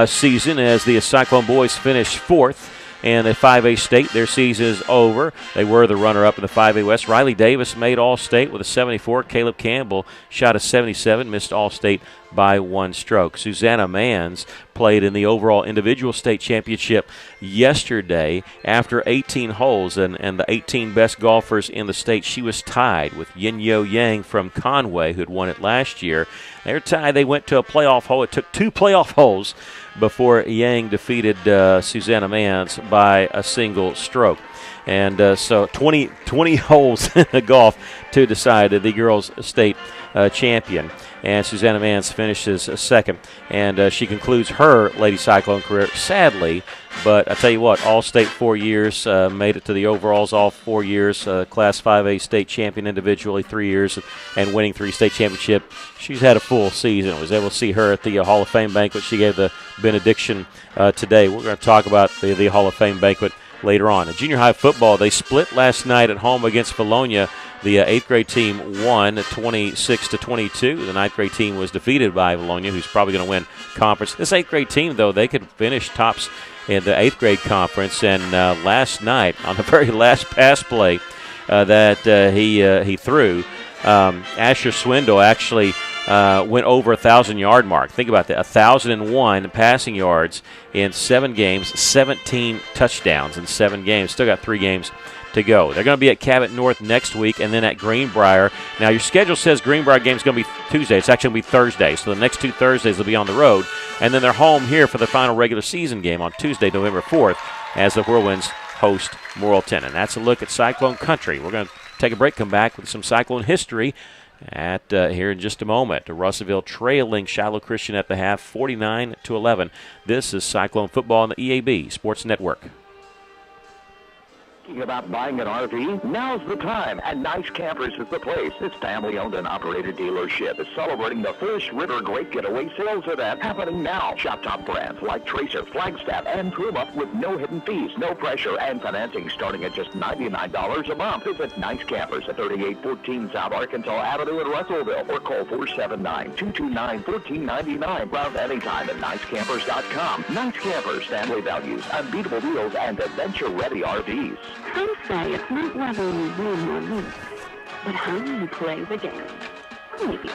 season as the Cyclone boys finished fourth. And the 5A state, their season is over. They were the runner-up in the 5A West. Riley Davis made All-State with a 74. Caleb Campbell shot a 77, missed All-State by 1 stroke. Susanna Manns played in the overall individual state championship yesterday after 18 holes, and the 18 best golfers in the state. She was tied with Yin-Yo Yang from Conway, who had won it last year. They're tied. They went to a playoff hole. It took 2 playoff holes before Yang defeated Susanna Manns by a single stroke. And so 20 holes in the golf to decide the girls' state champion. And Susanna Manns finishes second. And she concludes her Lady Cyclone career, sadly. But I tell you what, All-State 4 years, made it to the overalls all 4 years, Class 5A state champion individually 3 years, and winning 3 state championships. She's had a full season. I was able to see her at the Hall of Fame banquet. She gave the benediction today. We're going to talk about the Hall of Fame banquet later on. In junior high football, they split last night at home against Bologna. The 8th grade team won 26-22. The 9th grade team was defeated by Bologna, who's probably going to win conference. This 8th grade team, though, they could finish tops in the 8th grade conference. And last night, on the very last pass play that he threw, Asher Swindle actually went over 1,000-yard mark. Think about that, 1,001 passing yards in 7 games, 17 touchdowns in 7 games. Still got 3 games to go. They're going to be at Cabot North next week and then at Greenbrier. Now, your schedule says Greenbrier game's going to be Tuesday. It's actually going to be Thursday. So the next 2 Thursdays they'll be on the road. And then they're home here for the final regular season game on Tuesday, November 4th, as the Whirlwinds host Morrilton. And that's a look at Cyclone Country. We're going to take a break, come back with some Cyclone history at here in just a moment. Russellville trailing Shiloh Christian at the half, 49-11. This is Cyclone football on the EAB Sports Network. Thinking about buying an RV? Now's the time, and Nice Campers is the place. This family-owned and operated dealership is celebrating the first River Great Getaway Sales event happening now. Shop top brands like Tracer, Flagstaff, and Puma with no hidden fees, no pressure, and financing starting at just $99 a month. Visit Nice Campers at 3814 South Arkansas Avenue in Russellville or call 479-229-1499. Browse anytime at nicecampers.com. Nice Campers, family values, unbeatable deals, and adventure-ready RVs. Some say it's not whether you win or lose, but how you play the game. Maybe.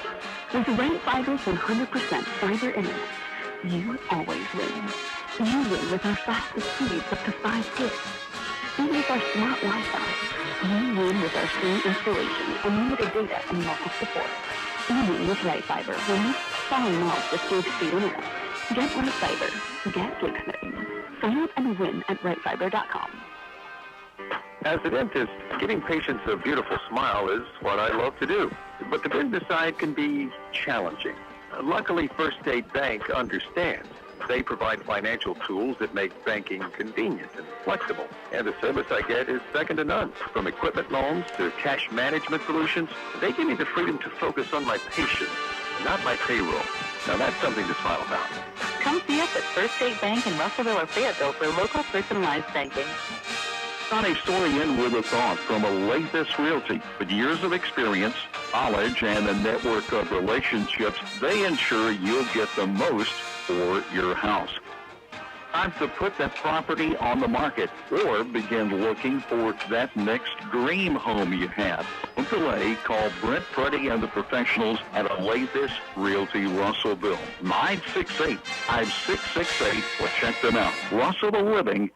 With Rate Fiber's 100% fiber internet, you always win. You win with our fastest speeds up to 5 gigs. And with our smart Wi-Fi, you win with our free installation, unlimited data, and local support. You win with Rate Fiber when you fall in love with gig speed internet. Get Rate Fiber. Get gig smitten. Sign up and win at ratefiber.com. As a dentist, giving patients a beautiful smile is what I love to do. But the business side can be challenging. Luckily, First State Bank understands. They provide financial tools that make banking convenient and flexible. And the service I get is second to none. From equipment loans to cash management solutions, they give me the freedom to focus on my patients, not my payroll. Now that's something to smile about. Come see us at First State Bank in Russellville or Fayetteville for local personalized banking. Connie Story in with a thought from Olathe Realty. With years of experience, knowledge, and a network of relationships, they ensure you'll get the most for your house. Time to put that property on the market or begin looking for that next dream home you have. Don't delay. Call Brent Pruddy and the professionals at Olathe Realty Russellville. 968-5668 or check them out. RussellvilleLiving.com.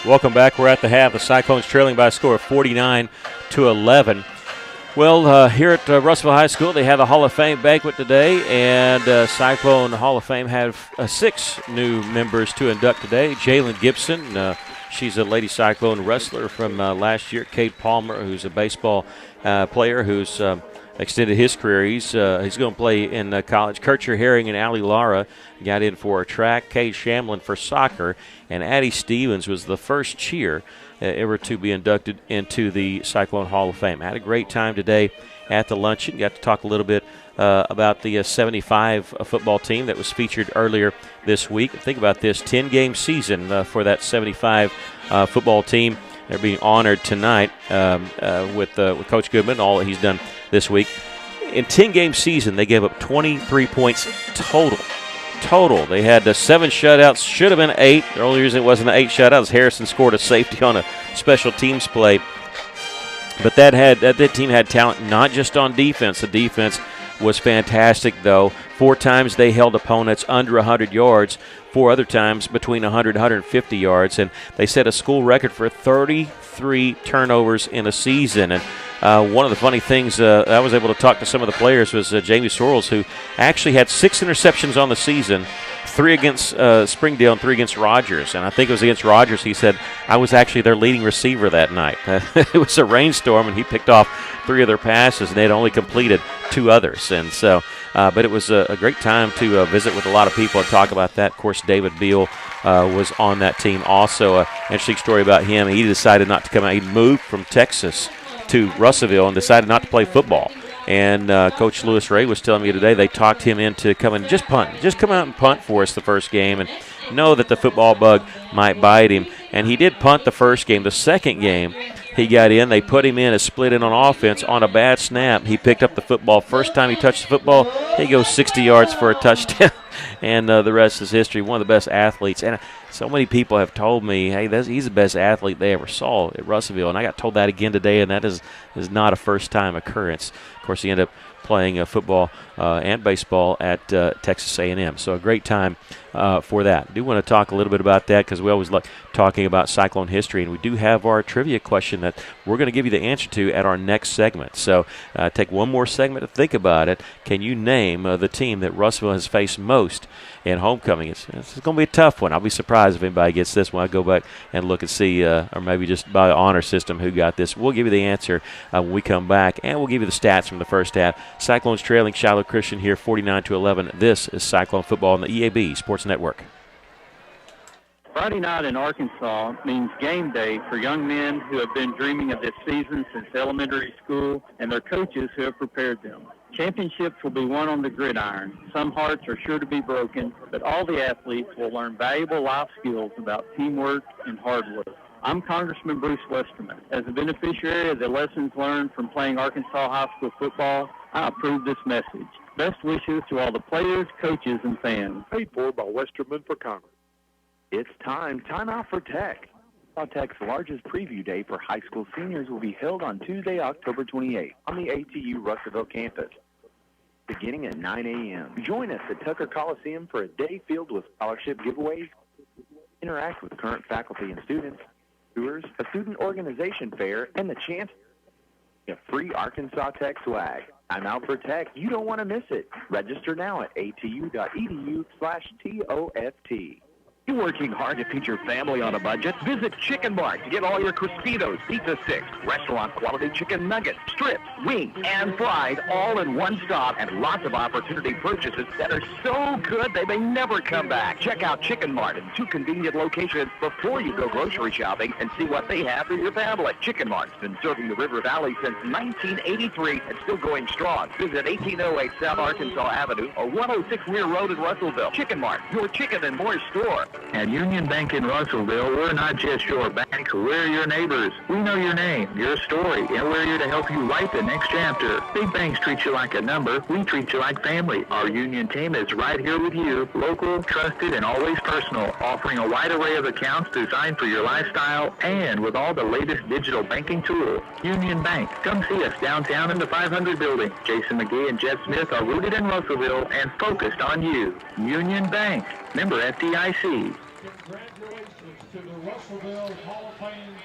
Welcome back. We're at the half. The Cyclones trailing by a score of 49-11. Well, here at Russellville High School, they had a Hall of Fame banquet today, and Cyclone Hall of Fame had 6 new members to induct today. Jalen Gibson, she's a Lady Cyclone wrestler from last year. Cade Palmer, who's a baseball player who's extended his career. He's going to play in college. Kircher Herring and Allie Lara got in for track. Cade Shamlin for soccer. And Addie Stevens was the first cheer ever to be inducted into the Cyclone Hall of Fame. Had a great time today at the luncheon. Got to talk a little bit about the 75 football team that was featured earlier this week. Think about this, 10-game season for that 75 football team. They're being honored tonight with Coach Goodman, all that he's done this week. In 10-game season, they gave up 23 points total. They had 7 shutouts, should have been 8. The only reason it wasn't 8 shutouts, Harrison scored a safety on a special teams play. But that team had talent not just on defense. The defense was fantastic, though. 4 times they held opponents under 100 yards. 4 other times between 100 and 150 yards. And they set a school record for 33 turnovers in a season. And one of the funny things, I was able to talk to some of the players, was Jamie Sorrells, who actually had 6 interceptions on the season, 3 against Springdale and 3 against Rogers. And I think it was against Rogers. He said, I was actually their leading receiver that night. It was a rainstorm, and he picked off 3 of their passes, and they had only completed 2 others. And so, but it was a great time to visit with a lot of people and talk about that. Of course, David Beal was on that team also. An interesting story about him. He decided not to come out. He moved from Texas to Russellville and decided not to play football. And Coach Lewis Ray was telling me today they talked him into coming, just punt. Just come out and punt for us the first game and know that the football bug might bite him. And he did punt the first game. The second game, he got in. They put him in a split in on offense on a bad snap. He picked up the football. First time he touched the football, he goes 60 yards for a touchdown. And the rest is history. One of the best athletes. And so many people have told me, hey, he's the best athlete they ever saw at Russellville. And I got told that again today, and that is not a first-time occurrence. Of course, he ended up playing football and baseball at Texas A&M. So a great time for that. I do want to talk a little bit about that because we always like talking about Cyclone history, and we do have our trivia question that we're going to give you the answer to at our next segment. So take one more segment to think about it. Can you name the team that Russellville has faced most in homecoming? It's going to be a tough one. I'll be surprised if anybody gets this one. I'll go back and look and see, or maybe just by the honor system, who got this. We'll give you the answer when we come back, and we'll give you the stats from the first half. Cyclones trailing Shiloh Christian here 49-11. This is Cyclone football on the EAB Sports Network. Friday night in Arkansas means game day for young men who have been dreaming of this season since elementary school and their coaches who have prepared them. Championships will be won on the gridiron. Some hearts are sure to be broken, but all the athletes will learn valuable life skills about teamwork and hard work. I'm Congressman Bruce Westerman. As a beneficiary of the lessons learned from playing Arkansas high school football, I approve this message. Best wishes to all the players, coaches, and fans. Paid for by Westerman for Congress. It's time out for Tech. Tech's largest preview day for high school seniors will be held on Tuesday, October 28th on the ATU Russellville campus, beginning at 9 a.m. Join us at Tucker Coliseum for a day filled with scholarship giveaways, interact with current faculty and students, tours, a student organization fair, and the chance to get free Arkansas Tech swag. Time out for Tech. You don't want to miss it. Register now at atu.edu/TOFT. You working hard to feed your family on a budget? Visit Chicken Mart to get all your Crispitos, pizza sticks, restaurant quality chicken nuggets, strips, wings, and fried all in one stop, and lots of opportunity purchases that are so good they may never come back. Check out Chicken Mart in 2 convenient locations before you go grocery shopping and see what they have for your family. Chicken Mart's been serving the River Valley since 1983 and still going strong. Visit 1808 South Arkansas Avenue or 106 Weir Road in Russellville. Chicken Mart, your chicken and more store. At Union Bank in Russellville, we're not just your bank, we're your neighbors. We know your name, your story, and we're here to help you write the next chapter. Big banks treat you like a number, we treat you like family. Our Union team is right here with you, local, trusted, and always personal, offering a wide array of accounts designed for your lifestyle and with all the latest digital banking tools. Union Bank, come see us downtown in the 500 building. Jason McGee and Jeff Smith are rooted in Russellville and focused on you. Union Bank, member FDIC.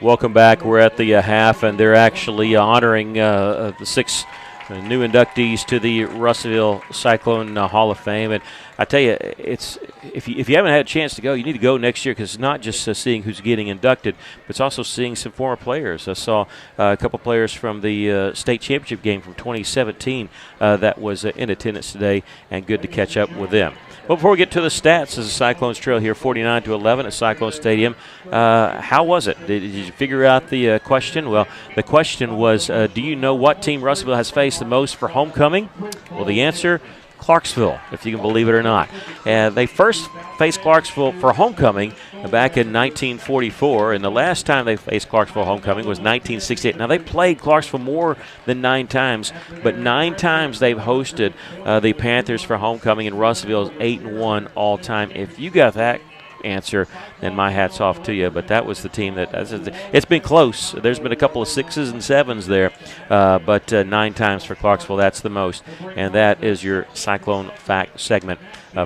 Welcome back. We're at the half, and they're actually honoring the 6 new inductees to the Russellville Cyclone Hall of Fame. And I tell you, it's if you haven't had a chance to go, you need to go next year, because it's not just seeing who's getting inducted, but it's also seeing some former players. I saw a couple players from the state championship game from 2017 that was in attendance today, and good to catch up with them. Well, before we get to the stats, as the Cyclones trail here 49-11 at Cyclone Stadium, how was it? Did you figure out the question? Well, the question was, do you know what team Russellville has faced the most for homecoming? Well, the answer, Clarksville, if you can believe it or not. They first faced Clarksville for homecoming back in 1944, and the last time they faced Clarksville homecoming was 1968. Now, they played Clarksville more than 9 times, but 9 times they've hosted the Panthers for homecoming, and Russellville is 8-1 all time. If you got that answer, then my hat's off to you. But that was the team that it's been close. There's been a couple of 6s and 7s there, but 9 times for Clarksville, that's the most. And that is your Cyclone Fact segment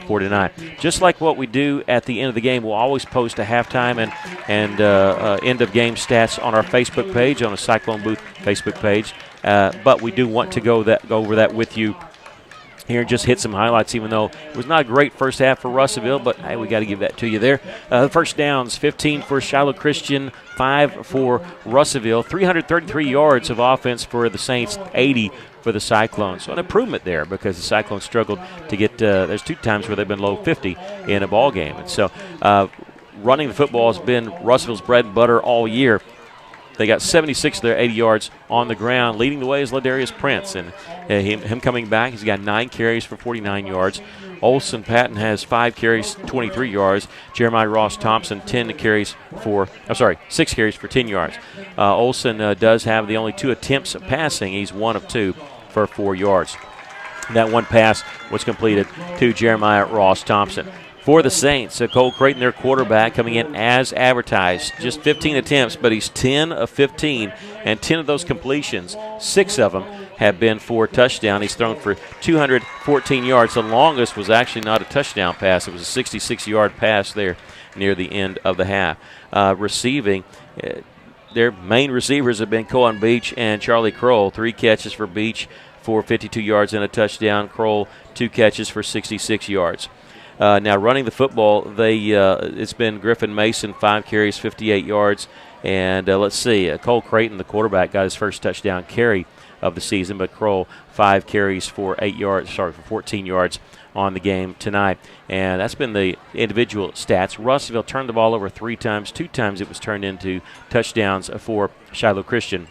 for tonight. Just like what we do at the end of the game, we'll always post a halftime and end of game stats on our Facebook page, on the Cyclone Booth Facebook page. But we do want to go over that with you here and just hit some highlights, even though it was not a great first half for Russellville, but hey, we got to give that to you there. First downs, 15 for Shiloh Christian, 5 for Russellville, 333 yards of offense for the Saints, 80 for the Cyclones. So an improvement there, because the Cyclones struggled to get, there's 2 times where they've been low 50 in a ball game. And so running the football has been Russellville's bread and butter all year. They got 76 of their 80 yards on the ground. Leading the way is Ladarius Prince, and him coming back, he's got 9 carries for 49 yards. Olson Patton has 5 carries, 23 yards. Jeremiah Ross Thompson, 6 carries for 10 yards. Olson does have the only 2 attempts of passing. He's 1 of 2 for 4 yards. That one pass was completed to Jeremiah Ross Thompson. For the Saints, Cole Creighton, their quarterback, coming in as advertised. Just 15 attempts, but he's 10 of 15, and 10 of those completions, 6 of them have been for touchdown. He's thrown for 214 yards. The longest was actually not a touchdown pass. It was a 66-yard pass there near the end of the half. Receiving, their main receivers have been Cohen Beach and Charlie Kroll. 3 catches for Beach for 52 yards and a touchdown. Kroll, 2 catches for 66 yards. Now running the football, it's been Griffin Mason, 5 carries, 58 yards. And let's see, Cole Creighton, the quarterback, got his first touchdown carry of the season, but Kroll 5 carries for 14 yards on the game tonight. And that's been the individual stats. Russellville turned the ball over 3 times. 2 times it was turned into touchdowns for Shiloh Christian.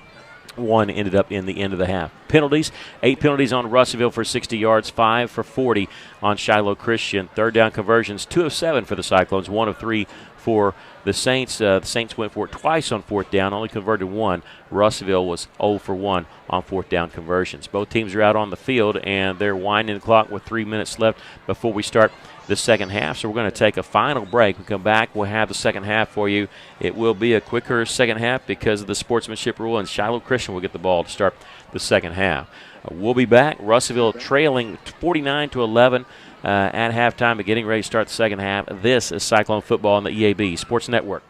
1 ended up in the end of the half. Penalties, 8 penalties on Russellville for 60 yards, 5 for 40 on Shiloh Christian. Third down conversions, 2 of 7 for the Cyclones, 1 of 3 for the Saints. The Saints went for it twice on 4th down, only converted 1. Russellville was 0 for 1 on 4th down conversions. Both teams are out on the field, and they're winding the clock with 3 minutes left before we start the second half. So we're going to take a final break. We come back, we'll have the second half for you. It will be a quicker second half because of the sportsmanship rule, and Shiloh Christian will get the ball to start the second half. We'll be back. Russellville trailing 49-11 at halftime, but getting ready to start the second half. This is Cyclone Football on the EAB Sports Network.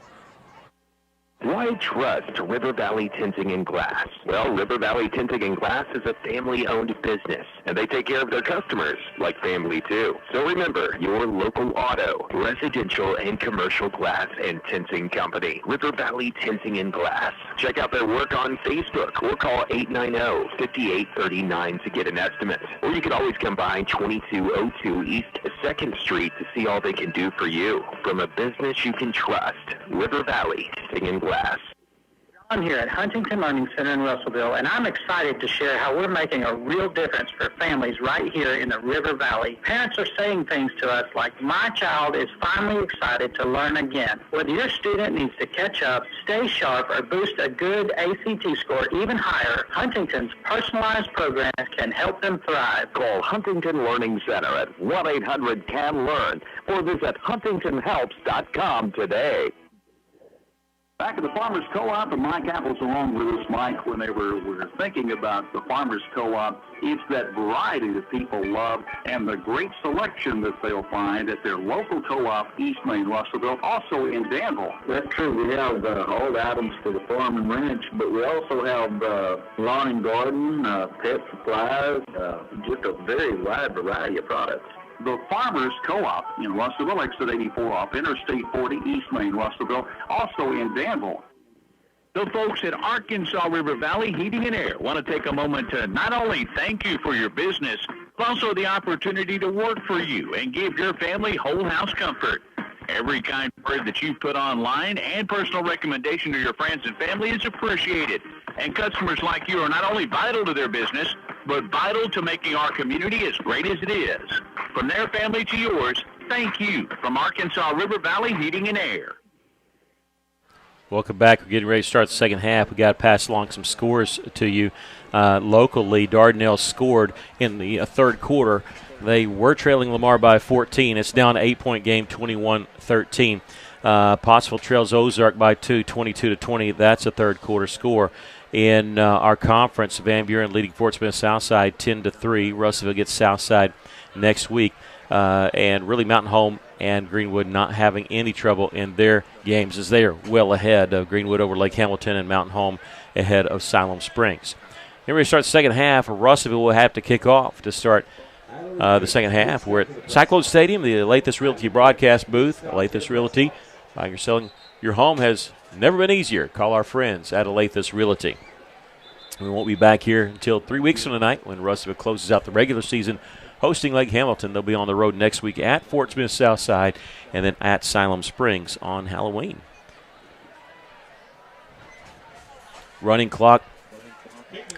Why trust River Valley Tinting and Glass? Well, River Valley Tinting and Glass is a family-owned business, and they take care of their customers like family, too. So remember, your local auto, residential, and commercial glass and tinting company, River Valley Tinting and Glass. Check out their work on Facebook or call 890-5839 to get an estimate. Or you can always come by 2202 East 2nd Street to see all they can do for you. From a business you can trust, River Valley Tinting and Glass. I'm here at Huntington Learning Center in Russellville, and I'm excited to share how we're making a real difference for families right here in the River Valley. Parents are saying things to us like, my child is finally excited to learn again. Whether your student needs to catch up, stay sharp, or boost a good ACT score even higher, Huntington's personalized programs can help them thrive. Call Huntington Learning Center at 1-800-CAN-LEARN or visit huntingtonhelps.com today. Back at the Farmers Co-op, and Mike Apple's along with us, Mike, when they were thinking about the Farmers Co-op, it's that variety that people love and the great selection that they'll find at their local co-op, East Main Russellville, also in Danville. That's true. We have all the items for the farm and ranch, but we also have lawn and garden, pet supplies, just a very wide variety of products. The Farmers Co-op in Russellville, exit 84 off Interstate 40, East Main, Russellville, also in Danville. The folks at Arkansas River Valley Heating and Air want to take a moment to not only thank you for your business, but also the opportunity to work for you and give your family whole house comfort. Every kind word that you put online and personal recommendation to your friends and family is appreciated. And customers like you are not only vital to their business, but vital to making our community as great as it is. From their family to yours, thank you from Arkansas River Valley Heating and Air. Welcome back. We're getting ready to start the second half. We got to pass along some scores to you. Locally, Dardanelle scored in the third quarter. They were trailing Lamar by 14. It's down an 8-point game, 21-13. Pottsville trails Ozark by 2, 22-20. That's a third quarter score. In our conference, Van Buren leading Fort Smith Southside 10-3. Russellville gets Southside next week. And really Mountain Home and Greenwood not having any trouble in their games as they are well ahead of Greenwood over Lake Hamilton and Mountain Home ahead of Siloam Springs. Here we start the second half. Russellville will have to kick off to start the second half. We're at Cyclone Stadium, the Lathis Realty broadcast booth. Lathis Realty, you're selling your home has never been easier. Call our friends at Lathis Realty. We won't be back here until 3 weeks from tonight when Russellville closes out the regular season hosting Lake Hamilton. They'll be on the road next week at Fort Smith Southside and then at Siloam Springs on Halloween. Running clock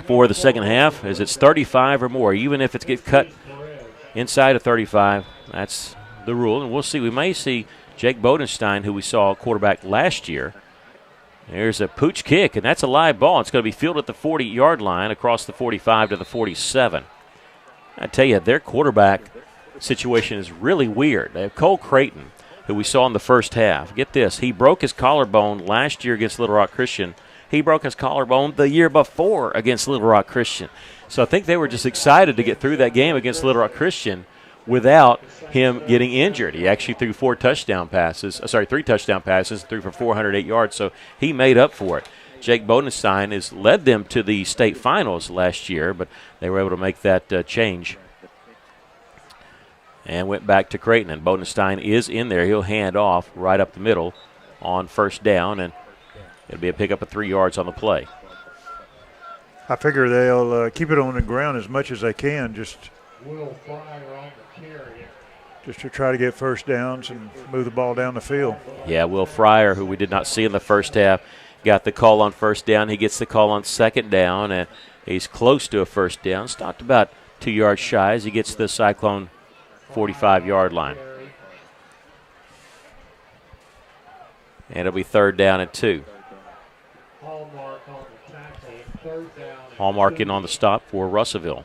for the second half as it's 35 or more. Even if it gets cut inside of 35, that's the rule. And we'll see. We may see Jake Bodenstein, who we saw quarterback last year. There's a pooch kick, and that's a live ball. It's going to be fielded at the 40-yard line across the 45 to the 47. I tell you, their quarterback situation is really weird. They have Cole Creighton, who we saw in the first half. Get this, he broke his collarbone last year against Little Rock Christian. He broke his collarbone the year before against Little Rock Christian. So I think they were just excited to get through that game against Little Rock Christian without him getting injured. He actually threw 3 touchdown passes, threw for 408 yards, so he made up for it. Jake Bodenstein has led them to the state finals last year, but they were able to make that change. And went back to Creighton, and Bodenstein is in there. He'll hand off right up the middle on first down, and it'll be a pickup of 3 yards on the play. I figure they'll keep it on the ground as much as they can, just Will Fryer on the carry. Just to try to get first downs and move the ball down the field. Yeah, Will Fryer, who we did not see in the first half, got the call on first down. He gets the call on second down, and he's close to a first down. Stopped about 2 yards shy as he gets to the Cyclone 45-yard line. And it'll be 3rd down and 2. Hallmark on the tackle, 3rd down. Hallmark in on the stop for Russellville.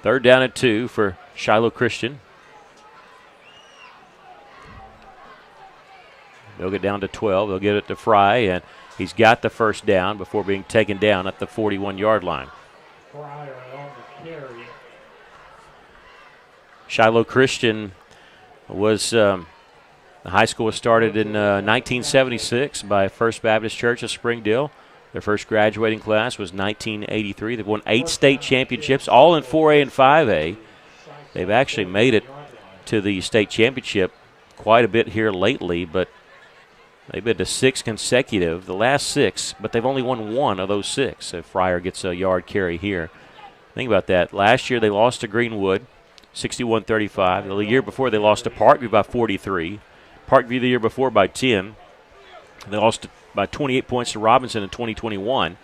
Third down and 2 for Shiloh Christian. They'll get down to 12. They'll get it to Fry, and he's got the first down before being taken down at the 41-yard line. Fryer on the carry. Shiloh Christian was the high school was started in 1976 by First Baptist Church of Springdale. Their first graduating class was 1983. They've won 8 state championships, all in 4A and 5A. They've actually made it to the state championship quite a bit here lately, but they've been to 6 consecutive, the last 6, but they've only won 1 of those 6. So Fryer gets a yard carry here. Think about that. Last year they lost to Greenwood, 61-35. The year before they lost to Parkview by 43. Parkview the year before by 10. They lost by 28 points to Robinson in 2021.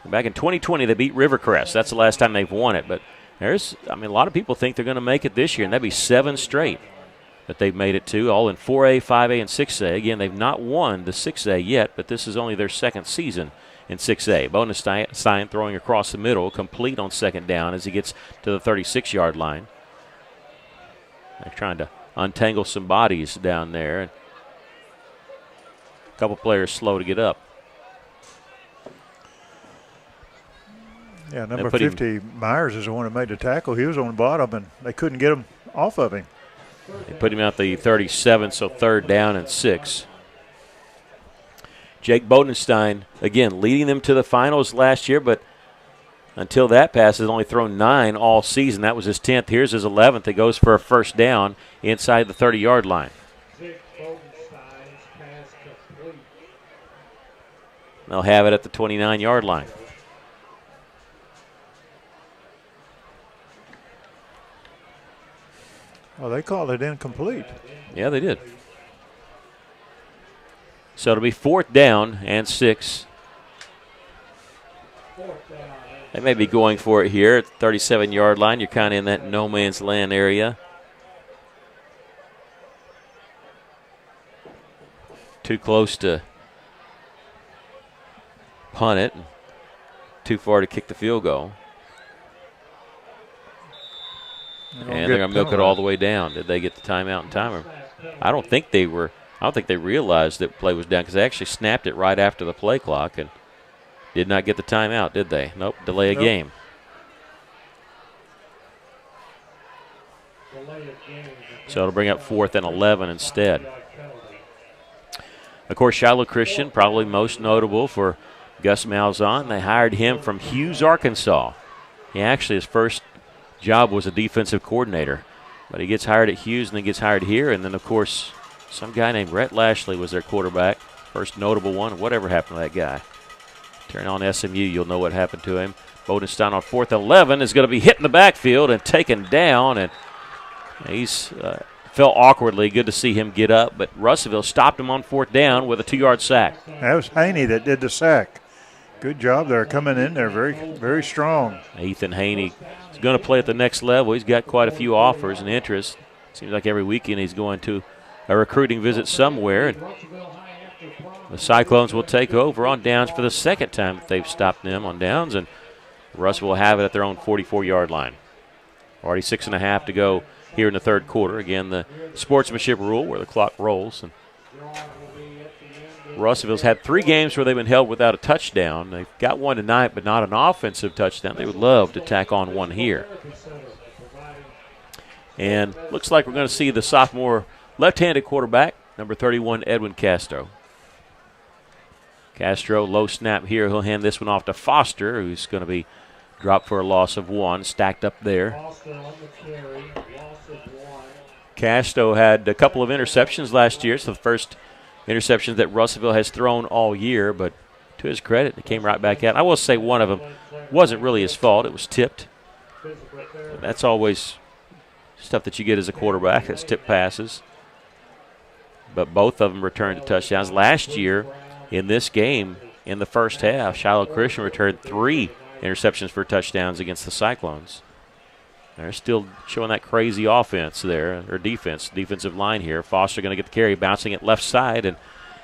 And back in 2020, they beat Rivercrest. That's the last time they've won it. But a lot of people think they're going to make it this year, and that'd be 7 straight that they've made it to, all in 4A, 5A, and 6A. Again, they've not won the 6A yet, but this is only their second season in 6A. Bonestein throwing across the middle, complete on second down as he gets to the 36-yard line. They're trying to untangle some bodies down there. A couple players slow to get up. Yeah, number 50, Myers is the one who made the tackle. He was on the bottom, and they couldn't get him off of him. They put him out the 37, so 3rd down and 6. Jake Bodenstein, again, leading them to the finals last year, but until that pass has only thrown 9 all season. That was his 10th. Here's his 11th. It goes for a first down inside the 30-yard line. They'll have it at the 29-yard line. Well, they called it incomplete. Yeah, they did. So it'll be 4th down and 6. They may be going for it here at the 37-yard line. You're kind of in that no man's land area. Too close to punt it. Too far to kick the field goal. And they're going to milk it all the way down. Did they get the timeout in time? I don't think they realized that play was down because they actually snapped it right after the play clock and did not get the timeout, did they? Nope, delay a game. So it'll bring up 4th and 11 instead. Of course, Shiloh Christian, probably most notable for Gus Malzahn. They hired him from Hughes, Arkansas. His first job was a defensive coordinator. But he gets hired at Hughes and then gets hired here. And then, of course, some guy named Rhett Lashley was their quarterback. First notable one. Whatever happened to that guy? Turn on SMU, you'll know what happened to him. Bodenstein on 4th and 11 is going to be hit in the backfield and taken down. And he's fell awkwardly. Good to see him get up. But Russellville stopped him on 4th down with a 2-yard sack. That was Haney that did the sack. Good job there, coming in there very, very strong. Ethan Haney is going to play at the next level. He's got quite a few offers and interest. Seems like every weekend he's going to a recruiting visit somewhere. And the Cyclones will take over on downs for the 2nd time that they've stopped them on downs, and Russ will have it at their own 44-yard line. Already 6.5 to go here in the 3rd quarter. Again, the sportsmanship rule where the clock rolls. And Russellville's had 3 games where they've been held without a touchdown. They've got one tonight, but not an offensive touchdown. They would love to tack on one here. And looks like we're going to see the sophomore left-handed quarterback, number 31, Edwin Castro. Castro, low snap here. He'll hand this one off to Foster, who's going to be dropped for a loss of 1, stacked up there. Castro had a couple of interceptions last year. It's the first interceptions that Russellville has thrown all year, but to his credit, it came right back out. I will say one of them wasn't really his fault. It was tipped. That's always stuff that you get as a quarterback. That's tipped passes. But both of them returned to touchdowns. Last year in this game, in the first half, Shiloh Christian returned 3 interceptions for touchdowns against the Cyclones. They're still showing that crazy offense there, or defensive line here. Foster going to get the carry, bouncing it left side, and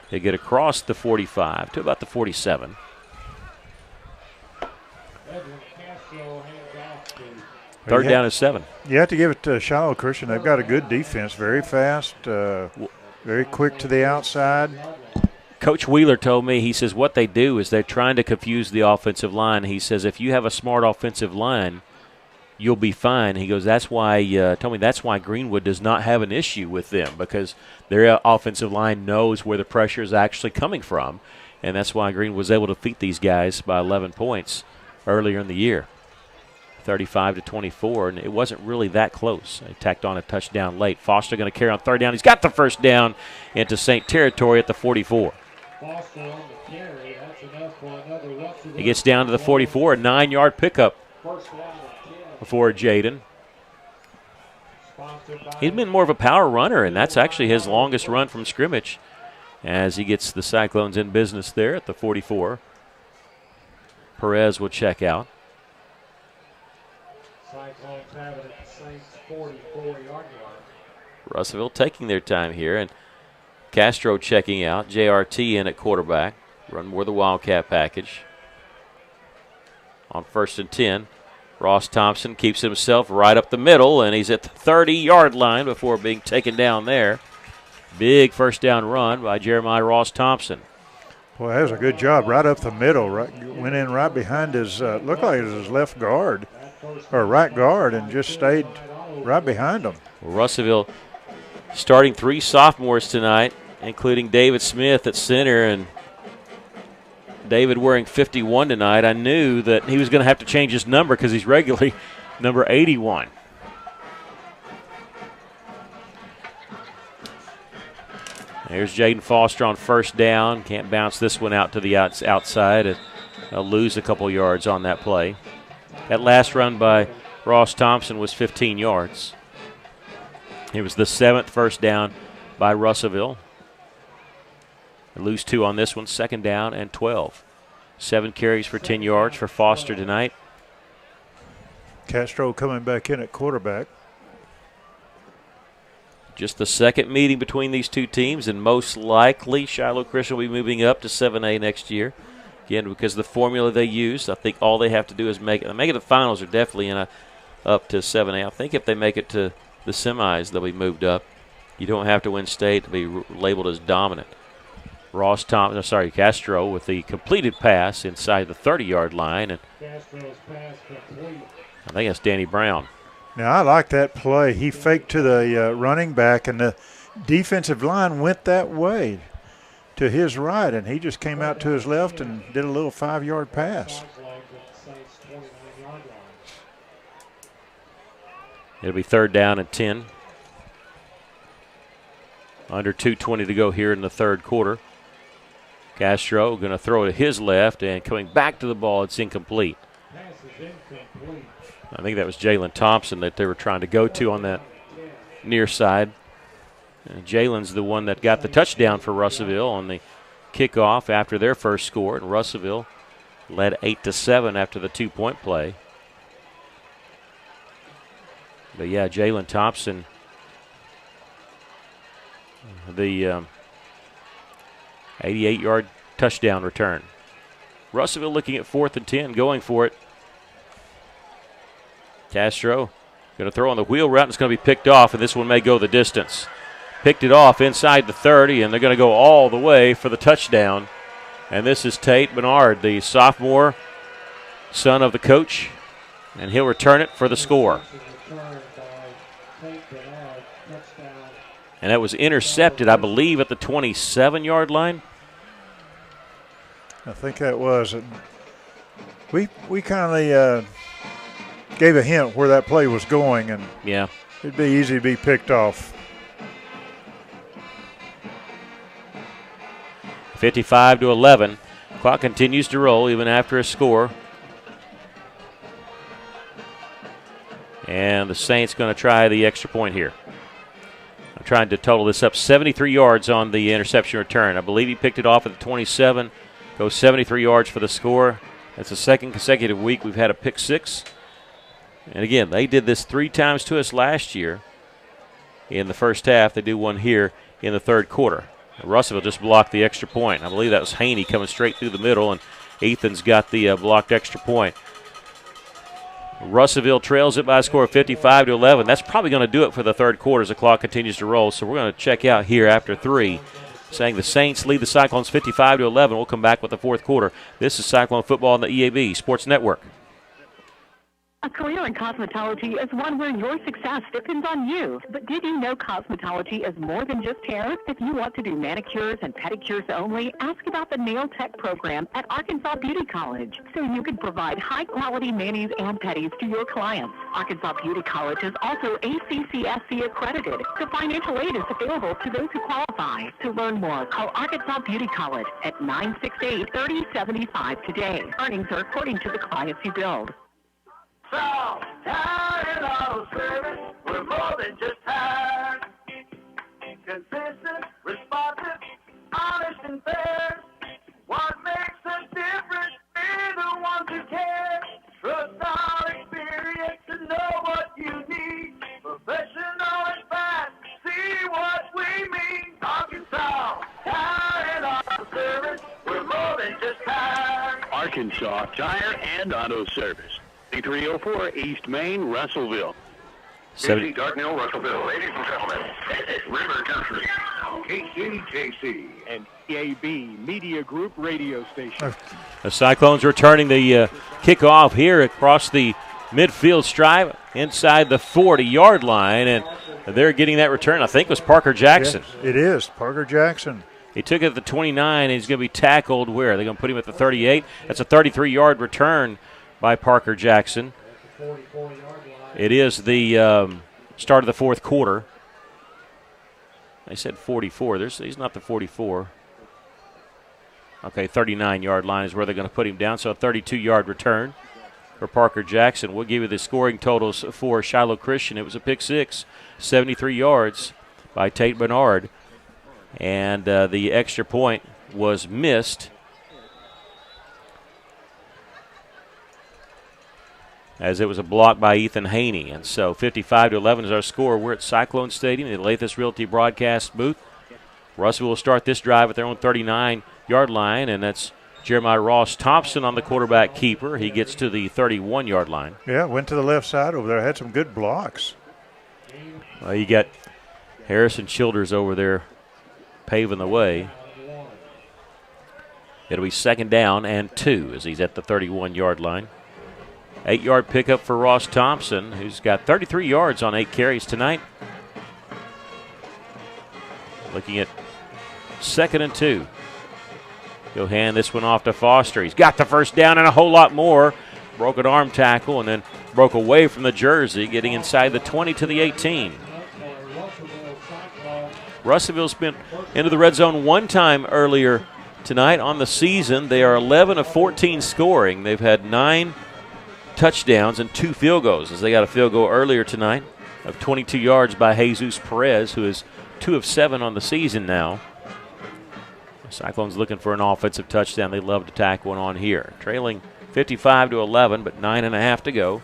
they get across the 45 to about the 47. Third down is 7. You have to give it to Shiloh Christian. They've got a good defense, very fast, very quick to the outside. Coach Wheeler told me, he says what they do is they're trying to confuse the offensive line. He says if you have a smart offensive line, you'll be fine. He goes, that's why, told me that's why Greenwood does not have an issue with them, because their offensive line knows where the pressure is actually coming from, and that's why Greenwood was able to defeat these guys by 11 points earlier in the year, 35-24, and it wasn't really that close. They tacked on a touchdown late. Foster going to carry on third down. He's got the first down into St. Territory at the 44. He gets down to the 44, a 9-yard pickup for Jaden. He's been more of a power runner, and that's actually his longest run from scrimmage as he gets the Cyclones in business there at the 44. Perez will check out. Cyclones have it at the Saints' 44-yard line. Russellville taking their time here, and Castro checking out. JRT in at quarterback. Run more the Wildcat package. On 1st and 10, Ross Thompson keeps himself right up the middle, and he's at the 30-yard line before being taken down there. Big first down run by Jeremiah Ross Thompson. Boy, that was a good job right up the middle. Went in right behind his, looked like it was his left guard, or right guard, and just stayed right behind him. Well, Russellville starting 3 sophomores tonight, including David Smith at center, and David wearing 51 tonight. I knew that he was going to have to change his number because he's regularly number 81. There's Jaden Foster on first down. Can't bounce this one out to the outside. They'll lose a couple yards on that play. That last run by Ross Thompson was 15 yards. It was the 7th first down by Russellville. They lose 2 on this one, 2nd down and 12. 7 carries for 10 yards for Foster tonight. Castro coming back in at quarterback. Just the 2nd meeting between these two teams, and most likely Shiloh Christian will be moving up to 7A next year. Again, because of the formula they use, I think all they have to do is make it. The finals are definitely up to 7A. I think if they make it to the semis, they'll be moved up. You don't have to win state to be labeled as dominant. Castro with the completed pass inside the 30-yard line, and Castro's pass complete. I think that's Danny Brown. Now, I like that play. He faked to the running back, and the defensive line went that way to his right, and he just came out to his left and did a little 5-yard pass. It'll be 3rd down and 10. Under 2:20 to go here in the 3rd quarter. Castro going to throw to his left, and coming back to the ball, it's incomplete. I think that was Jalen Thompson that they were trying to go to on that near side. Jalen's the one that got the touchdown for Russellville on the kickoff after their first score, and Russellville led 8-7 after the 2-point play. But yeah, Jalen Thompson, the 88-yard touchdown return. Russellville looking at 4th and 10, going for it. Castro going to throw on the wheel route, and it's going to be picked off, and this one may go the distance. Picked it off inside the 30, and they're going to go all the way for the touchdown. And this is Tate Bernard, the sophomore, son of the coach, and he'll return it for the score. And that was intercepted, I believe, at the 27-yard line. I think that was. We kind of gave a hint where that play was going, and yeah, it'd be easy to be picked off. 55-11. Clock continues to roll even after a score. And the Saints going to try the extra point here. I'm trying to total this up. 73 yards on the interception return. I believe he picked it off at the 27. Goes 73 yards for the score. That's the second consecutive week we've had a pick six. And again, they did this 3 times to us last year in the first half. They do one here in the third quarter. Russellville just blocked the extra point. I believe that was Haney coming straight through the middle, and Ethan's got the blocked extra point. Russellville trails it by a score of 55-11. That's probably going to do it for the third quarter as the clock continues to roll. So we're going to check out here after 3, saying the Saints lead the Cyclones 55-11. We'll come back with the fourth quarter. This is Cyclone Football on the EAB Sports Network. A career in cosmetology is one where your success depends on you. But did you know cosmetology is more than just hair? If you want to do manicures and pedicures only, ask about the Nail Tech program at Arkansas Beauty College, so you can provide high-quality manis and pedis to your clients. Arkansas Beauty College is also ACCSC accredited, so financial aid is available to those who qualify. To learn more, call Arkansas Beauty College at 968-3075 today. Earnings are according to the clients you build. So, Tire and Auto Service, we're more than just tires. Consistent, responsive, honest and fair. What makes us different? We're the ones who care. Trust our experience to know what you need. Professional and fast, see what we mean. Arkansas, Tire and Auto Service, we're more than just tires. Arkansas Tire and Auto Service. 304 East Main, Russellville. 70. Dartnell, Russellville. Ladies and gentlemen, River Country, KCJC, and EAB Media Group radio station. The Cyclones returning the kickoff here across the midfield stripe inside the 40-yard line, and they're getting that return. I think it was Parker Jackson. Yes, it is Parker Jackson. He took it at the 29, and he's going to be tackled where? They're going to put him at the 38. That's a 33-yard return by Parker Jackson. It is the start of the fourth quarter. They said 44. He's not the 44. Okay, 39-yard line is where they're going to put him down, so a 32-yard return for Parker Jackson. We'll give you the scoring totals for Shiloh Christian. It was a pick six, 73 yards by Tate Bernard, and the extra point was missed as it was a block by Ethan Haney. And so 55-11 is our score. We're at Cyclone Stadium, the Lathis Realty broadcast booth. Russell will start this drive at their own 39-yard line, and that's Jeremiah Ross Thompson on the quarterback keeper. He gets to the 31-yard line. Yeah, went to the left side over there. Had some good blocks. Well, you got Harrison Childers over there paving the way. It'll be 2nd down and 2 as he's at the 31-yard line. 8-yard pickup for Ross Thompson, who's got 33 yards on 8 carries tonight. Looking at 2nd and 2. He'll hand this one off to Foster. He's got the first down and a whole lot more. Broke an arm tackle and then broke away from the jersey, getting inside the 20 to the 18. Russellville's been into the red zone one time earlier tonight on the season. They are 11 of 14 scoring. They've had 9 touchdowns and 2 field goals, as they got a field goal earlier tonight of 22 yards by Jesus Perez, who is 2 of 7 on the season now. The Cyclones looking for an offensive touchdown. They love to tack one on here. Trailing 55-11, but 9.5 to go.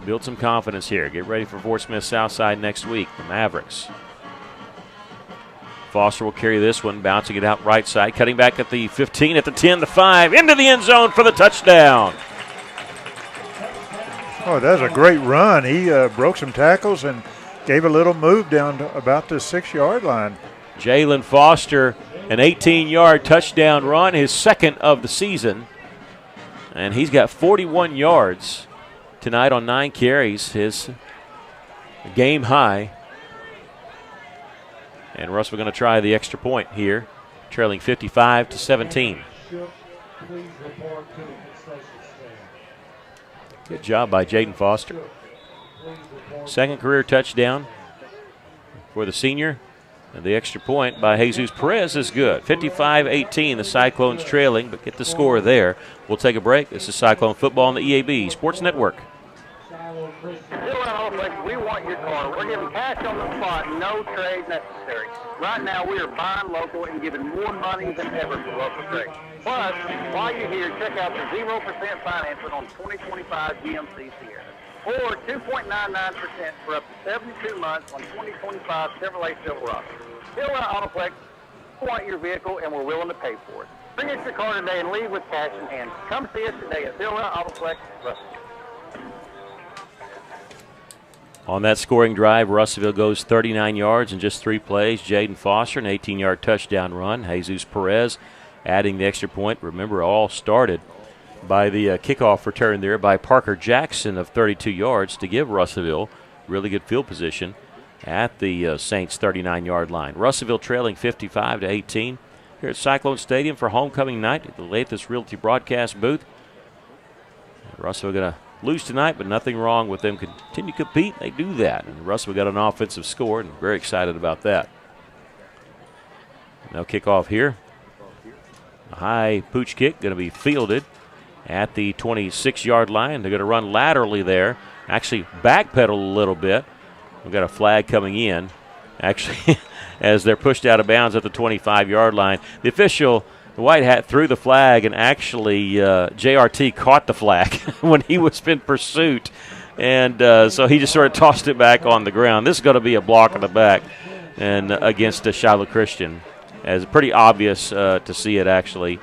Build some confidence here. Get ready for Fort Smith Southside next week, the Mavericks. Foster will carry this one, bouncing it out right side, cutting back at the 15, at the 10, the 5, into the end zone for the touchdown. Oh, that was a great run. He broke some tackles and gave a little move down to about the 6-yard line. Jalen Foster, an 18-yard touchdown run, his 2nd of the season. And he's got 41 yards tonight on 9 carries, his game high. And Russell going to try the extra point here, trailing 55-17. Good job by Jaden Foster. 2nd career touchdown for the senior. And the extra point by Jesus Perez is good. 55-18, the Cyclones trailing, but get the score there. We'll take a break. This is Cyclone Football on the EAB Sports Network. We want your car. We're giving cash on the spot, no trade necessary. Right now, we are buying local and giving more money than ever for local trade. Plus, while you're here, check out the 0% financing on 2025 GMC Sierra, or 2.99% for up to 72 months on 2025 Chevrolet Silverado. Silverado Autoplex, we want your vehicle and we're willing to pay for it. Bring us your car today and leave with cash in hand. Come see us today at Silverado Autoplex, Russell. On that scoring drive, Russellville goes 39 yards in just 3 plays. Jaden Foster, an 18-yard touchdown run. Jesus Perez adding the extra point. Remember, all started by the kickoff return there by Parker Jackson of 32 yards to give Russellville really good field position at the Saints' 39-yard line. Russellville trailing 55-18 here at Cyclone Stadium for homecoming night at the Lathis Realty broadcast booth. Russellville going to lose tonight, but nothing wrong with them continue to compete. They do that. And Russellville got an offensive score, and very excited about that. Now kick off here. A high pooch kick going to be fielded at the 26-yard line. They're going to run laterally there. Actually backpedal a little bit. We've got a flag coming in. Actually, as they're pushed out of bounds at the 25-yard line. The official, the white hat, threw the flag, and actually JRT caught the flag when he was in pursuit. And so he just sort of tossed it back on the ground. This is going to be a block in the back and against the Shiloh Christian. It's pretty obvious to see it, actually.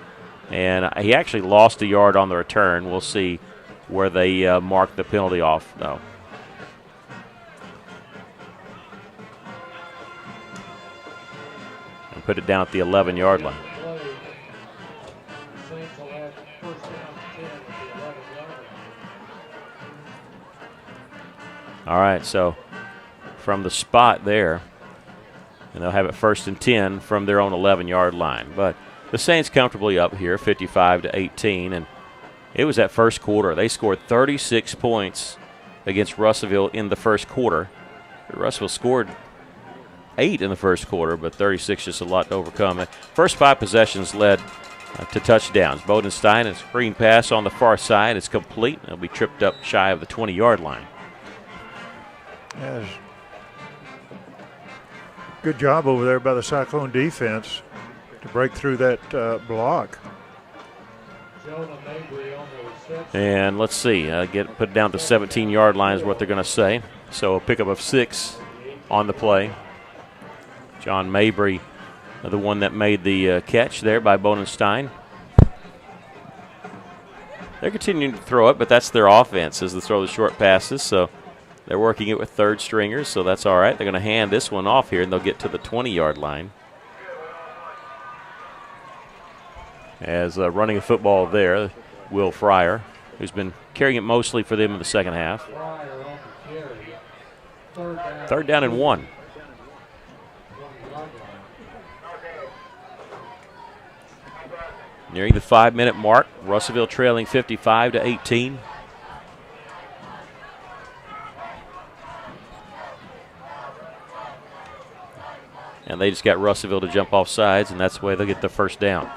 And he actually lost a yard on the return. We'll see where they mark the penalty off, though. And put it down at the 11-yard line. All right, so from the spot there, and they'll have it 1st and 10 from their own 11-yard line. But the Saints comfortably up here, 55-18, and it was that first quarter. They scored 36 points against Russellville in the first quarter. Russellville scored 8 in the first quarter, but 36 just a lot to overcome. First 5 possessions led to touchdowns. Bodenstein, a screen pass on the far side. It's complete. It'll be tripped up shy of the 20-yard line. Yes. Good job over there by the Cyclone defense to break through that block. And let's see, get put down to 17-yard line is what they're going to say. So a pickup of 6 on the play. John Mabry, the one that made the catch there by Bodenstein. They're continuing to throw it, but that's their offense, is to throw the short passes. So they're working it with third stringers, so that's all right. They're going to hand this one off here, and they'll get to the 20-yard line. As running a football there, Will Fryer, who's been carrying it mostly for them in the second half. 3rd down and 1. Nearing the 5-minute mark, Russellville trailing 55-18. And they just got Russellville to jump off sides, and that's the way they'll get the first down.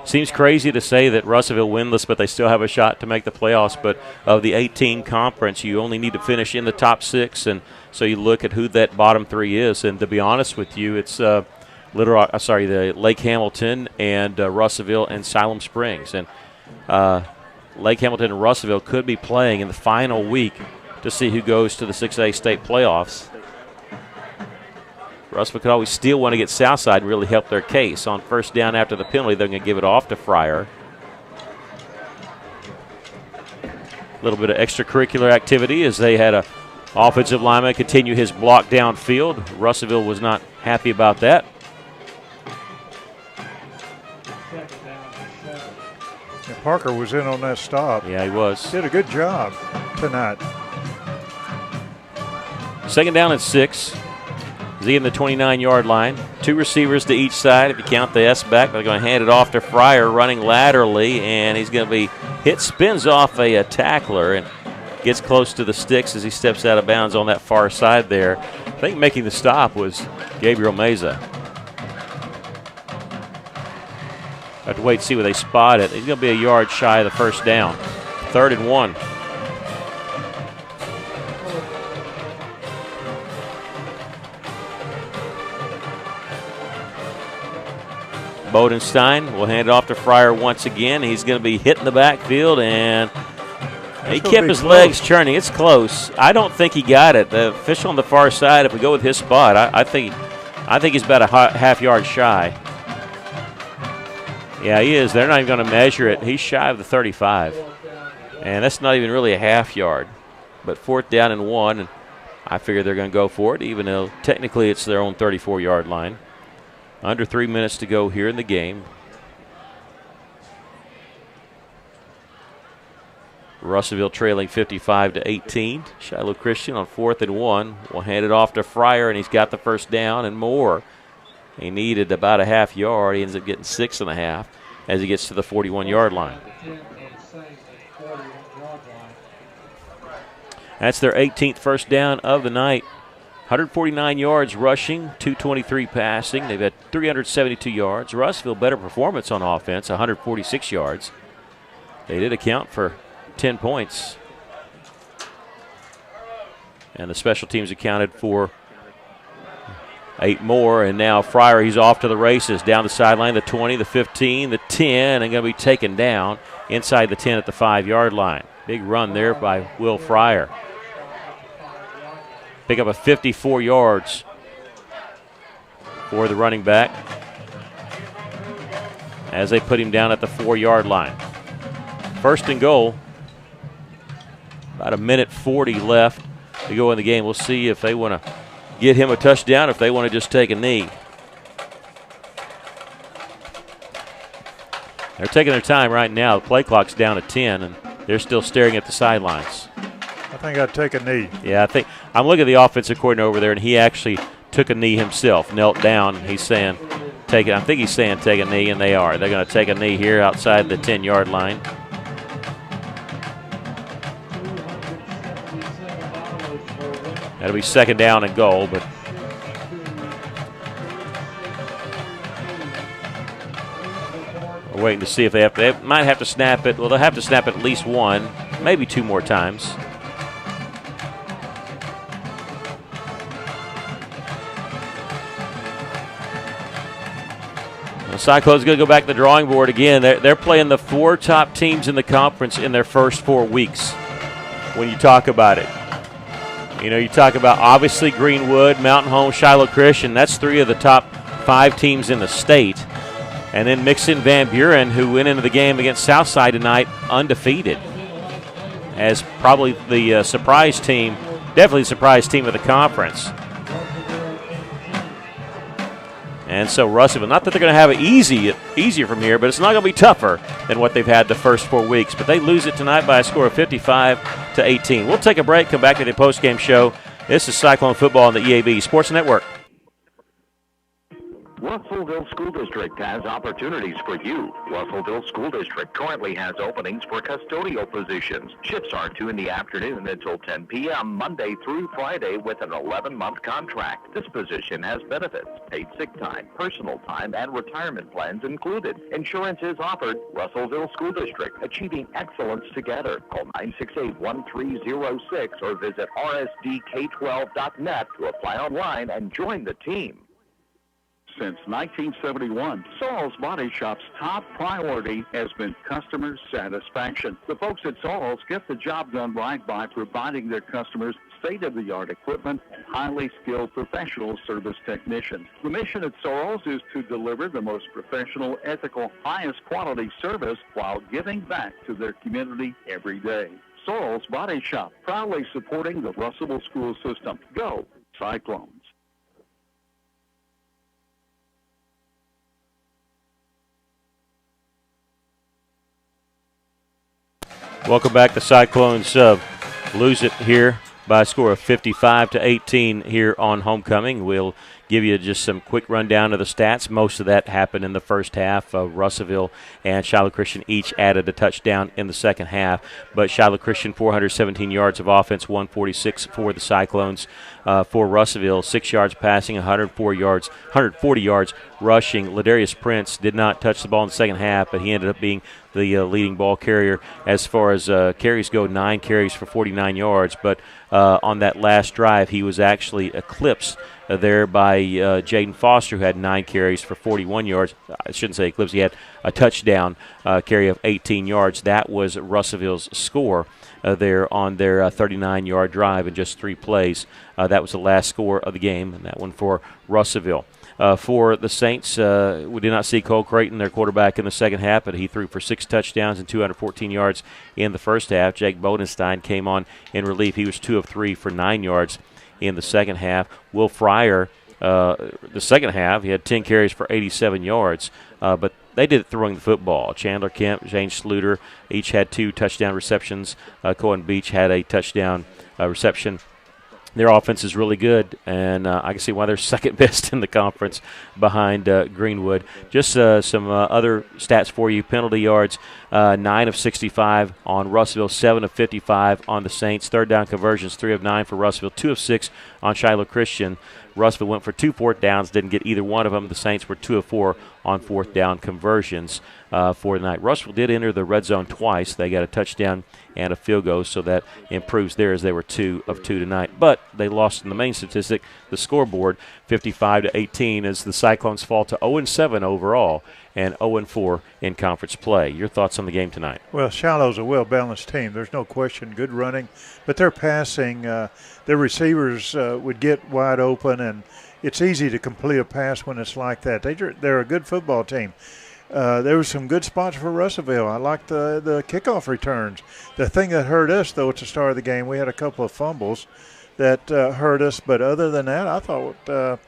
Seems crazy to say that Russellville winless, but they still have a shot to make the playoffs. But of the 18 conference, you only need to finish in the top 6, and so you look at who that bottom 3 is. And to be honest with you, it's the Lake Hamilton and Russellville and Siloam Springs. And Lake Hamilton and Russellville could be playing in the final week to see who goes to the 6A state playoffs. Russellville could always steal one against Southside and really help their case. On first down after the penalty, they're going to give it off to Fryer. A little bit of extracurricular activity as they had a offensive lineman continue his block downfield. Russellville was not happy about that. Yeah, Parker was in on that stop. Yeah, he was. Did a good job tonight. 2nd down and 6. Z in the 29-yard line. 2 receivers to each side if you count the S back. They're going to hand it off to Fryer running laterally, and he's going to be hit, spins off a tackler and gets close to the sticks as he steps out of bounds on that far side there. I think making the stop was Gabriel Meza. Have to wait and see where they spot it. He's going to be a yard shy of the first down. 3rd and 1. Bodenstein will hand it off to Fryer once again. He's going to be hitting the backfield, and he kept his legs churning. It's close. I don't think he got it. The official on the far side, if we go with his spot, I think he's about a half yard shy. Yeah, he is. They're not even going to measure it. He's shy of the 35. And that's not even really a half yard. But 4th down and 1, and I figure they're going to go for it, even though technically it's their own 34-yard line. Under 3 minutes to go here in the game. Russellville trailing 55-18. Shiloh Christian on 4th and 1 will hand it off to Fryer, and he's got the first down and more. He needed about a half yard. He ends up getting 6.5 as he gets to the 41-yard line. That's their 18th first down of the night. 149 yards rushing, 223 passing. They've had 372 yards. Russellville better performance on offense, 146 yards. They did account for 10 points. And the special teams accounted for 8 more, and now Fryer, he's off to the races. Down the sideline, the 20, the 15, the 10, and going to be taken down inside the 10 at the 5-yard line. Big run there by Will Fryer. Pick up a 54 yards for the running back as they put him down at the 4-yard line. 1st and goal. About a minute 40 left to go in the game. We'll see if they want to get him a touchdown, if they want to just take a knee. They're taking their time right now. The play clock's down at 10, and they're still staring at the sidelines. I think I'd take a knee. Yeah, I think I'm looking at the offensive coordinator over there, and he actually took a knee himself, knelt down. He's saying, take it. I think he's saying take a knee, and they are. They're going to take a knee here outside the 10-yard line. That'll be 2nd down and goal, but we're waiting to see if they might have to snap it. Well, they'll have to snap it at least 1, maybe 2 more times. The Cyclones going to go back to the drawing board again. They're playing the 4 top teams in the conference in their first 4 weeks. When you talk about it, you know, you talk about obviously Greenwood, Mountain Home, Shiloh Christian. That's 3 of the top 5 teams in the state. And then mix in Van Buren, who went into the game against Southside tonight undefeated, as probably the surprise team, definitely the surprise team of the conference. And so Russellville, not that they're going to have it easier from here, but it's not going to be tougher than what they've had the first 4 weeks. But they lose it tonight by a score of 55-18. We'll take a break, come back to the postgame show. This is Cyclone Football on the EAB Sports Network. Russellville School District has opportunities for you. Russellville School District currently has openings for custodial positions. Shifts are 2 in the afternoon until 10 p.m. Monday through Friday with an 11-month contract. This position has benefits, paid sick time, personal time, and retirement plans included. Insurance is offered. Russellville School District, achieving excellence together. Call 968-1306 or visit rsdk12.net to apply online and join the team. Since 1971, Sorrell's Body Shop's top priority has been customer satisfaction. The folks at Sorrell's get the job done right by providing their customers state-of-the-art equipment and highly skilled professional service technicians. The mission at Sorrell's is to deliver the most professional, ethical, highest quality service while giving back to their community every day. Sorrell's Body Shop, proudly supporting the Russellville school system. Go Cyclones. Welcome back. The Cyclones lose it here by a score of 55-18 here on homecoming. We'll give you just some quick rundown of the stats. Most of that happened in the first half. Russellville and Shiloh Christian each added a touchdown in the second half. But Shiloh Christian, 417 yards of offense, 146 for the Cyclones. For Russellville, 6 yards passing, 140 yards rushing. Ladarius Prince did not touch the ball in the second half, but he ended up being the leading ball carrier as far as carries go, 9 carries for 49 yards. But on that last drive, he was actually eclipsed there by Jaden Foster, who had 9 carries for 41 yards. I shouldn't say eclipsed. He had a touchdown carry of 18 yards. That was Russellville's score there on their 39-yard drive in just 3 plays. That was the last score of the game, and that one for Russellville. For the Saints, we did not see Cole Creighton, their quarterback, in the second half, but he threw for 6 touchdowns and 214 yards in the first half. Jake Bodenstein came on in relief. He was 2 of 3 for 9 yards in the second half. Will Fryer, the second half, he had 10 carries for 87 yards, but they did it throwing the football. Chandler Kemp, James Sluter each had 2 touchdown receptions. Cohen Beach had a touchdown reception. Their offense is really good, and I can see why they're second best in the conference behind Greenwood. Just some other stats for you. Penalty yards, 9 of 65 on Russellville, 7 of 55 on the Saints. Third down conversions, 3 of 9 for Russellville, 2 of 6 on Shiloh Christian. Russellville went for 2 fourth downs, didn't get either one of them. The Saints were 2 of 4 on fourth down conversions for the night. Russellville did enter the red zone twice. They got a touchdown and a field goal, so that improves theirs. They were 2 of 2 tonight. But they lost in the main statistic, the scoreboard, 55-18, as the Cyclones fall to 0-7 overall and 0-4 in conference play. Your thoughts on the game tonight? Well, Shiloh's a well-balanced team. There's no question. Good running. But their passing, their receivers would get wide open, and it's easy to complete a pass when it's like that. They're a good football team. There were some good spots for Russellville. I liked the kickoff returns. The thing that hurt us, though, at the start of the game, we had a couple of fumbles that hurt us. But other than that, I thought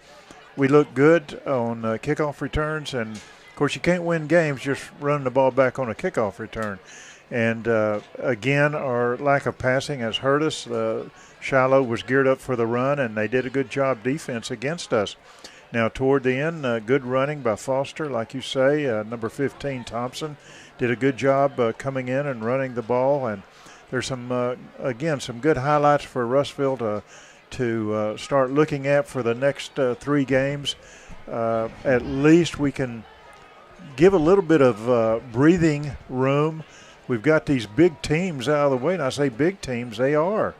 we looked good on kickoff returns. And, of course, you can't win games just running the ball back on a kickoff return. And, again, our lack of passing has hurt us. Shiloh was geared up for the run, and they did a good job defense against us. Now, toward the end, good running by Foster, like you say. Number 15, Thompson, did a good job coming in and running the ball. And there's some, again, some good highlights for Russellville to start looking at for the next 3 games. At least we can give a little bit of breathing room. We've got these big teams out of the way, and I say big teams, they are.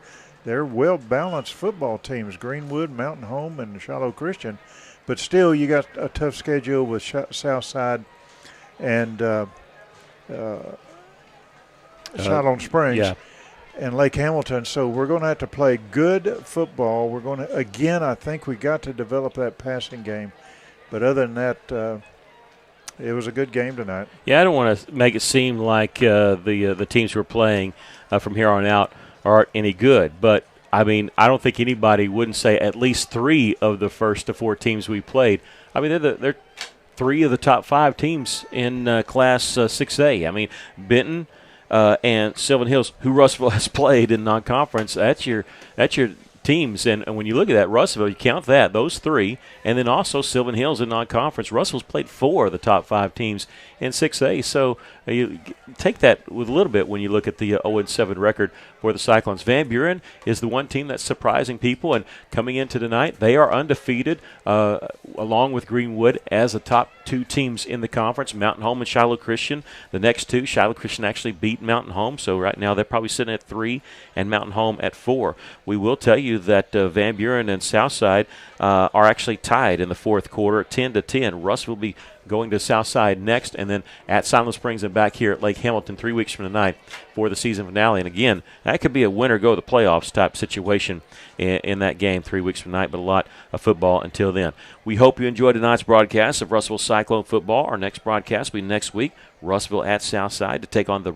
They're well-balanced football teams, Greenwood, Mountain Home, and Shiloh Christian. But still, you got a tough schedule with Southside and Shiloh Springs and Lake Hamilton. So we're going to have to play good football. We're going to, again, I think we got to develop that passing game. But other than that, it was a good game tonight. Yeah, I don't want to make it seem like the teams we're playing from here on out aren't any good, but I mean, I don't think anybody wouldn't say at least 3 of the first 4 teams we played. I mean, they're 3 of the top 5 teams in Class 6A. I mean, Benton and Sylvan Hills, who Russellville has played in non-conference, that's your teams. And when you look at that, Russellville, you count that, those 3, and then also Sylvan Hills in non-conference. Russellville's played 4 of the top 5 teams in 6A. So you take that with a little bit when you look at the 0-7 record for the Cyclones. Van Buren is the one team that's surprising people, and coming into tonight, they are undefeated along with Greenwood as the top 2 teams in the conference. Mountain Home and Shiloh Christian, the next 2. Shiloh Christian actually beat Mountain Home, so right now they're probably sitting at 3 and Mountain Home at 4. We will tell you that Van Buren and Southside are actually tied in the fourth quarter, 10-10. Russ will be going to Southside next, and then at Silent Springs and back here at Lake Hamilton 3 weeks from tonight for the season finale. And again, that could be a winner go to the playoffs type situation in that game 3 weeks from tonight, but a lot of football until then. We hope you enjoyed tonight's broadcast of Russellville Cyclone football. Our next broadcast will be next week. Russellville at Southside to take on the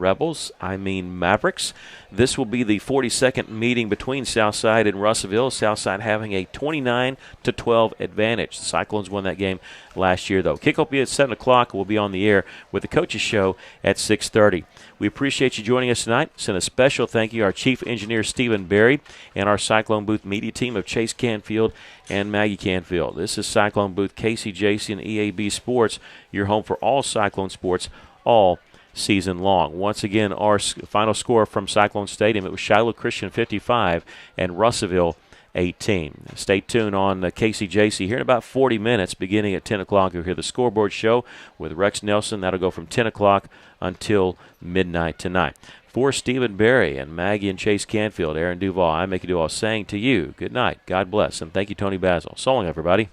Mavericks. This will be the 42nd meeting between Southside and Russellville. Southside having a 29-12 advantage. The Cyclones won that game last year, though. Kickoff will be at 7 o'clock. We'll be on the air with the coaches show at 6:30. We appreciate you joining us tonight. Send a special thank you to our Chief Engineer, Stephen Berry, and our Cyclone Booth media team of Chase Canfield and Maggie Canfield. This is Cyclone Booth, KCJC, and EAB Sports, your home for all Cyclone sports all season long. Once again, our final score from Cyclone Stadium, it was Shiloh Christian 55 and Russellville 18. Stay tuned on KCJC here in about 40 minutes, beginning at 10 o'clock. You'll hear the scoreboard show with Rex Nelson. That'll go from 10 o'clock until midnight tonight. For Stephen Berry and Maggie and Chase Canfield, Aaron Duval, I'm Mickey Duval saying to you, good night, God bless, and thank you, Tony Basil. So long, everybody.